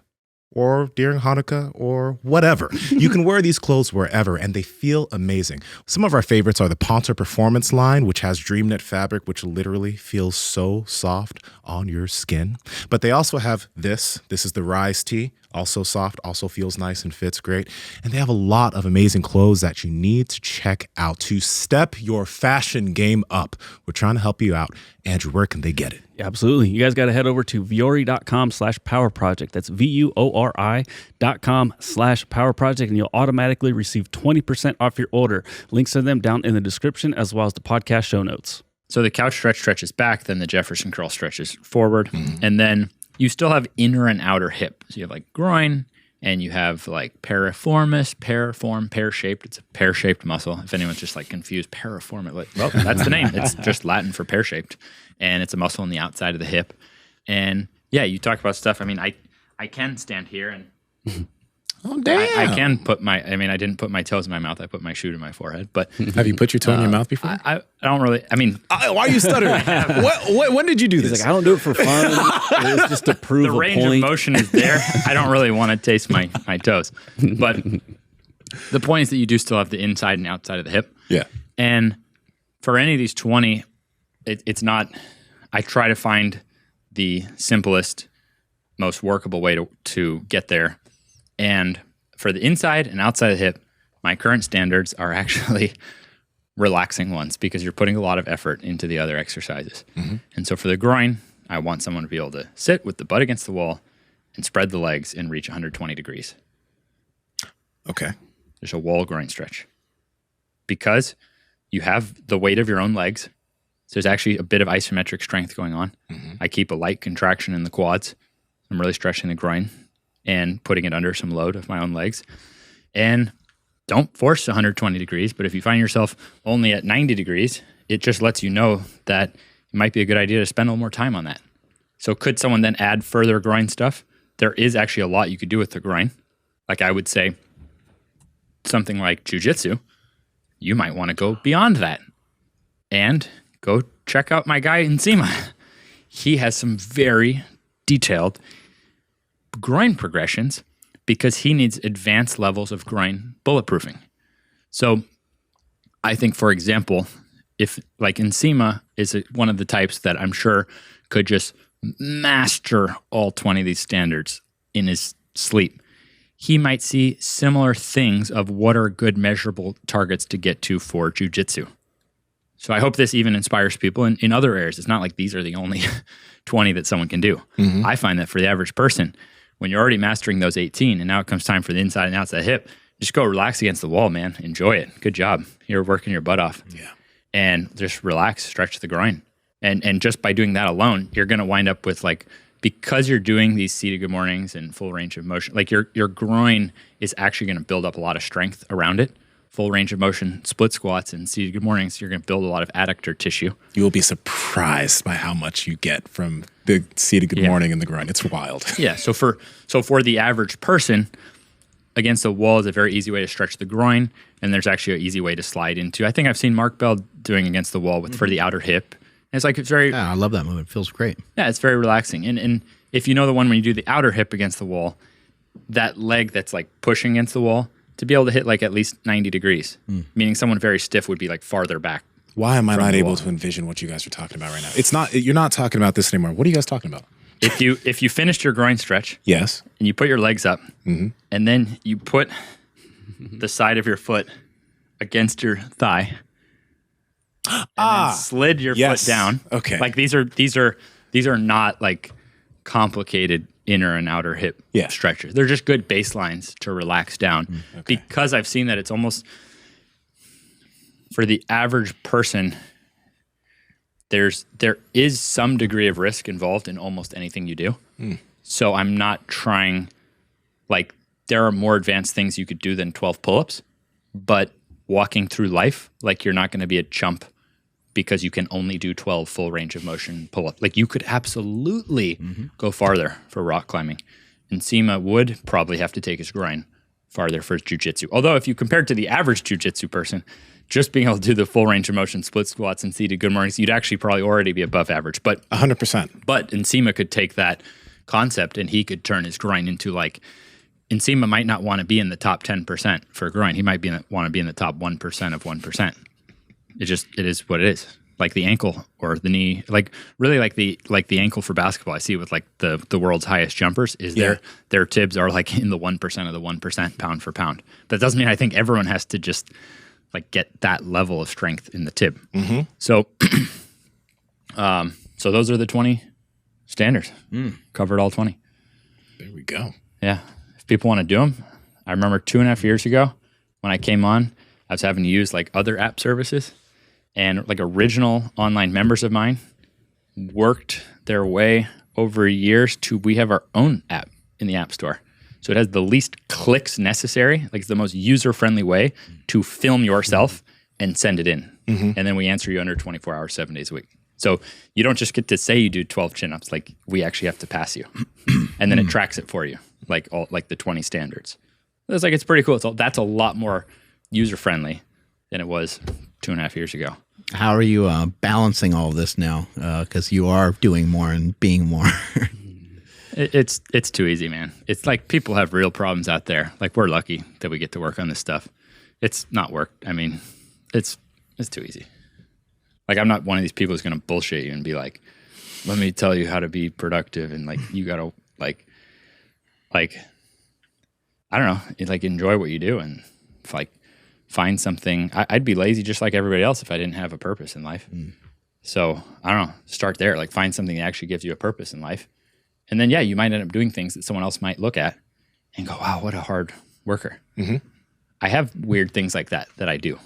or during Hanukkah or whatever. You can wear these clothes wherever and they feel amazing. Some of our favorites are the Ponte Performance line, which has dream knit fabric, which literally feels so soft on your skin. But they also have this is the Rise tee. Also soft, also feels nice and fits great. And they have a lot of amazing clothes that you need to check out to step your fashion game up. We're trying to help you out. Andrew, where can they get it? Yeah, absolutely. You guys got to head over to vuori.com/power project. That's VUORI.com/power project, and you'll automatically receive 20% off your order. Links to them down in the description as well as the podcast show notes. So the couch stretch stretches back, then the Jefferson curl stretches forward, and then you still have inner and outer hip. So you have like groin, and you have like piriform, pear-shaped. It's a pear-shaped muscle. If anyone's just like confused, piriform, well, that's the name. It's just Latin for pear-shaped, and it's a muscle on the outside of the hip. And yeah, you talk about stuff. I mean, I can stand here and oh damn! I can put my. I mean, I didn't put my toes in my mouth. I put my shoe to my forehead. But have you put your toe in your mouth before? I don't really. I mean, why are you stuttering? When did you do this? He's like, I don't do it for fun. It's just to prove the range of motion is there. I don't really want to taste my toes. But the point is that you do still have the inside and outside of the hip. Yeah. And for any of these 20, it's not. I try to find the simplest, most workable way to get there. And for the inside and outside of the hip, my current standards are actually relaxing ones because you're putting a lot of effort into the other exercises. And so for the groin, I want someone to be able to sit with the butt against the wall and spread the legs and reach 120 degrees. Okay. There's a wall groin stretch. Because you have the weight of your own legs, so there's actually a bit of isometric strength going on. I keep a light contraction in the quads. I'm really stretching the groin and putting it under some load of my own legs. And don't force 120 degrees, but if you find yourself only at 90 degrees, it just lets you know that it might be a good idea to spend a little more time on that. So could someone then add further groin stuff? There is actually a lot you could do with the groin. Like I would say something like jujitsu, you might want to go beyond that and go check out my guy Nsima. He has some very detailed groin progressions because he needs advanced levels of groin bulletproofing. So I think, for example, if like Nsima is one of the types that I'm sure could just master all 20 of these standards in his sleep, he might see similar things of what are good measurable targets to get to for jujitsu. So I hope this even inspires people in other areas. It's not like these are the only 20 that someone can do. I find that for the average person, when you're already mastering those 18 and now it comes time for the inside and outside hip, just go relax against the wall, man. Enjoy it. Good job. You're working your butt off. Yeah. And just relax, stretch the groin. And just by doing that alone, you're going to wind up with like, because you're doing these seated good mornings and full range of motion, like your groin is actually going to build up a lot of strength around it. Full range of motion, split squats, and seated good mornings, you're going to build a lot of adductor tissue. You will be surprised by how much you get from the seated good morning in the groin. It's wild. Yeah. So for the average person, against the wall is a very easy way to stretch the groin, and there's actually an easy way to slide into. I think I've seen Mark Bell doing against the wall for the outer hip. And it's very. Yeah, I love that movement. It feels great. Yeah, it's very relaxing. And if you know the one when you do the outer hip against the wall, that leg that's like pushing against the wall, to be able to hit like at least 90 degrees, meaning someone very stiff would be like farther back. Why am I not able to envision what you guys are talking about right now? It's not. You're not talking about this anymore. What are you guys talking about? If you finished your groin stretch, yes, and you put your legs up, and then you put the side of your foot against your thigh, and then slid your foot down. Okay, like these are not like complicated inner and outer hip stretchers. They're just good baselines to relax down. Because I've seen that it's almost for the average person, there is some degree of risk involved in almost anything you do. So I'm not trying, like there are more advanced things you could do than 12 pull-ups, but walking through life, like you're not going to be a chump because you can only do 12 full range of motion pull-up. Like you could absolutely go farther for rock climbing. And Nsima would probably have to take his groin farther for jiu-jitsu. Although if you compare it to the average jiu-jitsu person, just being able to do the full range of motion split squats and seated good mornings, you'd actually probably already be above average. But 100%. But Nsima could take that concept and he could turn his groin into like, Nsima might not want to be in the top 10% for groin. He might want to be in the top 1% of 1%. It is what it is. like the ankle or the knee, like really like the ankle for basketball. I see with like the world's highest jumpers is their tibs are like in the 1% of the 1% pound for pound. That doesn't mean I think everyone has to just like get that level of strength in the tib. So, so those are the 20 standards. Covered all 20. There we go. Yeah. If people want to do them, I remember 2.5 years ago when I came on, I was having to use like other app services, and like original online members of mine worked their way over years to we have our own app in the App Store. So it has the least clicks necessary, like it's the most user-friendly way to film yourself and send it in. And then we answer you under 24 hours, 7 days a week. So you don't just get to say you do 12 chin-ups, like we actually have to pass you. And then it tracks it for you, like all like the 20 standards. It's like, it's pretty cool. That's a lot more user-friendly than it was 2.5 years ago. How are you balancing all of this now? Because you are doing more and being more. It's too easy, man. It's like people have real problems out there. Like we're lucky that we get to work on this stuff. It's not work. I mean, it's too easy. Like I'm not one of these people who's going to bullshit you and be like, let me tell you how to be productive. And like, you got to like, I don't know, like enjoy what you do and like find something. I'd be lazy just like everybody else if I didn't have a purpose in life. So I don't know, start there, like find something that actually gives you a purpose in life. And then, yeah, you might end up doing things that someone else might look at and go, wow, what a hard worker. I have weird things like that I do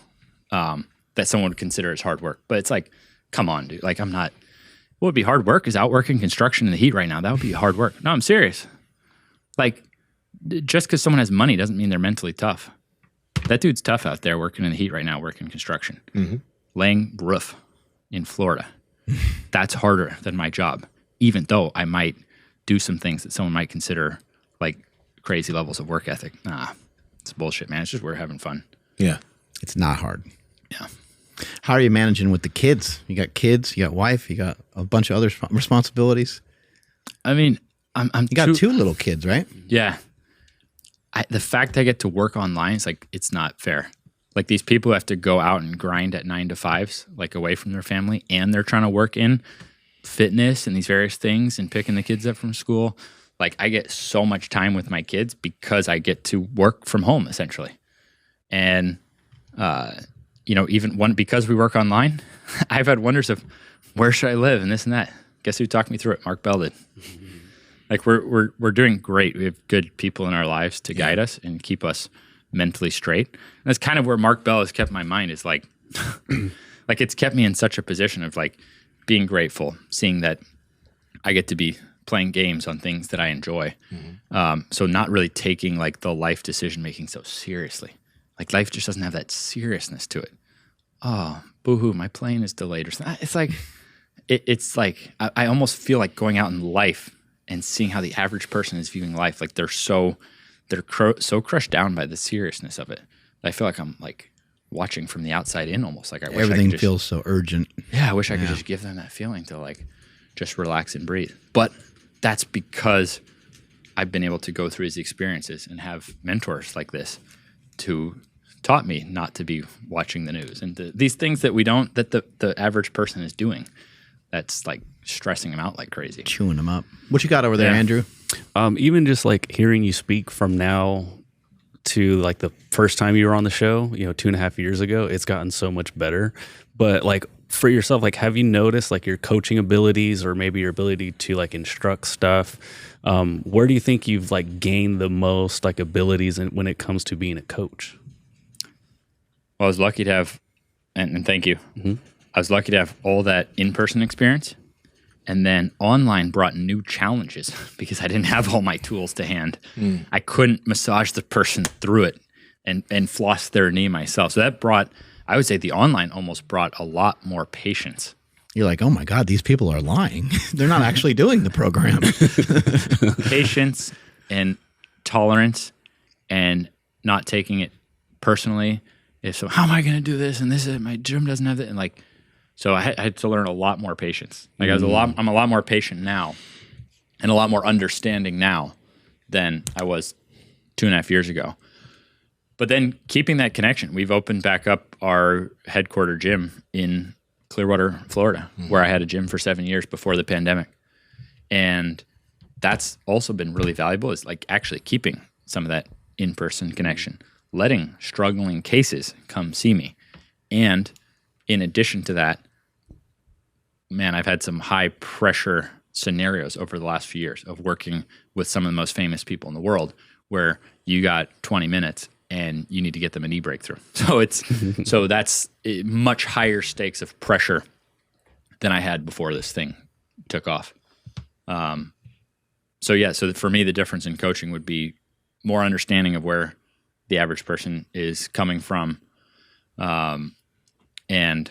that someone would consider as hard work. But it's like, come on, dude. Like I'm not, what would be hard work is out working construction in the heat right now. That would be hard work. No, I'm serious. Like just because someone has money doesn't mean they're mentally tough. That dude's tough out there working in the heat right now, working construction. Laying roof in Florida. That's harder than my job, even though I might do some things that someone might consider like crazy levels of work ethic. Nah, it's bullshit, man. It's just we're having fun. Yeah. It's not hard. Yeah. How are you managing with the kids? You got kids, you got wife, you got a bunch of other responsibilities. I mean, You got two little kids, right? Yeah. The fact I get to work online is like, it's not fair. Like these people have to go out and grind at 9 to 5s, like away from their family, and they're trying to work in fitness and these various things and picking the kids up from school. Like I get so much time with my kids because I get to work from home essentially. And, you know, because we work online, I've had wonders of where should I live and this and that. Guess who talked me through it? Mark Bell did. Like we're doing great. We have good people in our lives to guide us and keep us mentally straight. And that's kind of where Mark Bell has kept my mind is like, like it's kept me in such a position of like being grateful, seeing that I get to be playing games on things that I enjoy. So not really taking like the life decision making so seriously. Like life just doesn't have that seriousness to it. Oh, boo-hoo, my plane is delayed or something. It's like, it's like, I almost feel like going out in life and seeing how the average person is viewing life. Like they're so crushed down by the seriousness of it. I feel like I'm like watching from the outside in almost. Like I wish everything feels so urgent. Yeah, I wish I could just give them that feeling to like just relax and breathe. But that's because I've been able to go through these experiences and have mentors like this to taught me not to be watching the news and these things that the average person is doing. That's like stressing them out like crazy. Chewing them up. What you got over there, Andrew? Even just like hearing you speak from now to like the first time you were on the show, 2.5 years ago, it's gotten so much better. But like for yourself, like have you noticed like your coaching abilities or maybe your ability to like instruct stuff? Where do you think you've like gained the most like abilities when it comes to being a coach? Well, I was lucky to have, and thank you. I was lucky to have all that in-person experience. And then online brought new challenges because I didn't have all my tools to hand. I couldn't massage the person through it and floss their knee myself. So that brought, I would say the online almost brought a lot more patience. You're like, oh my God, these people are lying. They're not actually doing the program. Patience and tolerance and not taking it personally. So how am I going to do this? And my gym doesn't have that. And like, so I had to learn a lot more patience. Like I'm a lot more patient now and a lot more understanding now than I was 2.5 years ago. But then keeping that connection, we've opened back up our headquarter gym in Clearwater, Florida, where I had a gym for 7 years before the pandemic. And that's also been really valuable, is like actually keeping some of that in-person connection, letting struggling cases come see me. And in addition to that, man, I've had some high pressure scenarios over the last few years of working with some of the most famous people in the world, where you got 20 minutes and you need to get them a knee breakthrough. So that's much higher stakes of pressure than I had before this thing took off. So for me, the difference in coaching would be more understanding of where the average person is coming from, and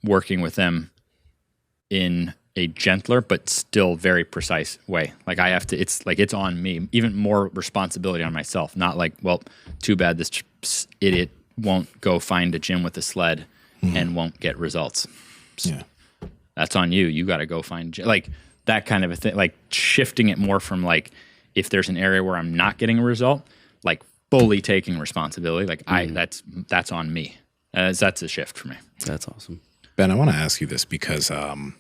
working with them in a gentler but still very precise way. Like I have to, it's on me, even more responsibility on myself. Not like, well, too bad this idiot won't go find a gym with a sled and won't get results. Yeah. That's on you. You got to go find like that kind of a thing. Like shifting it more from like, if there's an area where I'm not getting a result, like fully taking responsibility. Like that's on me. That's a shift for me. That's awesome. Ben, I want to ask you this because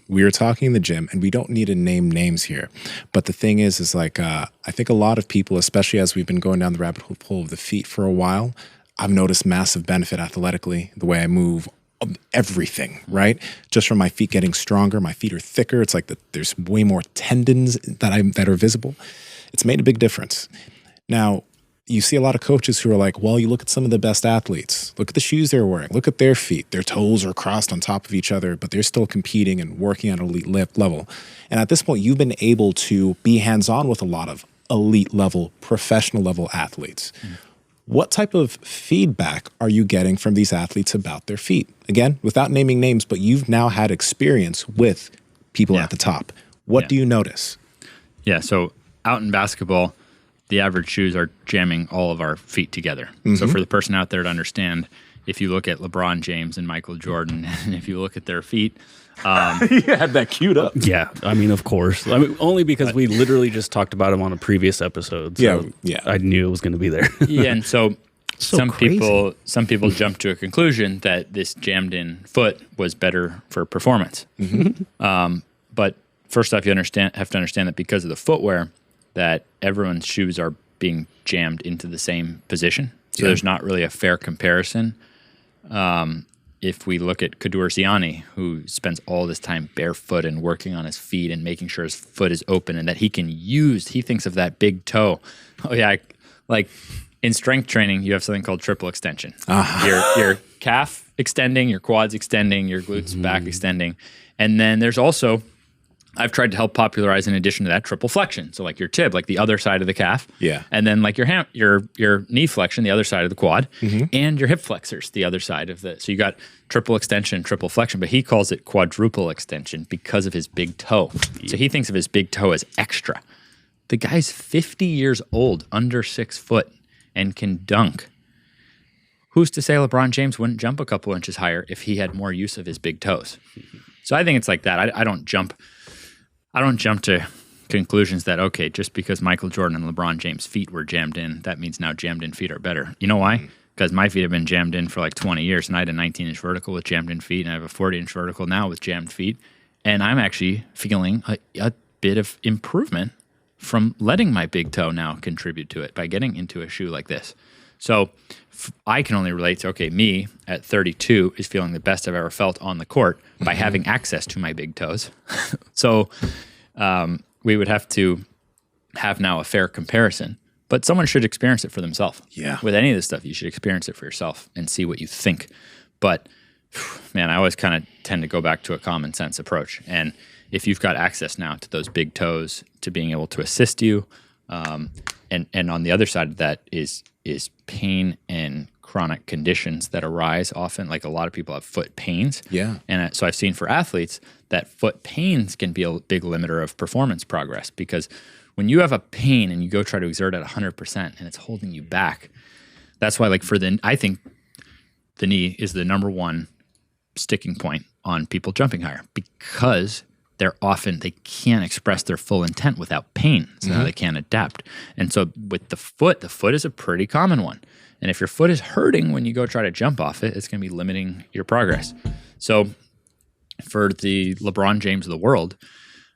we were talking in the gym, and we don't need to name names here. But the thing is like I think a lot of people, especially as we've been going down the rabbit hole of the feet for a while, I've noticed massive benefit athletically, the way I move, everything, right? Just from my feet getting stronger, my feet are thicker. It's like there's way more tendons that are visible. It's made a big difference. Now, you see a lot of coaches who are like, well, you look at some of the best athletes. Look at the shoes they're wearing. Look at their feet. Their toes are crossed on top of each other, but they're still competing and working at an elite level. And at this point, you've been able to be hands-on with a lot of elite level, professional level athletes. What type of feedback are you getting from these athletes about their feet? Again, without naming names, but you've now had experience with people at the top. What do you notice? Yeah, so out in basketball, the average shoes are jamming all of our feet together. So for the person out there to understand, if you look at LeBron James and Michael Jordan, and if you look at their feet, you had that queued up. Yeah, I mean, of course. I mean, only because we literally just talked about him on a previous episode. So yeah. I knew it was going to be there. Yeah, and so some crazy. people jump to a conclusion that this jammed in foot was better for performance. But first off, you have to understand that because of the footwear, that everyone's shoes are being jammed into the same position. So there's not really a fair comparison. If we look at Kadur Ziani, who spends all this time barefoot and working on his feet and making sure his foot is open and that he thinks of that big toe. Oh yeah, like in strength training, you have something called triple extension. Your calf extending, your quads extending, your glutes back extending. And then there's also, I've tried to help popularize, in addition to that, triple flexion. So like your tib, like the other side of the calf. Yeah. And then like your knee flexion, the other side of the quad, and your hip flexors, the other side of the. So you got triple extension, triple flexion, but he calls it quadruple extension because of his big toe. So he thinks of his big toe as extra. The guy's 50 years old, under 6 foot, and can dunk. Who's to say LeBron James wouldn't jump a couple inches higher if he had more use of his big toes? So I think it's like that. I don't jump to conclusions that, okay, just because Michael Jordan and LeBron James' feet were jammed in, that means now jammed in feet are better. You know why? Because my feet have been jammed in for like 20 years, and I had a 19-inch vertical with jammed in feet, and I have a 40-inch vertical now with jammed feet, and I'm actually feeling a bit of improvement from letting my big toe now contribute to it by getting into a shoe like this. So I can only relate to, okay, me at 32 is feeling the best I've ever felt on the court by having access to my big toes. So we would have to have now a fair comparison, but someone should experience it for themselves. Yeah. With any of this stuff, you should experience it for yourself and see what you think. But man, I always kind of tend to go back to a common sense approach. And if you've got access now to those big toes to being able to assist you, and on the other side of that is pain and chronic conditions that arise often. Like a lot of people have foot pains. Yeah. And so I've seen for athletes that foot pains can be a big limiter of performance progress, because when you have a pain and you go try to exert at 100% and it's holding you back, that's why I think the knee is the number one sticking point on people jumping higher, because they can't express their full intent without pain. So now they can't adapt. And so with the foot is a pretty common one. And if your foot is hurting when you go try to jump off it, it's going to be limiting your progress. So for the LeBron James of the world,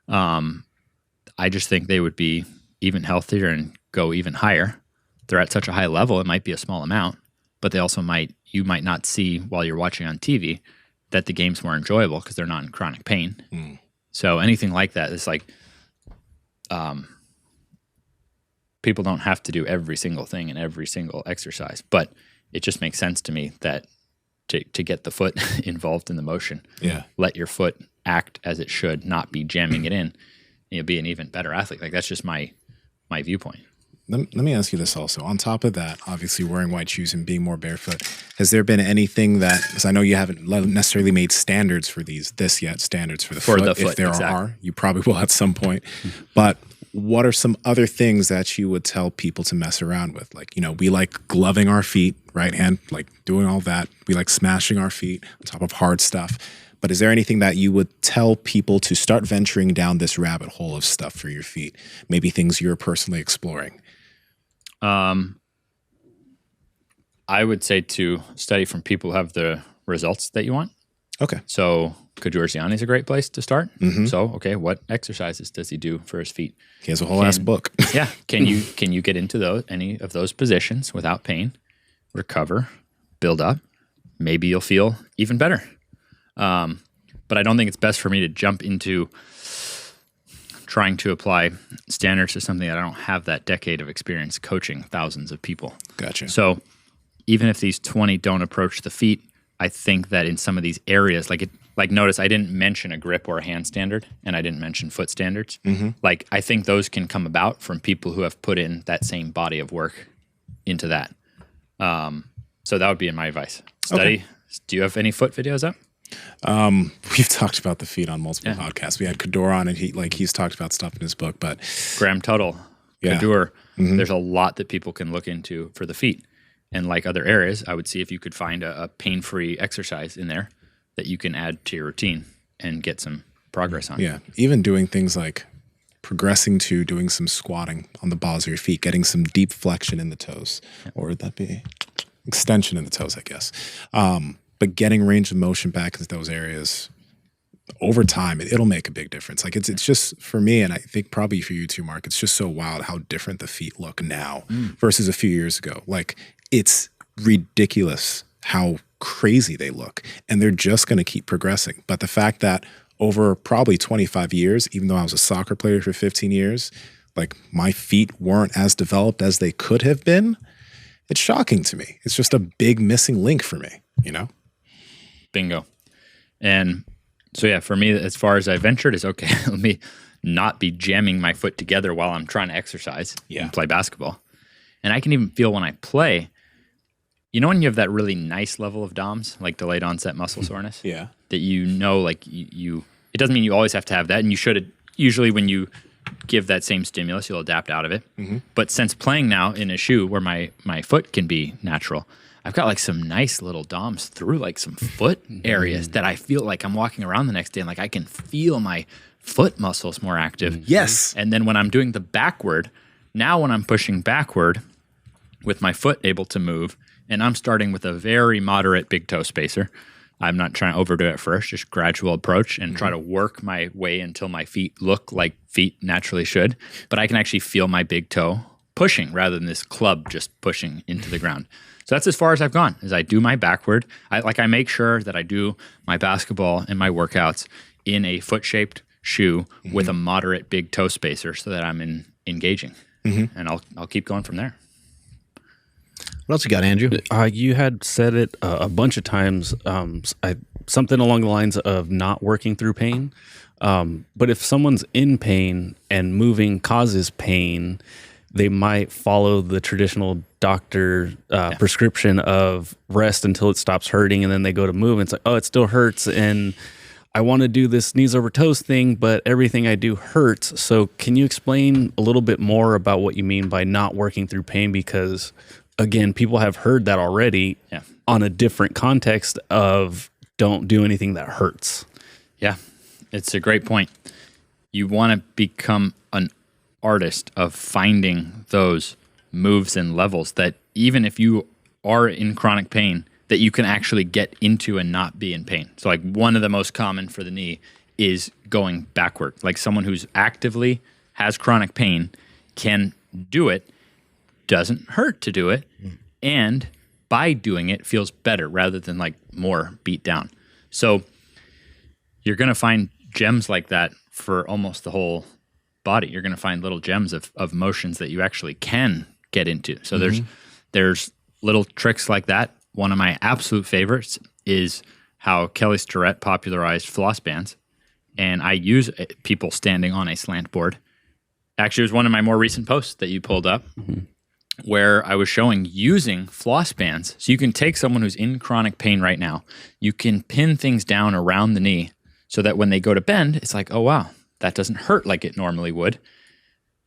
I just think they would be even healthier and go even higher. They're at such a high level, it might be a small amount, but they also you might not see while you're watching on TV that the game's more enjoyable because they're not in chronic pain. So anything like that, it's like people don't have to do every single thing in every single exercise, but it just makes sense to me that to get the foot involved in the motion, let your foot act as it should, not be jamming it in, and you'll be an even better athlete. Like that's just my viewpoint. Let me ask you this also. On top of that, obviously wearing white shoes and being more barefoot, has there been anything that, because I know you haven't necessarily made standards for this yet, standards for the foot. If there are, you probably will at some point. But what are some other things that you would tell people to mess around with? Like, we like gloving our feet, right hand, like doing all that. We like smashing our feet on top of hard stuff. But is there anything that you would tell people to start venturing down this rabbit hole of stuff for your feet? Maybe things you're personally exploring? I would say to study from people who have the results that you want. Okay. So Kajurziani is a great place to start. So, okay, what exercises does he do for his feet? He has a whole ass book. Yeah. Can you get into any of those positions without pain, recover, build up? Maybe you'll feel even better. But I don't think it's best for me to jump into trying to apply standards to something that I don't have that decade of experience coaching thousands of people. Gotcha. So even if these 20 don't approach the feet, I think that in some of these areas, like notice I didn't mention a grip or a hand standard, and I didn't mention foot standards. Like I think those can come about from people who have put in that same body of work into that. So that would be my advice. Study. Okay. Do you have any foot videos up? We've talked about the feet on multiple podcasts. We had Kador on, and he's talked about stuff in his book. But Graham Tuttle, Kador, there's a lot that people can look into for the feet. And like other areas, I would see if you could find a pain-free exercise in there that you can add to your routine and get some progress on. Yeah, even doing things like progressing to doing some squatting on the balls of your feet, getting some deep flexion in the toes, or would that be extension in the toes, I guess. But getting range of motion back into those areas over time, it'll make a big difference. Like it's just for me, and I think probably for you too, Mark, it's just so wild how different the feet look now versus a few years ago. Like it's ridiculous how crazy they look, and they're just going to keep progressing. But the fact that over probably 25 years, even though I was a soccer player for 15 years, like my feet weren't as developed as they could have been, it's shocking to me. It's just a big missing link for me, Bingo. And so, yeah, for me, as far as I ventured is, okay, let me not be jamming my foot together while I'm trying to exercise and play basketball. And I can even feel when I play, when you have that really nice level of DOMS, like delayed onset muscle soreness? Yeah. That like you it doesn't mean you always have to have that. And you should, usually when you give that same stimulus, you'll adapt out of it. But since playing now in a shoe where my foot can be natural, I've got like some nice little DOMs through like some foot areas that I feel like I'm walking around the next day and like I can feel my foot muscles more active. Yes. And then when I'm doing the backward, now when I'm pushing backward with my foot able to move, and I'm starting with a very moderate big toe spacer, I'm not trying to overdo it first, just gradual approach and try to work my way until my feet look like feet naturally should. But I can actually feel my big toe pushing rather than this club just pushing into the ground. So that's as far as I've gone, is I do my backward. I make sure that I do my basketball and my workouts in a foot-shaped shoe with a moderate big toe spacer so that I'm engaging. And I'll keep going from there. What else you got, Andrew? You had said it a bunch of times, something along the lines of not working through pain. But if someone's in pain and moving causes pain, they might follow the traditional doctor prescription of rest until it stops hurting, and then they go to move, and it's like, oh, it still hurts, and I want to do this knees over toes thing, but everything I do hurts. So can you explain a little bit more about what you mean by not working through pain? Because, again, people have heard that already on a different context of don't do anything that hurts. Yeah, it's a great point. You want to become an artist of finding those moves and levels that even if you are in chronic pain, that you can actually get into and not be in pain. So like one of the most common for the knee is going backward. Like someone who's actively has chronic pain can do it, doesn't hurt to do it, and by doing it feels better rather than like more beat down. So you're going to find gems like that for almost the whole body. You're going to find little gems of motions that you actually can get into. So there's little tricks like that. One of my absolute favorites is how Kelly Starrett popularized floss bands. And I use people standing on a slant board. Actually, it was one of my more recent posts that you pulled up where I was showing using floss bands. So you can take someone who's in chronic pain right now, you can pin things down around the knee so that when they go to bend, it's like, oh, wow, that doesn't hurt like it normally would.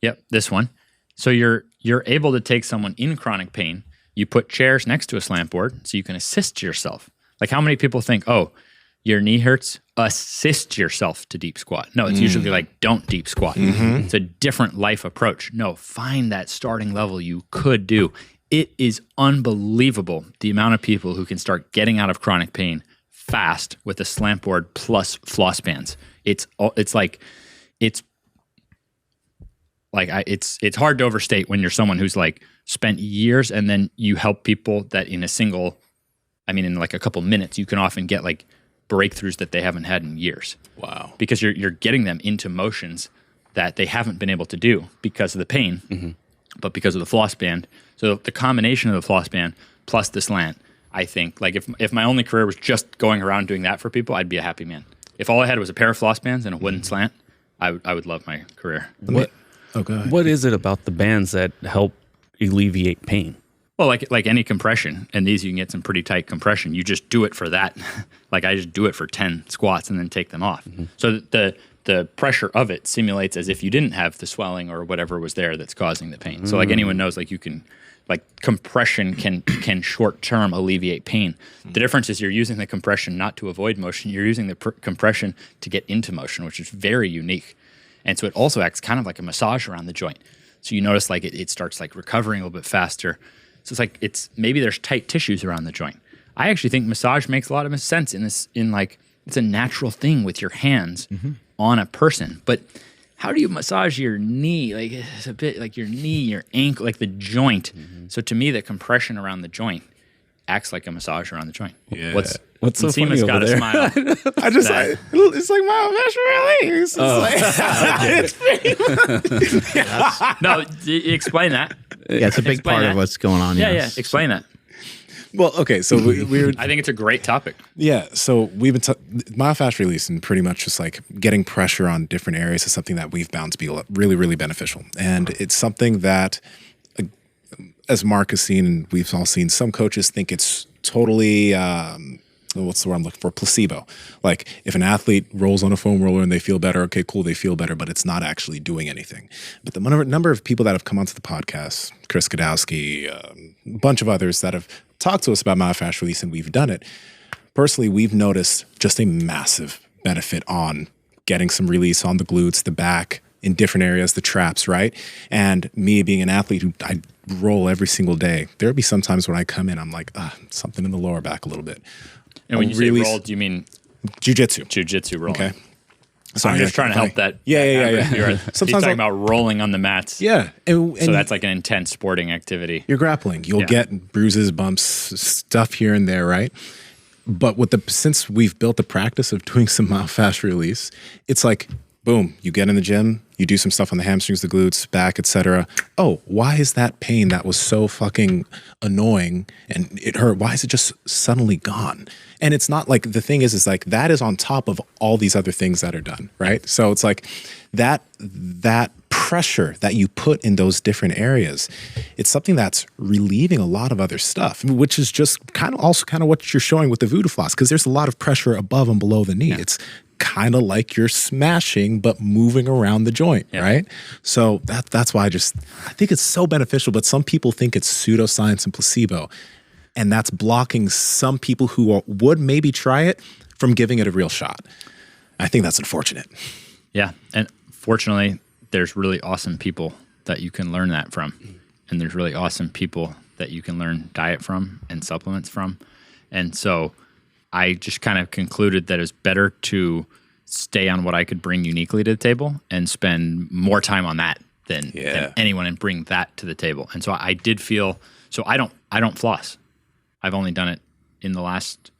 Yep, this one. So you're able to take someone in chronic pain, you put chairs next to a slant board so you can assist yourself. Like how many people think, oh, your knee hurts, assist yourself to deep squat. No, it's usually like don't deep squat. It's a different life approach. No, find that starting level you could do. It is unbelievable the amount of people who can start getting out of chronic pain fast with a slant board plus floss bands. It's hard to overstate when you're someone who's like spent years and then you help people that in like a couple minutes, you can often get like breakthroughs that they haven't had in years. Wow. Because you're getting them into motions that they haven't been able to do because of the pain, but because of the floss band. So the combination of the floss band plus the slant, I think, like if my only career was just going around doing that for people, I'd be a happy man. If all I had was a pair of floss bands and a wooden slant, I would love my career. Oh, go ahead. What is it about the bands that help alleviate pain? Well, like any compression, and these you can get some pretty tight compression. You just do it for that. Like I just do it for 10 squats and then take them off. So the pressure of it simulates as if you didn't have the swelling or whatever was there that's causing the pain. So like anyone knows, like you can, like compression can short term alleviate pain. The difference is you're using the compression not to avoid motion. You're using the compression to get into motion, which is very unique. And so it also acts kind of like a massage around the joint. So you notice like it starts like recovering a little bit faster. So it's like maybe there's tight tissues around the joint. I actually think massage makes a lot of sense in like it's a natural thing with your hands on a person. But how do you massage your knee? Like it's a bit like your knee, your ankle, like the joint. So to me, the compression around the joint acts like a massage around the joint. Yeah. What's so Nsima's funny got over a there? smile. It's like myofascial release. No, explain that. Yeah, it's a big Explain part that. of what's going on. Yeah, yes. explain that. Well, okay, so we're I think it's a great topic. yeah. So we've been myofascial release and pretty much just like getting pressure on different areas is something that we've found to be really, really beneficial, and it's something that, as Mark has seen and we've all seen, some coaches think it's totally. What's the word I'm looking for? Placebo. Like if an athlete rolls on a foam roller and they feel better, okay, cool, they feel better, but it's not actually doing anything. But the number of people that have come onto the podcast, Chris Godowski, a bunch of others that have talked to us about myofascial release and we've done it, personally, we've noticed just a massive benefit on getting some release on the glutes, the back, in different areas, the traps, right? And me being an athlete who I roll every single day, there'll be some times when I come in, I'm like, something in the lower back a little bit. And when you say roll, do you mean Jiu-jitsu. Jiu-jitsu rolling? Okay. So I'm just trying to help that. Yeah. He's Sometimes talking about rolling on the mats. Yeah. And So that's like an intense sporting activity. you're grappling. You'll get bruises, bumps, stuff here and there, right? But since we've built the practice of doing some myofascial release, it's like, boom, you get in the gym, you do some stuff on the hamstrings, the glutes, back, etc. Oh, why is that pain that was so fucking annoying and it hurt? Why is it just suddenly gone? And it's not like, the thing is like that is on top of all these other things that are done, right? So it's like that pressure that you put in those different areas, it's something that's relieving a lot of other stuff, which is just kind of what you're showing with the voodoo floss, because there's a lot of pressure above and below the knee. Yeah. It's kind of like you're smashing but moving around the joint, right? So that's why I think it's so beneficial, but some people think it's pseudoscience and placebo, and that's blocking some people who would maybe try it from giving it a real shot. I think that's unfortunate. Yeah, and fortunately, there's really awesome people that you can learn that from, and there's really awesome people that you can learn diet from and supplements from. And so I just kind of concluded that it was better to stay on what I could bring uniquely to the table and spend more time on that than anyone and bring that to the table. And so I did feel, so I don't floss. I've only done it in the last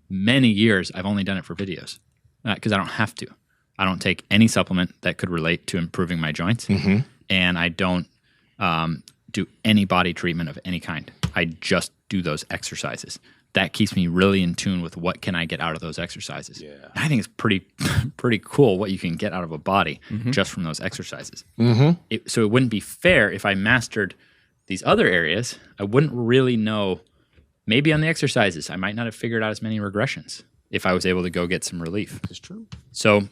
many years. I've only done it for videos because I don't have to. I don't take any supplement that could relate to improving my joints. And I don't do any body treatment of any kind. I just do those exercises. That keeps me really in tune with what can I get out of those exercises. Yeah. I think it's pretty cool what you can get out of a body just from those exercises. So it wouldn't be fair if I mastered these other areas. I wouldn't really know. Maybe on the exercises, I might not have figured out as many regressions if I was able to go get some relief. That's true. So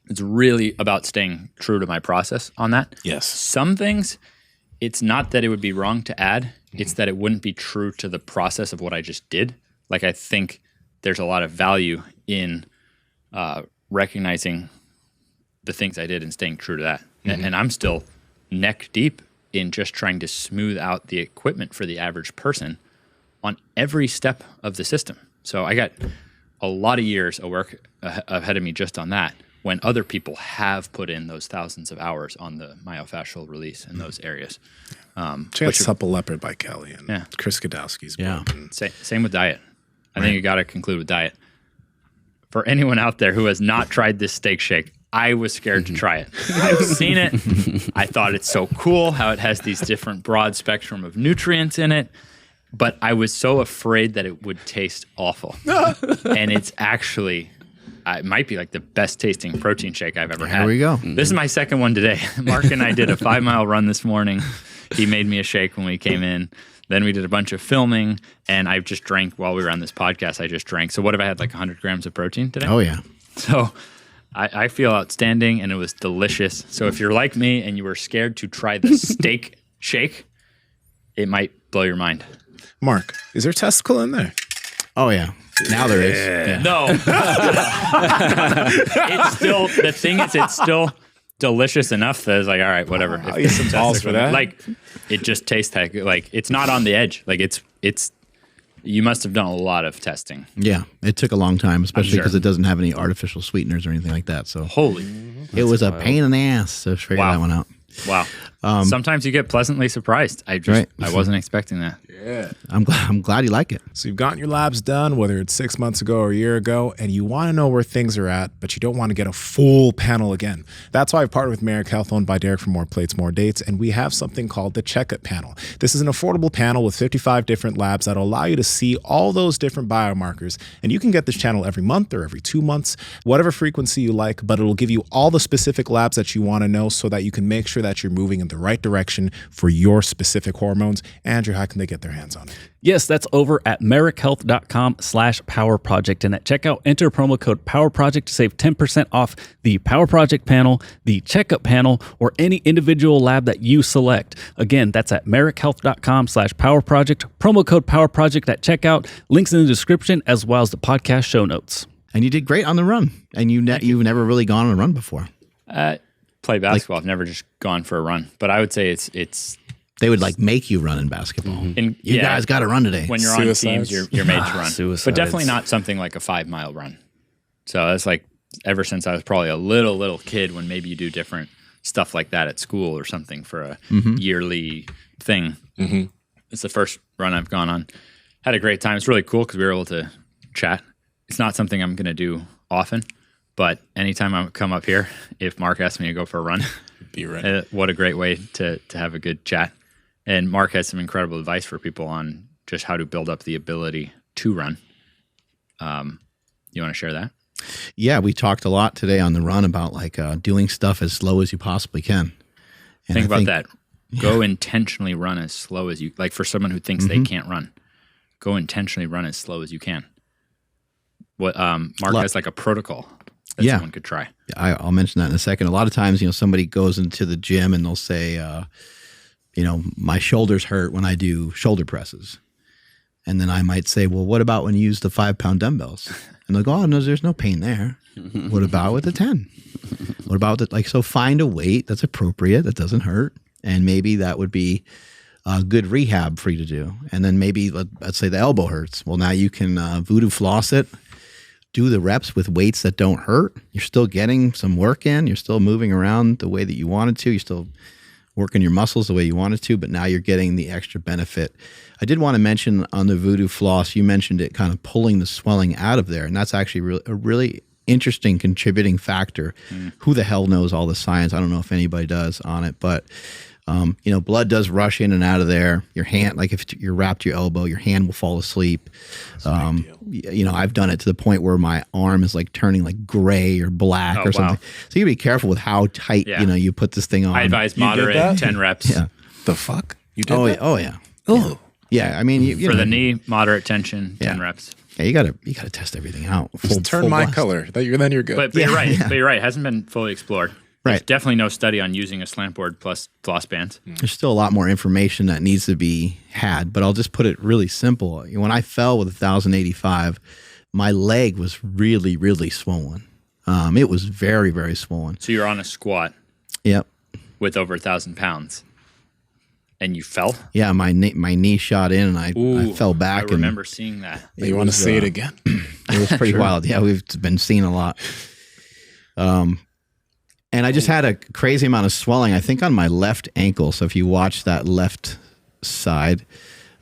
it's really about staying true to my process on that. Yes. Some things, it's not that it would be wrong to add. It's that it wouldn't be true to the process of what I just did. Like, I think there's a lot of value in recognizing the things I did and staying true to that. And I'm still neck deep in just trying to smooth out the equipment for the average person on every step of the system. So I got a lot of years of work ahead of me just on that, when other people have put in those thousands of hours on the myofascial release in those areas. Check out Supple Leopard by Kelly and Chris Godowski's book. And Same with diet. I think you got to conclude with diet. For anyone out there who has not tried this steak shake, I was scared to try it. I've seen it. I thought it's so cool how it has these different broad spectrum of nutrients in it. But I was so afraid that it would taste awful. And it's actually, it might be like the best tasting protein shake I've ever had. There we go. This is my second one today. Mark and I did a 5-mile run this morning. He made me a shake when we came in. Then we did a bunch of filming, and I just drank while we were on this podcast. I just drank. So what if I had like 100 grams of protein today? Oh, yeah. So I feel outstanding, and it was delicious. So if you're like me and you were scared to try the steak shake, it might blow your mind. Mark, is there testicle in there? Oh, yeah. Now there is. Yeah. No. It's still, the thing is, it's still delicious enough that it's like, all right, whatever. I'll eat some balls for that. Like, it just tastes like it's not on the edge. Like, it's you must have done a lot of testing. Yeah, it took a long time, especially because it doesn't have any artificial sweeteners or anything like that. So holy, it was a pain in the ass to figure that one out. Wow. Sometimes you get pleasantly surprised. I wasn't expecting that. Yeah. I'm glad you like it. So you've gotten your labs done, whether it's 6 months ago or a year ago, and you want to know where things are at, but you don't want to get a full panel again. That's why I've partnered with Merrick Health, owned by Derek for More Plates, More Dates, and we have something called the Checkup Panel. This is an affordable panel with 55 different labs that will allow you to see all those different biomarkers, and you can get this channel every month or every 2 months, whatever frequency you like, but it'll give you all the specific labs that you want to know so that you can make sure that you're moving in the right direction for your specific hormones. Andrew, how can they get their hands on it? Yes, that's over at merrickhealth.com/powerproject. And at checkout, enter promo code POWERPROJECT to save 10% off the Power Project panel, the checkup panel, or any individual lab that you select. Again, that's at merrickhealth.com/powerproject. Promo code POWERPROJECT at checkout. Links in the description as well as the podcast show notes. And you did great on the run. And you've never really gone on a run before. Play basketball. I've never just gone for a run, but I would say it's. They would like make you run in basketball. You guys got to run today. When you're on teams, you're made to run. But definitely not something like a 5-mile run. So that's like ever since I was probably a little kid, when maybe you do different stuff like that at school or something for a yearly thing. It's the first run I've gone on. Had a great time. It's really cool because we were able to chat. It's not something I'm going to do often. But anytime I come up here, if Mark asks me to go for a run, be ready. What a great way to have a good chat. And Mark has some incredible advice for people on just how to build up the ability to run. You want to share that? Yeah, we talked a lot today on the run about like doing stuff as slow as you possibly can. And think about that. Go intentionally run as slow as you, like for someone who thinks they can't run, go intentionally run as slow as you can. What Mark has like a protocol that someone could try. I'll mention that in a second. A lot of times, somebody goes into the gym and they'll say, my shoulders hurt when I do shoulder presses. And then I might say, well, what about when you use the 5-pound dumbbells? And they'll go, oh, no, there's no pain there. What about with the 10? What about so find a weight that's appropriate, that doesn't hurt. And maybe that would be good rehab for you to do. And then maybe let's say the elbow hurts. Well, now you can voodoo floss it, do the reps with weights that don't hurt. You're still getting some work in. You're still moving around the way that you wanted to. You're still working your muscles the way you wanted to, but now you're getting the extra benefit. I did want to mention on the voodoo floss, you mentioned it kind of pulling the swelling out of there. And that's actually a really interesting contributing factor. Who the hell knows all the science? I don't know if anybody does on it, but blood does rush in and out of there. Your hand, like if you're wrapped your elbow, your hand will fall asleep. I've done it to the point where my arm is like turning like gray or black or something. Wow. So you gotta be careful with how tight, you put this thing on. I advise moderate 10 reps. Yeah. The fuck? You did that? Oh yeah. Oh. Yeah. I mean, for the knee, moderate tension, 10 reps. Yeah, you gotta test everything out. Just turn my color. Then you're good. But you're right. But you're right. It hasn't been fully explored. Right. There's definitely no study on using a slant board plus floss bands. There's still a lot more information that needs to be had, but I'll just put it really simple. When I fell with 1,085, my leg was really, really swollen. It was very, very swollen. So you're on a squat. Yep. With over 1,000 pounds. And you fell? Yeah, my knee shot in and I fell back. I remember seeing that. You want to see it again? It was pretty wild. Yeah, we've been seeing a lot. And I just had a crazy amount of swelling, I think, on my left ankle. So if you watch that left side,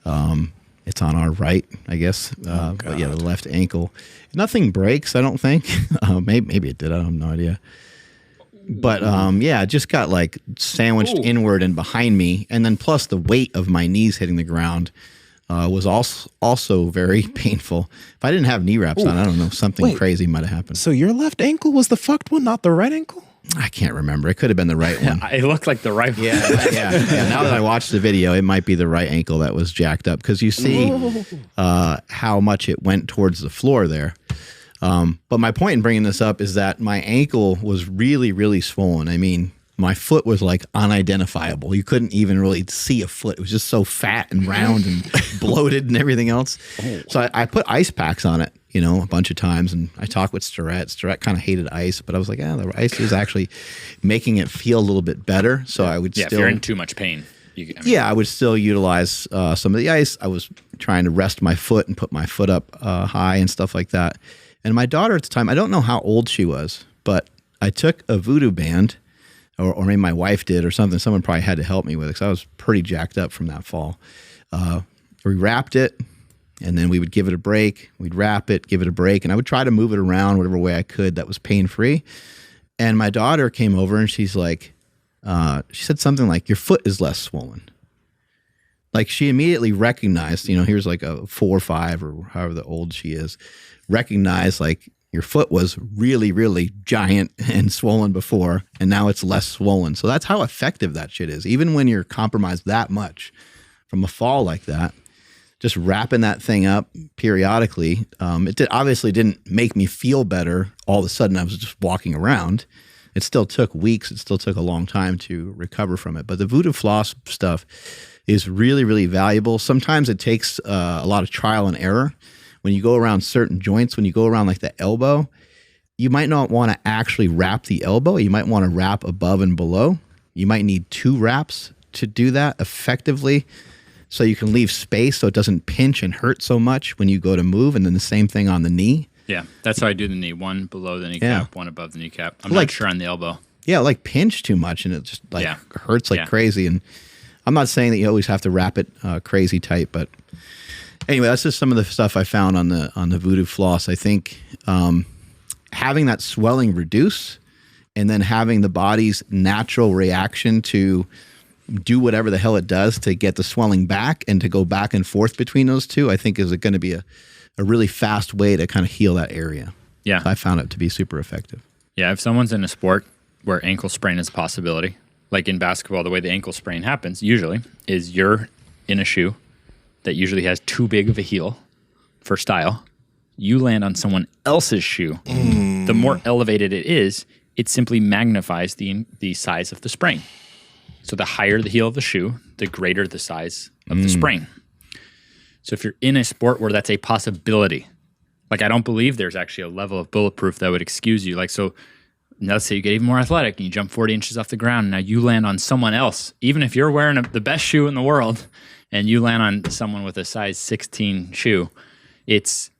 it's on our right, I guess. But yeah, the left ankle. Nothing breaks, I don't think. Maybe it did. I have no idea. But it just got like sandwiched inward and behind me. And then plus the weight of my knees hitting the ground was also very painful. If I didn't have knee wraps on, I don't know, something crazy might have happened. So your left ankle was the fucked one, not the right ankle? I can't rember. It could have been the right one. It looked like the right one. Yeah. Now that I watched the video, it might be the right ankle that was jacked up because you see how much it went towards the floor there. But my point in bringing this up is that my ankle was really, really swollen. I mean, my foot was like unidentifiable. You couldn't even really see a foot. It was just so fat and round and bloated and everything else. So I put ice packs on it, a bunch of times. And I talked with Starrett. Starrett kind of hated ice, but I was like, the ice is actually making it feel a little bit better. So I would still. If you're in too much pain. I would still utilize some of the ice. I was trying to rest my foot and put my foot up high and stuff like that. And my daughter at the time, I don't know how old she was, but I took a voodoo band. Or maybe my wife did or something. Someone probably had to help me with it because I was pretty jacked up from that fall. We wrapped it, and then we would give it a break. We'd wrap it, give it a break, and I would try to move it around whatever way I could that was pain-free. And my daughter came over, and she's like, she said something like, your foot is less swollen. Like she immediately recognized, here's like a 4 or 5 or however old she is, recognized like, your foot was really, really giant and swollen before, and now it's less swollen. So that's how effective that shit is. Even when you're compromised that much from a fall like that, just wrapping that thing up periodically, obviously didn't make me feel better. All of a sudden, I was just walking around. It still took weeks. It still took a long time to recover from it. But the voodoo floss stuff is really, really valuable. Sometimes it takes a lot of trial and error. When you go around certain joints, when you go around like the elbow, you might not want to actually wrap the elbow. You might want to wrap above and below. You might need 2 wraps to do that effectively so you can leave space so it doesn't pinch and hurt so much when you go to move. And then the same thing on the knee. Yeah, that's how I do the knee. 1 below the kneecap, 1 above the kneecap. I'm not sure on the elbow. Yeah, like pinch too much and it just hurts like crazy. And I'm not saying that you always have to wrap it crazy tight, but anyway, that's just some of the stuff I found on the voodoo floss. I think having that swelling reduce and then having the body's natural reaction to do whatever the hell it does to get the swelling back and to go back and forth between those two, I think is going to be a really fast way to kind of heal that area. Yeah. So I found it to be super effective. Yeah, if someone's in a sport where ankle sprain is a possibility, like in basketball, the way the ankle sprain happens usually is you're in a shoe that usually has too big of a heel for style. You land on someone else's shoe. The more elevated it is, it simply magnifies the size of the sprain. So the higher the heel of the shoe, the greater the size of the sprain. So if you're in a sport where that's a possibility, like I don't believe there's actually a level of bulletproof that would excuse you. Like, so let's say you get even more athletic and you jump 40 inches off the ground. And now you land on someone else, even if you're wearing the best shoe in the world, and you land on someone with a size 16 shoe, it's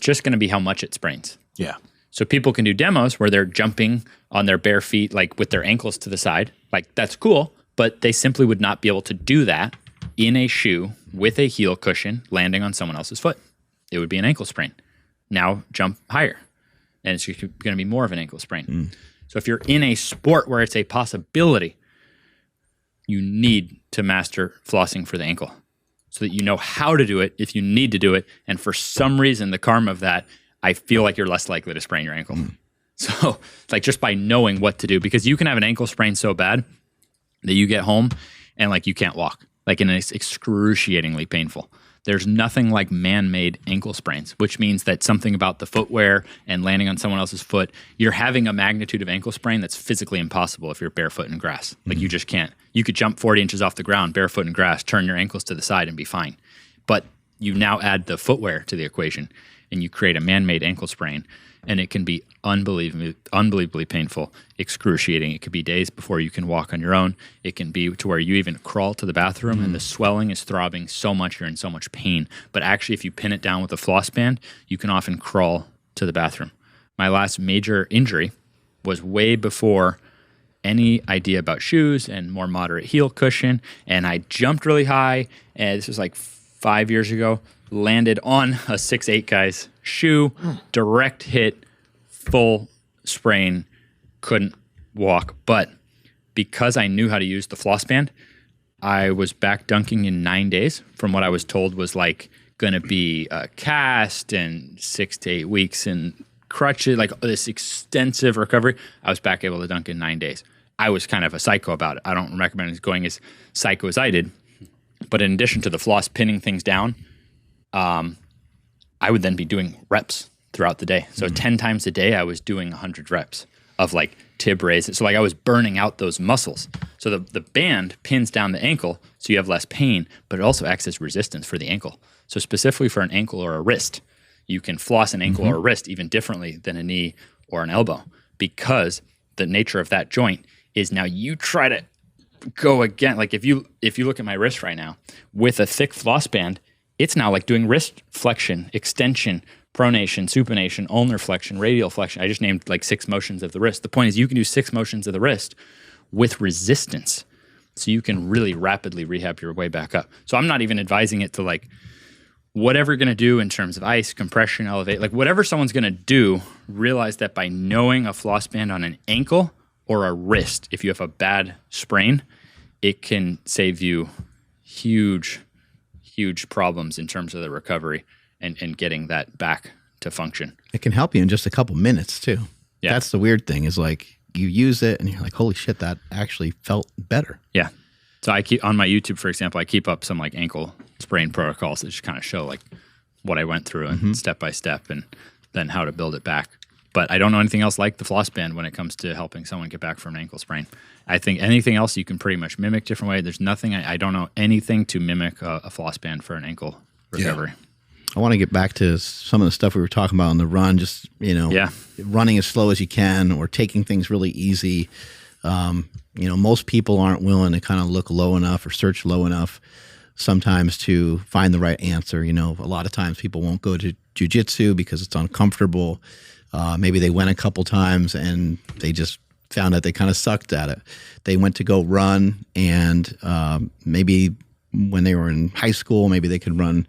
just going to be how much it sprains. Yeah. So people can do demos where they're jumping on their bare feet, like with their ankles to the side. Like, that's cool, but they simply would not be able to do that in a shoe with a heel cushion landing on someone else's foot. It would be an ankle sprain. Now jump higher, and it's going to be more of an ankle sprain. So if you're in a sport where it's a possibility, you need to master flossing for the ankle so that you know how to do it if you need to do it. And for some reason, the karma of that, I feel like you're less likely to sprain your ankle. So like, just by knowing what to do, because you can have an ankle sprain so bad that you get home and like you can't walk, like, and it's excruciatingly painful. There's nothing like man-made ankle sprains, which means that something about the footwear and landing on someone else's foot, you're having a magnitude of ankle sprain that's physically impossible if you're barefoot in grass. Like, you just can't. You could jump 40 inches off the ground barefoot in grass, turn your ankles to the side and be fine. But you now add the footwear to the equation and you create a man-made ankle sprain, and it can be unbelievably painful, excruciating. It could be days before you can walk on your own. It can be to where you even crawl to the bathroom and the swelling is throbbing so much, you're in so much pain. But actually, if you pin it down with a floss band, you can often crawl to the bathroom. My last major injury was way before any idea about shoes and more moderate heel cushion, and I jumped really high, and this was like 5 years ago, landed on a 6'8" guy's shoe, direct hit, full sprain, couldn't walk. But because I knew how to use the floss band, I was back dunking in 9 days from what I was told was like going to be a cast and 6 to 8 weeks and crutches, like this extensive recovery. I was back able to dunk in 9 days. I was kind of a psycho about it. I don't recommend going as psycho as I did. But in addition to the floss pinning things down, I would then be doing reps throughout the day. So 10 times a day, I was doing 100 reps of like tib raises. So like I was burning out those muscles. So the band pins down the ankle so you have less pain, but it also acts as resistance for the ankle. So specifically for an ankle or a wrist, you can floss an ankle or a wrist even differently than a knee or an elbow, because the nature of that joint is now you try to go again. Like if you look at my wrist right now with a thick floss band, it's now like doing wrist flexion, extension, pronation, supination, ulnar flexion, radial flexion. I just named like 6 motions of the wrist. The point is you can do 6 motions of the wrist with resistance, so you can really rapidly rehab your way back up. So I'm not even advising it to like whatever you're going to do in terms of ice, compression, elevate, like whatever someone's going to do, realize that by knowing a floss band on an ankle or a wrist, if you have a bad sprain, it can save you huge problems in terms of the recovery and getting that back to function. It can help you in just a couple minutes too. Yeah. That's the weird thing, is like you use it and you're like, holy shit, that actually felt better. Yeah. So I keep on my YouTube, for example, I keep up some like ankle sprain protocols that just kind of show like what I went through and step by step, and then how to build it back. But I don't know anything else like the floss band when it comes to helping someone get back from an ankle sprain. I think anything else you can pretty much mimic different way. There's nothing, I don't know anything to mimic a floss band for an ankle recovery. Yeah. I want to get back to some of the stuff we were talking about on the run, just, running as slow as you can or taking things really easy. Most people aren't willing to kind of look low enough or search low enough sometimes to find the right answer. A lot of times people won't go to jiu-jitsu because it's uncomfortable. Maybe they went a couple times and they just found out they kind of sucked at it. They went to go run, and maybe when they were in high school, maybe they could run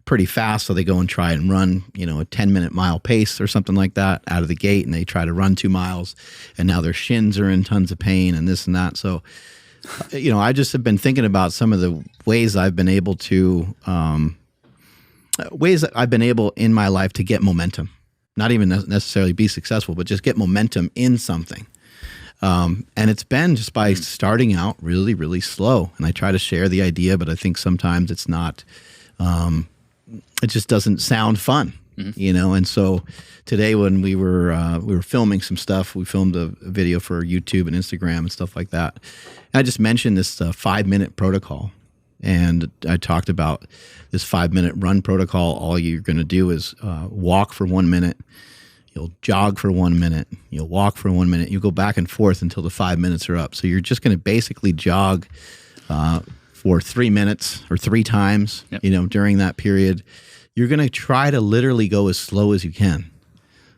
pretty fast. So they go and try and run, a 10-minute mile pace or something like that out of the gate. And they try to run 2 miles, and now their shins are in tons of pain and this and that. So, I just have been thinking about some of the ways I've been able to, in my life to get momentum. Not even necessarily be successful, but just get momentum in something. And it's been just by starting out really, really slow. And I try to share the idea, but I think sometimes it's not, it just doesn't sound fun, And so today when we were filming some stuff, we filmed a video for YouTube and Instagram and stuff like that. And I just mentioned this 5-minute protocol. And I talked about this 5-minute run protocol. All you're going to do is walk for 1 minute, You'll jog for 1 minute. You'll walk for 1 minute. You go back and forth until the 5 minutes are up. So you're just going to basically jog for 3 minutes or 3 times, during that period. You're going to try to literally go as slow as you can.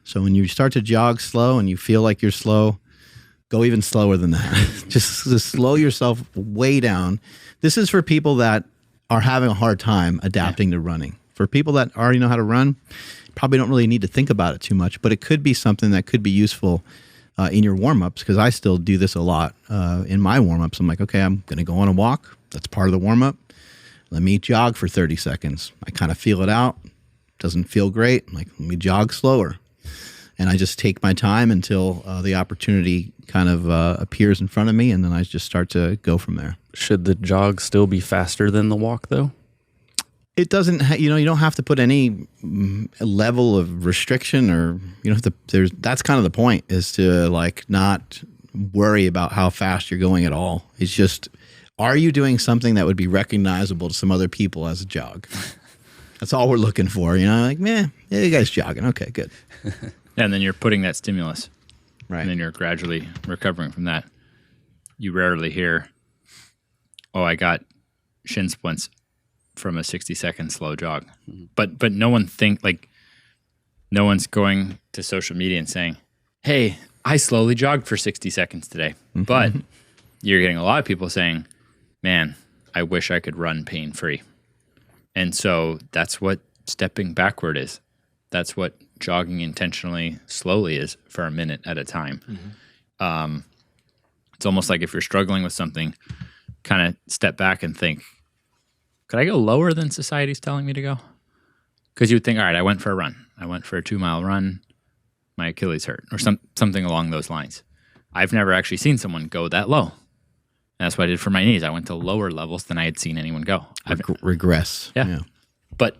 So when you start to jog slow and you feel like you're slow, go even slower than that. just slow yourself way down. This is for people that are having a hard time adapting to running. For people that already know how to run, probably don't really need to think about it too much, but it could be something that could be useful in your warm-ups, because I still do this a lot in my warm-ups. I'm like, okay, I'm going to go on a walk. That's part of the warm-up. Let me jog for 30 seconds. I kind of feel it out. Doesn't feel great. I'm like, let me jog slower. And I just take my time until the opportunity kind of appears in front of me, and then I just start to go from there. Should the jog still be faster than the walk, though? It doesn't, you don't have to put any level of restriction, or that's kind of the point, is to not worry about how fast you're going at all. It's just, are you doing something that would be recognizable to some other people as a jog? That's all we're looking for, like, man, yeah, you guys jogging. Okay, good. And then you're putting that stimulus. Right. And then you're gradually recovering from that. You rarely hear, oh, I got shin splints from a 60-second slow jog. But no one no one's going to social media and saying, hey, I slowly jogged for 60 seconds today. But you're getting a lot of people saying, man, I wish I could run pain-free. And so that's what stepping backward is. That's what jogging intentionally slowly is, for a minute at a time. It's almost like if you're struggling with something, kind of step back and think, could I go lower than society's telling me to go? Because you would think, all right, I went for a run. I went for a 2-mile run. My Achilles hurt, or something along those lines. I've never actually seen someone go that low. And that's what I did for my knees. I went to lower levels than I had seen anyone go. Regress. Yeah. But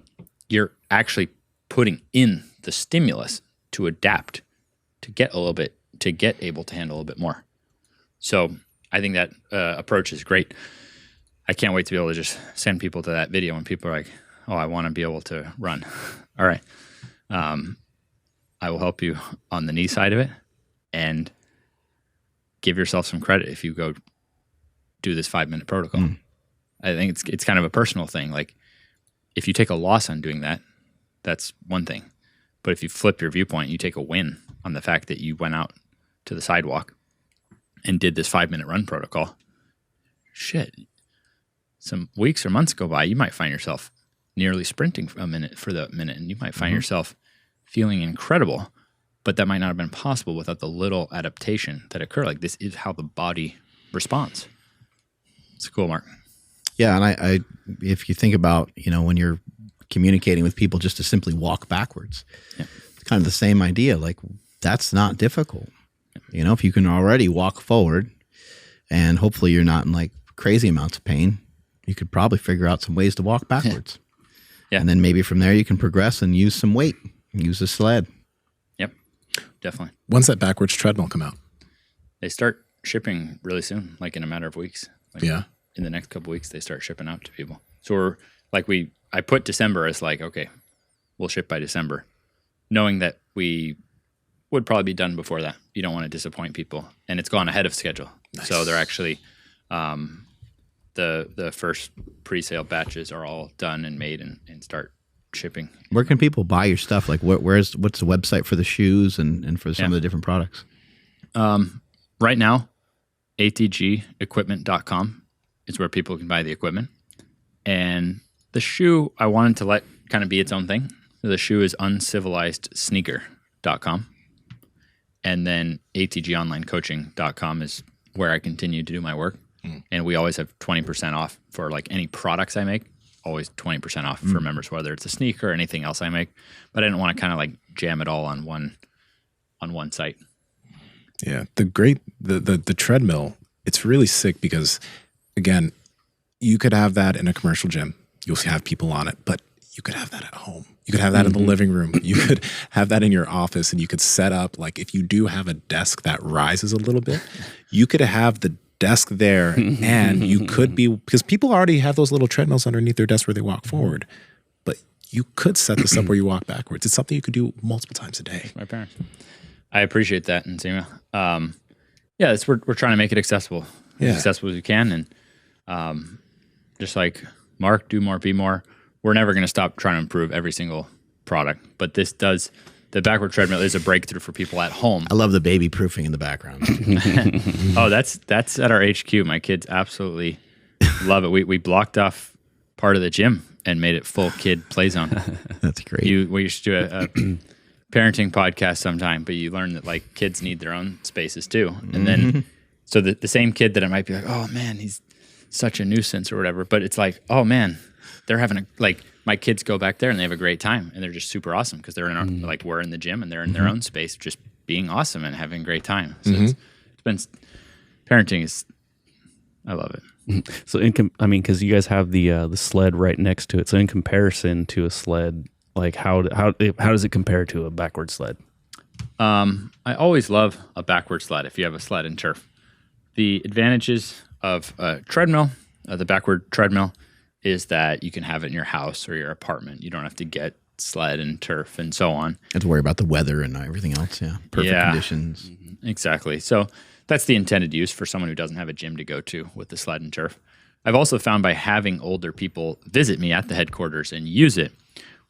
you're actually putting in the stimulus to adapt, to get able to handle a little bit more. So I think that approach is great. I can't wait to be able to just send people to that video when people are like, oh, I want to be able to run. All right. I will help you on the knee side of it, and give yourself some credit if you go do this 5-minute protocol. I think it's kind of a personal thing. Like, if you take a loss on doing that, that's one thing. But if you flip your viewpoint, you take a win on the fact that you went out to the sidewalk and did this 5-minute run protocol. Shit. Some weeks or months go by, you might find yourself nearly sprinting for the minute, and you might find yourself feeling incredible, but that might not have been possible without the little adaptation that occurred. Like, this is how the body responds. It's cool, Mark. Yeah, and I if you think about, when you're communicating with people just to simply walk backwards, it's kind of the same idea. Like, that's not difficult. If you can already walk forward, and hopefully you're not in crazy amounts of pain, you could probably figure out some ways to walk backwards. Yeah. And then maybe from there you can progress and use some weight, use a sled. Yep, definitely. When's that backwards treadmill come out? They start shipping really soon, in a matter of weeks. In the next couple of weeks, they start shipping out to people. So I put December as okay, we'll ship by December, knowing that we would probably be done before that. You don't want to disappoint people, and it's gone ahead of schedule. Nice. So they're actually the first pre-sale batches are all done and made and start shipping. Where can people buy your stuff? What's the website for the shoes and for some of the different products? Right now, atgequipment.com is where people can buy the equipment. And the shoe, I wanted to let kind of be its own thing. So the shoe is uncivilized.sneaker.com. And then atgonlinecoaching.com is where I continue to do my work. And we always have 20% off for any products I make. Always 20% off for members, whether it's a sneaker or anything else I make. But I didn't want to kind of jam it all on one site. Yeah, the treadmill, it's really sick because, again, you could have that in a commercial gym. You'll have people on it, but you could have that at home. You could have that in the living room. You could have that in your office, and you could set up, if you do have a desk that rises a little bit, you could have the desk there, and you could be, because people already have those little treadmills underneath their desk where they walk forward, but you could set this up where you walk backwards. It's something you could do multiple times a day. My parents. I appreciate that, Nsima. Yeah, we're trying to make it accessible, as accessible as we can, and just like Mark, do more, be more. We're never going to stop trying to improve every single product, but the backward treadmill is a breakthrough for people at home. I love the baby proofing in the background. Oh, that's at our HQ. My kids absolutely love it. We blocked off part of the gym and made it full kid play zone. That's great. We used to do a parenting podcast sometime, but you learn that like kids need their own spaces too. And then, so the same kid that it might be like, oh man, he's such a nuisance or whatever. But it's like, oh man, they're having my kids go back there and they have a great time and they're just super awesome because they're in our, we're in the gym and they're in their own space, just being awesome and having a great time. So it's been, parenting is, I love it. So, because you guys have the sled right next to it. So, in comparison to a sled, like how does it compare to a backward sled? I always love a backward sled if you have a sled and turf. The advantages of a treadmill, the backward treadmill, is that you can have it in your house or your apartment. You don't have to get sled and turf and so on. You have to worry about the weather and everything else. Yeah, perfect conditions. Exactly. So that's the intended use for someone who doesn't have a gym to go to with the sled and turf. I've also found by having older people visit me at the headquarters and use it,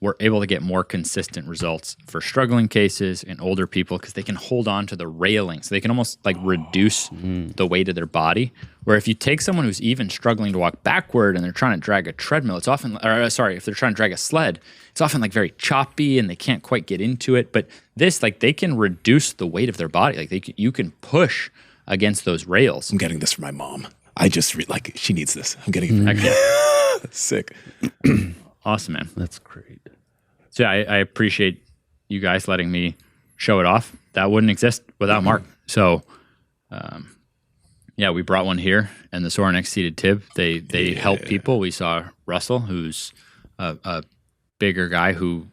we're able to get more consistent results for struggling cases and older people because they can hold on to the railings. They can almost like reduce the weight of their body. Where if you take someone who's even struggling to walk backward and they're trying to drag a treadmill, it's often, if they're trying to drag a sled, it's often like very choppy and they can't quite get into it. But this, like they can reduce the weight of their body. Like you can push against those rails. I'm getting this for my mom. I just she needs this. I'm getting it for her. Sick. Awesome, man. That's great. So yeah, I appreciate you guys letting me show it off. That wouldn't exist without Mark. So, we brought one here, and the Sorinex seated tib. They help people. We saw Russell, who's a bigger guy, who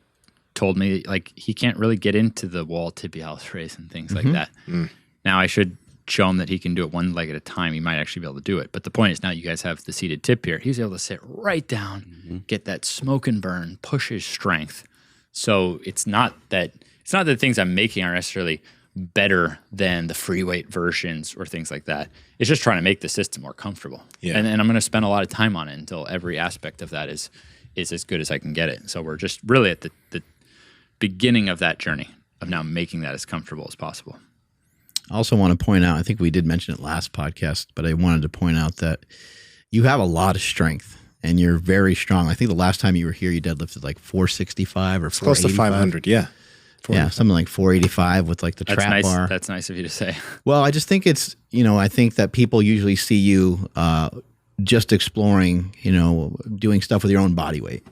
told me like he can't really get into the wall tibialis raise and things like that. Now I should show him that he can do it one leg at a time. He might actually be able to do it. But the point is now you guys have the seated tip here. He's able to sit right down, get that smoke and burn, push his strength. So it's not that the things I'm making are necessarily better than the free weight versions or things like that. It's just trying to make the system more comfortable. Yeah. And I'm going to spend a lot of time on it until every aspect of that is as good as I can get it. So we're just really at the beginning of that journey of now making that as comfortable as possible. I also want to point out, I think we did mention it last podcast, but I wanted to point out that you have a lot of strength and you're very strong. I think the last time you were here, you deadlifted like 465 or 485. Close to 500, yeah. Yeah, something like 485 with like the trap bar. That's nice of you to say. Well, I just think it's, I think that people usually see you just exploring, doing stuff with your own body weight.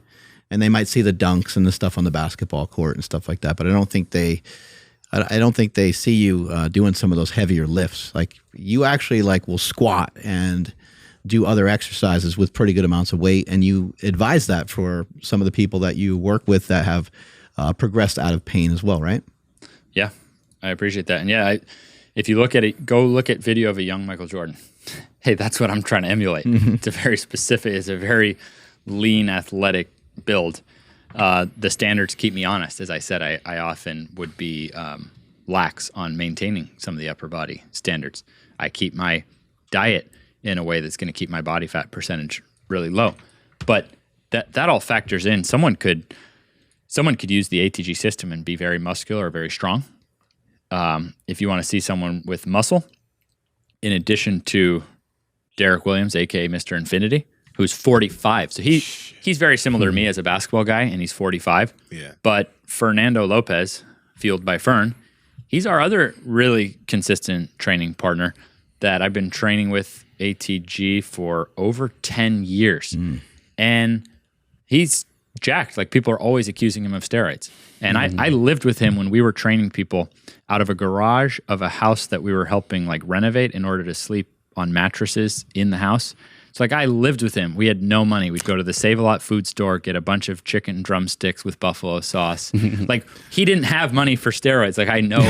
And they might see the dunks and the stuff on the basketball court and stuff like that, but I don't think they see you doing some of those heavier lifts. Like you actually will squat and do other exercises with pretty good amounts of weight. And you advise that for some of the people that you work with that have progressed out of pain as well, right? Yeah, I appreciate that. And yeah, if you look at it, go look at video of a young Michael Jordan. Hey, that's what I'm trying to emulate. It's a very specific, it's a very lean athletic build. The standards keep me honest. As I said, I often would be lax on maintaining some of the upper body standards. I keep my diet in a way that's going to keep my body fat percentage really low. But that all factors in. Someone could use the ATG system and be very muscular or very strong. If you want to see someone with muscle, in addition to Derek Williams, aka Mr. Infinity, who's 45. So he's very similar to me as a basketball guy, and he's 45. Yeah. But Fernando Lopez, fueled by Fern, he's our other really consistent training partner that I've been training with ATG for over 10 years. And he's jacked. Like people are always accusing him of steroids. And I lived with him when we were training people out of a garage of a house that we were helping renovate in order to sleep on mattresses in the house. So I lived with him. We had no money. We'd go to the Save-A-Lot food store, get a bunch of chicken drumsticks with buffalo sauce. He didn't have money for steroids. I know,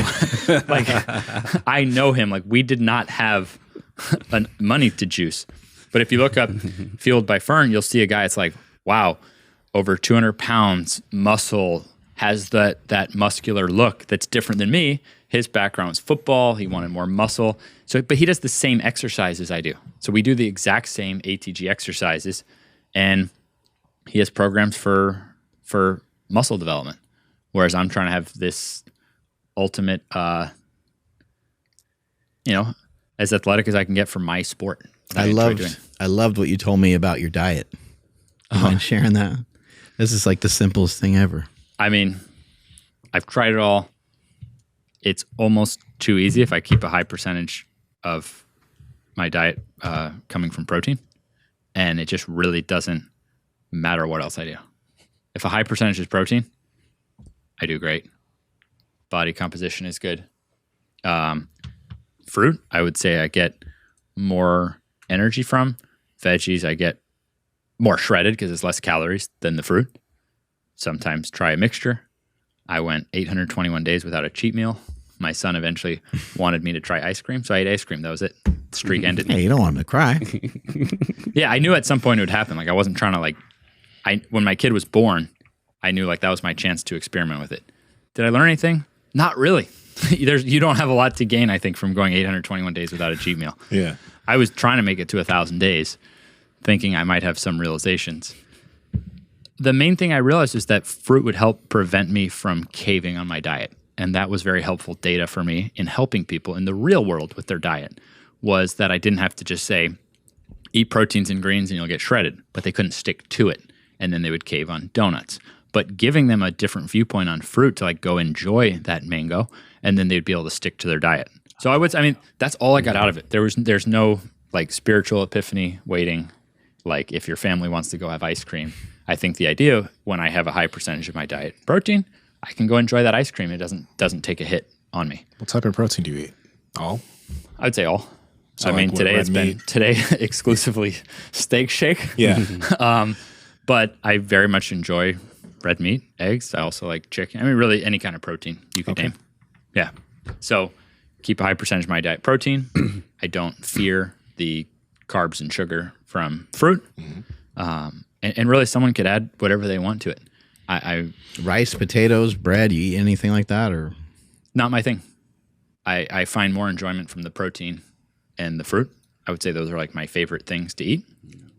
I know him. We did not have money to juice. But if you look up Fueled by Fern, you'll see a guy. It's wow, over 200 pounds, muscle, has that muscular look that's different than me. His background was football. He wanted more muscle. So, but he does the same exercises I do. So we do the exact same ATG exercises, and he has programs for muscle development. Whereas I'm trying to have this ultimate, as athletic as I can get for my sport. I loved what you told me about your diet. You mind sharing that? This is like the simplest thing ever. I mean, I've tried it all. It's almost too easy if I keep a high percentage of my diet coming from protein, and it just really doesn't matter what else I do. If a high percentage is protein, I do great. Body composition is good. Fruit, I would say I get more energy from. Veggies, I get more shredded because it's less calories than the fruit. Sometimes try a mixture. I went 821 days without a cheat meal. My son eventually wanted me to try ice cream, so I ate ice cream. That was it. The streak ended. Hey, you don't want him to cry. Yeah, I knew at some point it would happen. Like I wasn't trying to when my kid was born, I knew like that was my chance to experiment with it. Did I learn anything? Not really. You don't have a lot to gain, I think, from going 821 days without a cheat meal. Yeah. I was trying to make it to 1,000 days, thinking I might have some realizations. The main thing I realized is that fruit would help prevent me from caving on my diet. And that was very helpful data for me in helping people in the real world with their diet, was that I didn't have to just say, eat proteins and greens and you'll get shredded, but they couldn't stick to it. And then they would cave on donuts. But giving them a different viewpoint on fruit to like go enjoy that mango, and then they'd be able to stick to their diet. So that's all I got out of it. There's no like spiritual epiphany waiting. Like if your family wants to go have ice cream, I think the idea when I have a high percentage of my diet protein, I can go enjoy that ice cream. It doesn't take a hit on me. What type of protein do you eat? All? I would say all. So today exclusively steak shake. Yeah. But I very much enjoy red meat, eggs. I also like chicken. I mean, really any kind of protein you could name. Yeah. So keep a high percentage of my diet protein. I don't fear the carbs and sugar from fruit. And really someone could add whatever they want to it. Rice, potatoes, bread, you eat anything like that or? Not my thing. I find more enjoyment from the protein and the fruit. I would say those are like my favorite things to eat.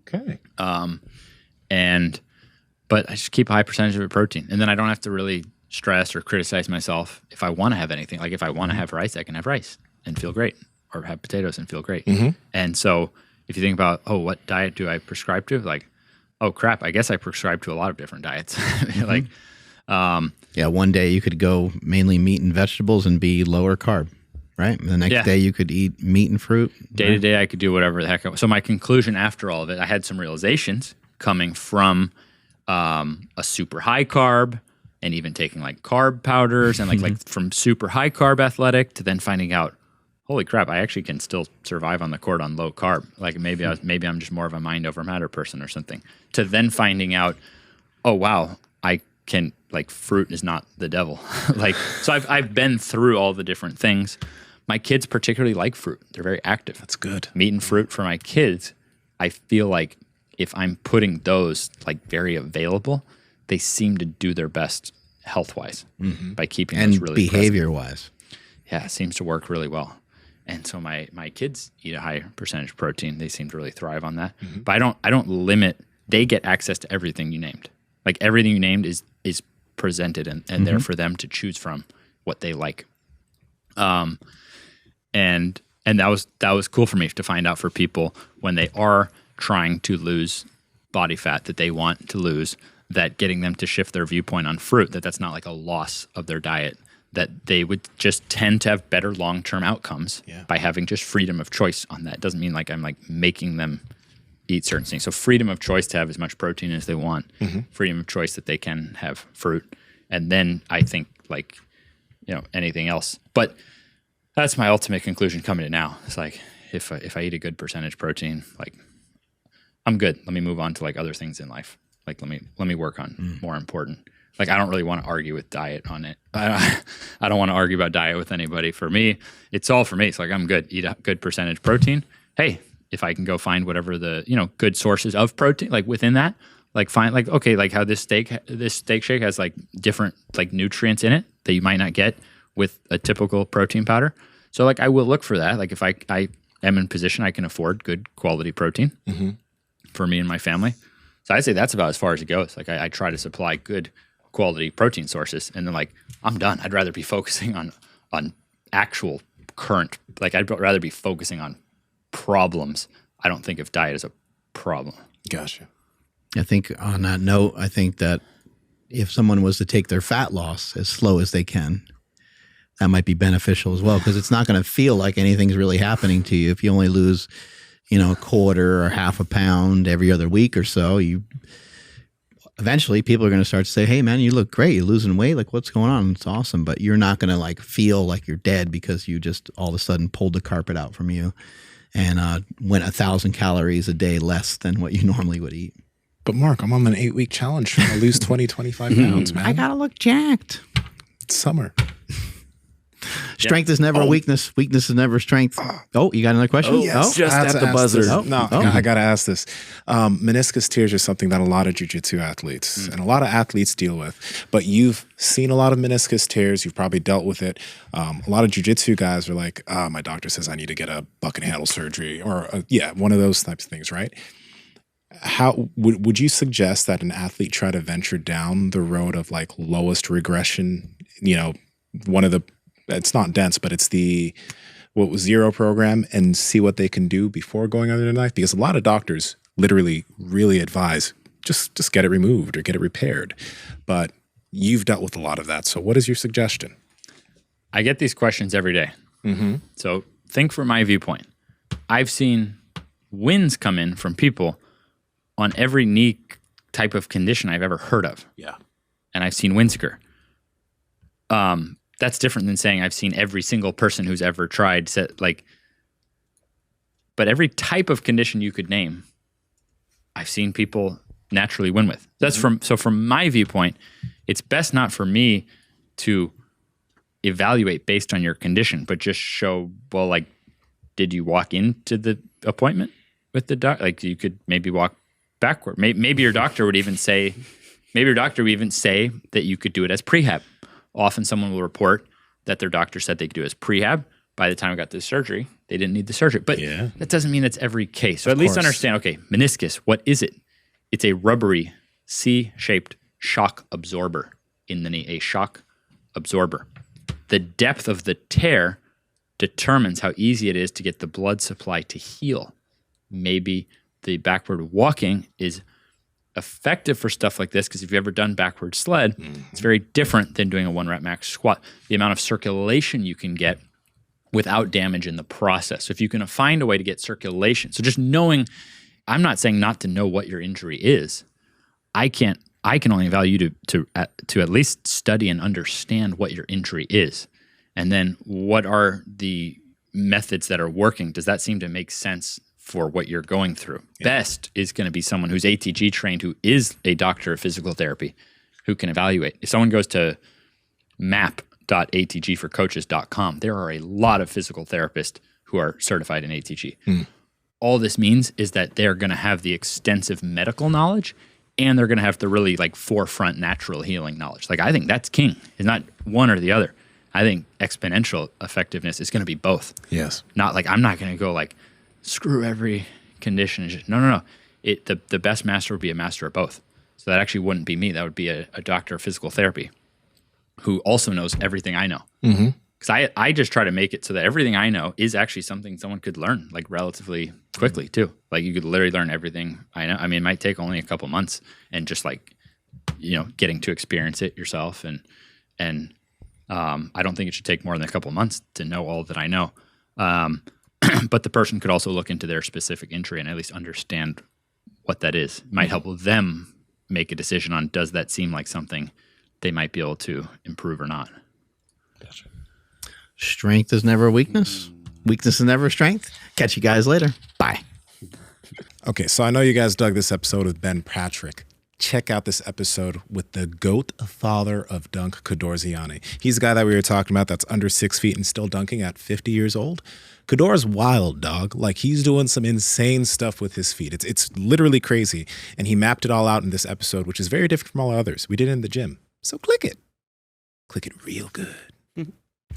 Okay. But I just keep a high percentage of it protein. And then I don't have to really stress or criticize myself if I want to have anything. Like if I want to have rice, I can have rice and feel great, or have potatoes and feel great. And so if you think about, what diet do I prescribe to? Like, oh crap, I guess I prescribe to a lot of different diets. Like, one day you could go mainly meat and vegetables and be lower carb, right? And the next day you could eat meat and fruit. Day to day, I could do whatever the heck. So my conclusion after all of it, I had some realizations coming from a super high carb, and even taking like carb powders, and like from super high carb athletic to then finding out, holy crap, I actually can still survive on the court on low carb. Like maybe I'm just more of a mind over matter person or something. To then finding out, oh wow, I can, like, fruit is not the devil. Like, so I've been through all the different things. My kids particularly like fruit. They're very active. That's good. Meat and fruit for my kids, I feel like if I'm putting those like very available, they seem to do their best health-wise by keeping those really behavior-wise. Yeah, it seems to work really well. And so my kids eat a high percentage of protein. They seem to really thrive on that. But I don't limit. They get access to everything you named. Like everything you named is presented and there for them to choose from what they like. And that was cool for me to find out for people when they are trying to lose body fat that they want to lose, that getting them to shift their viewpoint on fruit, that's not like a loss of their diet, that they would just tend to have better long-term outcomes by having just freedom of choice on that. It doesn't mean like I'm like making them eat certain things. So freedom of choice to have as much protein as they want, freedom of choice that they can have fruit. And then I think like, anything else. But that's my ultimate conclusion coming to now. It's like, if I eat a good percentage protein, like I'm good. Let me move on to like other things in life. Like let me work on more important. Like I don't really want to argue with diet on it. I don't want to argue about diet with anybody. For me, it's all for me. It's like I'm good. Eat a good percentage protein. Hey, if I can go find whatever the good sources of protein, like within that, Like find like, okay, like how this steak shake has like different like nutrients in it that you might not get with a typical protein powder. So like I will look for that. Like if I am in position, I can afford good quality protein for me and my family. So I'd say that's about as far as it goes. Like I try to supply good quality protein sources, and then like I'm done. I'd rather be focusing on actual current, like I'd rather be focusing on problems. I don't think of diet as a problem. Gotcha. I think on that note, I think that if someone was to take their fat loss as slow as they can, that might be beneficial as well, because it's not going to feel like anything's really happening to you. If you only lose, a quarter or half a pound every other week or so, eventually people are going to start to say, hey man, you look great. You're losing weight. Like what's going on? It's awesome. But you're not going to like feel like you're dead because you just all of a sudden pulled the carpet out from you and went 1,000 calories a day less than what you normally would eat. But Mark, I'm on an 8-week challenge trying to lose 20, 25 pounds, man. I got to look jacked. It's summer. Strength is never a weakness. Weakness is never strength. Oh, you got another question? Yes. Just I had at to the ask buzzer. this. Oh. No, Oh. I got to ask this. Meniscus tears are something that a lot of jiu-jitsu athletes and a lot of athletes deal with. But you've seen a lot of meniscus tears. You've probably dealt with it. A lot of jiu-jitsu guys are like, my doctor says I need to get a bucket handle surgery or, one of those types of things, right? How would you suggest that an athlete try to venture down the road of like lowest regression? One of the, it's not dense, but it's the zero program, and see what they can do before going under the knife? Because a lot of doctors literally really advise just get it removed or get it repaired. But you've dealt with a lot of that. So what is your suggestion? I get these questions every day. So think from my viewpoint. I've seen wins come in from people on every knee type of condition I've ever heard of. Yeah. And I've seen wins occur. That's different than saying I've seen every single person who's ever tried, but every type of condition you could name, I've seen people naturally win with. That's from my viewpoint, it's best not for me to evaluate based on your condition, but just show, well, like, did you walk into the appointment with the doctor? Like you could maybe walk backward. Maybe your doctor would even say, that you could do it as prehab. Often someone will report that their doctor said they could do it as prehab. By the time I got to the surgery, they didn't need the surgery. But that doesn't mean it's every case. So at least understand, okay, meniscus, what is it? It's a rubbery C-shaped shock absorber in the knee, a shock absorber. The depth of the tear determines how easy it is to get the blood supply to heal. Maybe the backward walking is effective for stuff like this, because if you've ever done backward sled, it's very different than doing a 1-rep max squat. The amount of circulation you can get without damage in the process. So if you can find a way to get circulation, so just knowing, I'm not saying not to know what your injury is. I can only evaluate you to at least study and understand what your injury is. And then what are the methods that are working? Does that seem to make sense for what you're going through? Best is going to be someone who's ATG trained, who is a doctor of physical therapy, who can evaluate. If someone goes to map.atgforcoaches.com, there are a lot of physical therapists who are certified in ATG. All this means is that they're going to have the extensive medical knowledge, and they're going to have the really like forefront natural healing knowledge. Like I think that's king. It's not one or the other. I think exponential effectiveness is going to be both. Yes. Not like, I'm not going to go like, screw every condition. No. The best master would be a master of both. So that actually wouldn't be me. That would be a doctor of physical therapy who also knows everything I know. Because I just try to make it so that everything I know is actually something someone could learn like relatively quickly too. Like you could literally learn everything I know. I mean, it might take only a couple months, and just like, getting to experience it yourself. And I don't think it should take more than a couple months to know all that I know. But the person could also look into their specific injury and at least understand what that is. It might help them make a decision on, does that seem like something they might be able to improve or not. Gotcha. Strength is never a weakness. Weakness is never a strength. Catch you guys later. Bye. Okay, so I know you guys dug this episode with Ben Patrick. check out this episode with the GOAT father of dunk, Kador Ziani. He's the guy that we were talking about that's under 6 feet and still dunking at 50 years old. Kador's wild, dog. Like, he's doing some insane stuff with his feet. It's literally crazy. And he mapped it all out in this episode, which is very different from all others. We did it in the gym. So click it. Click it real good.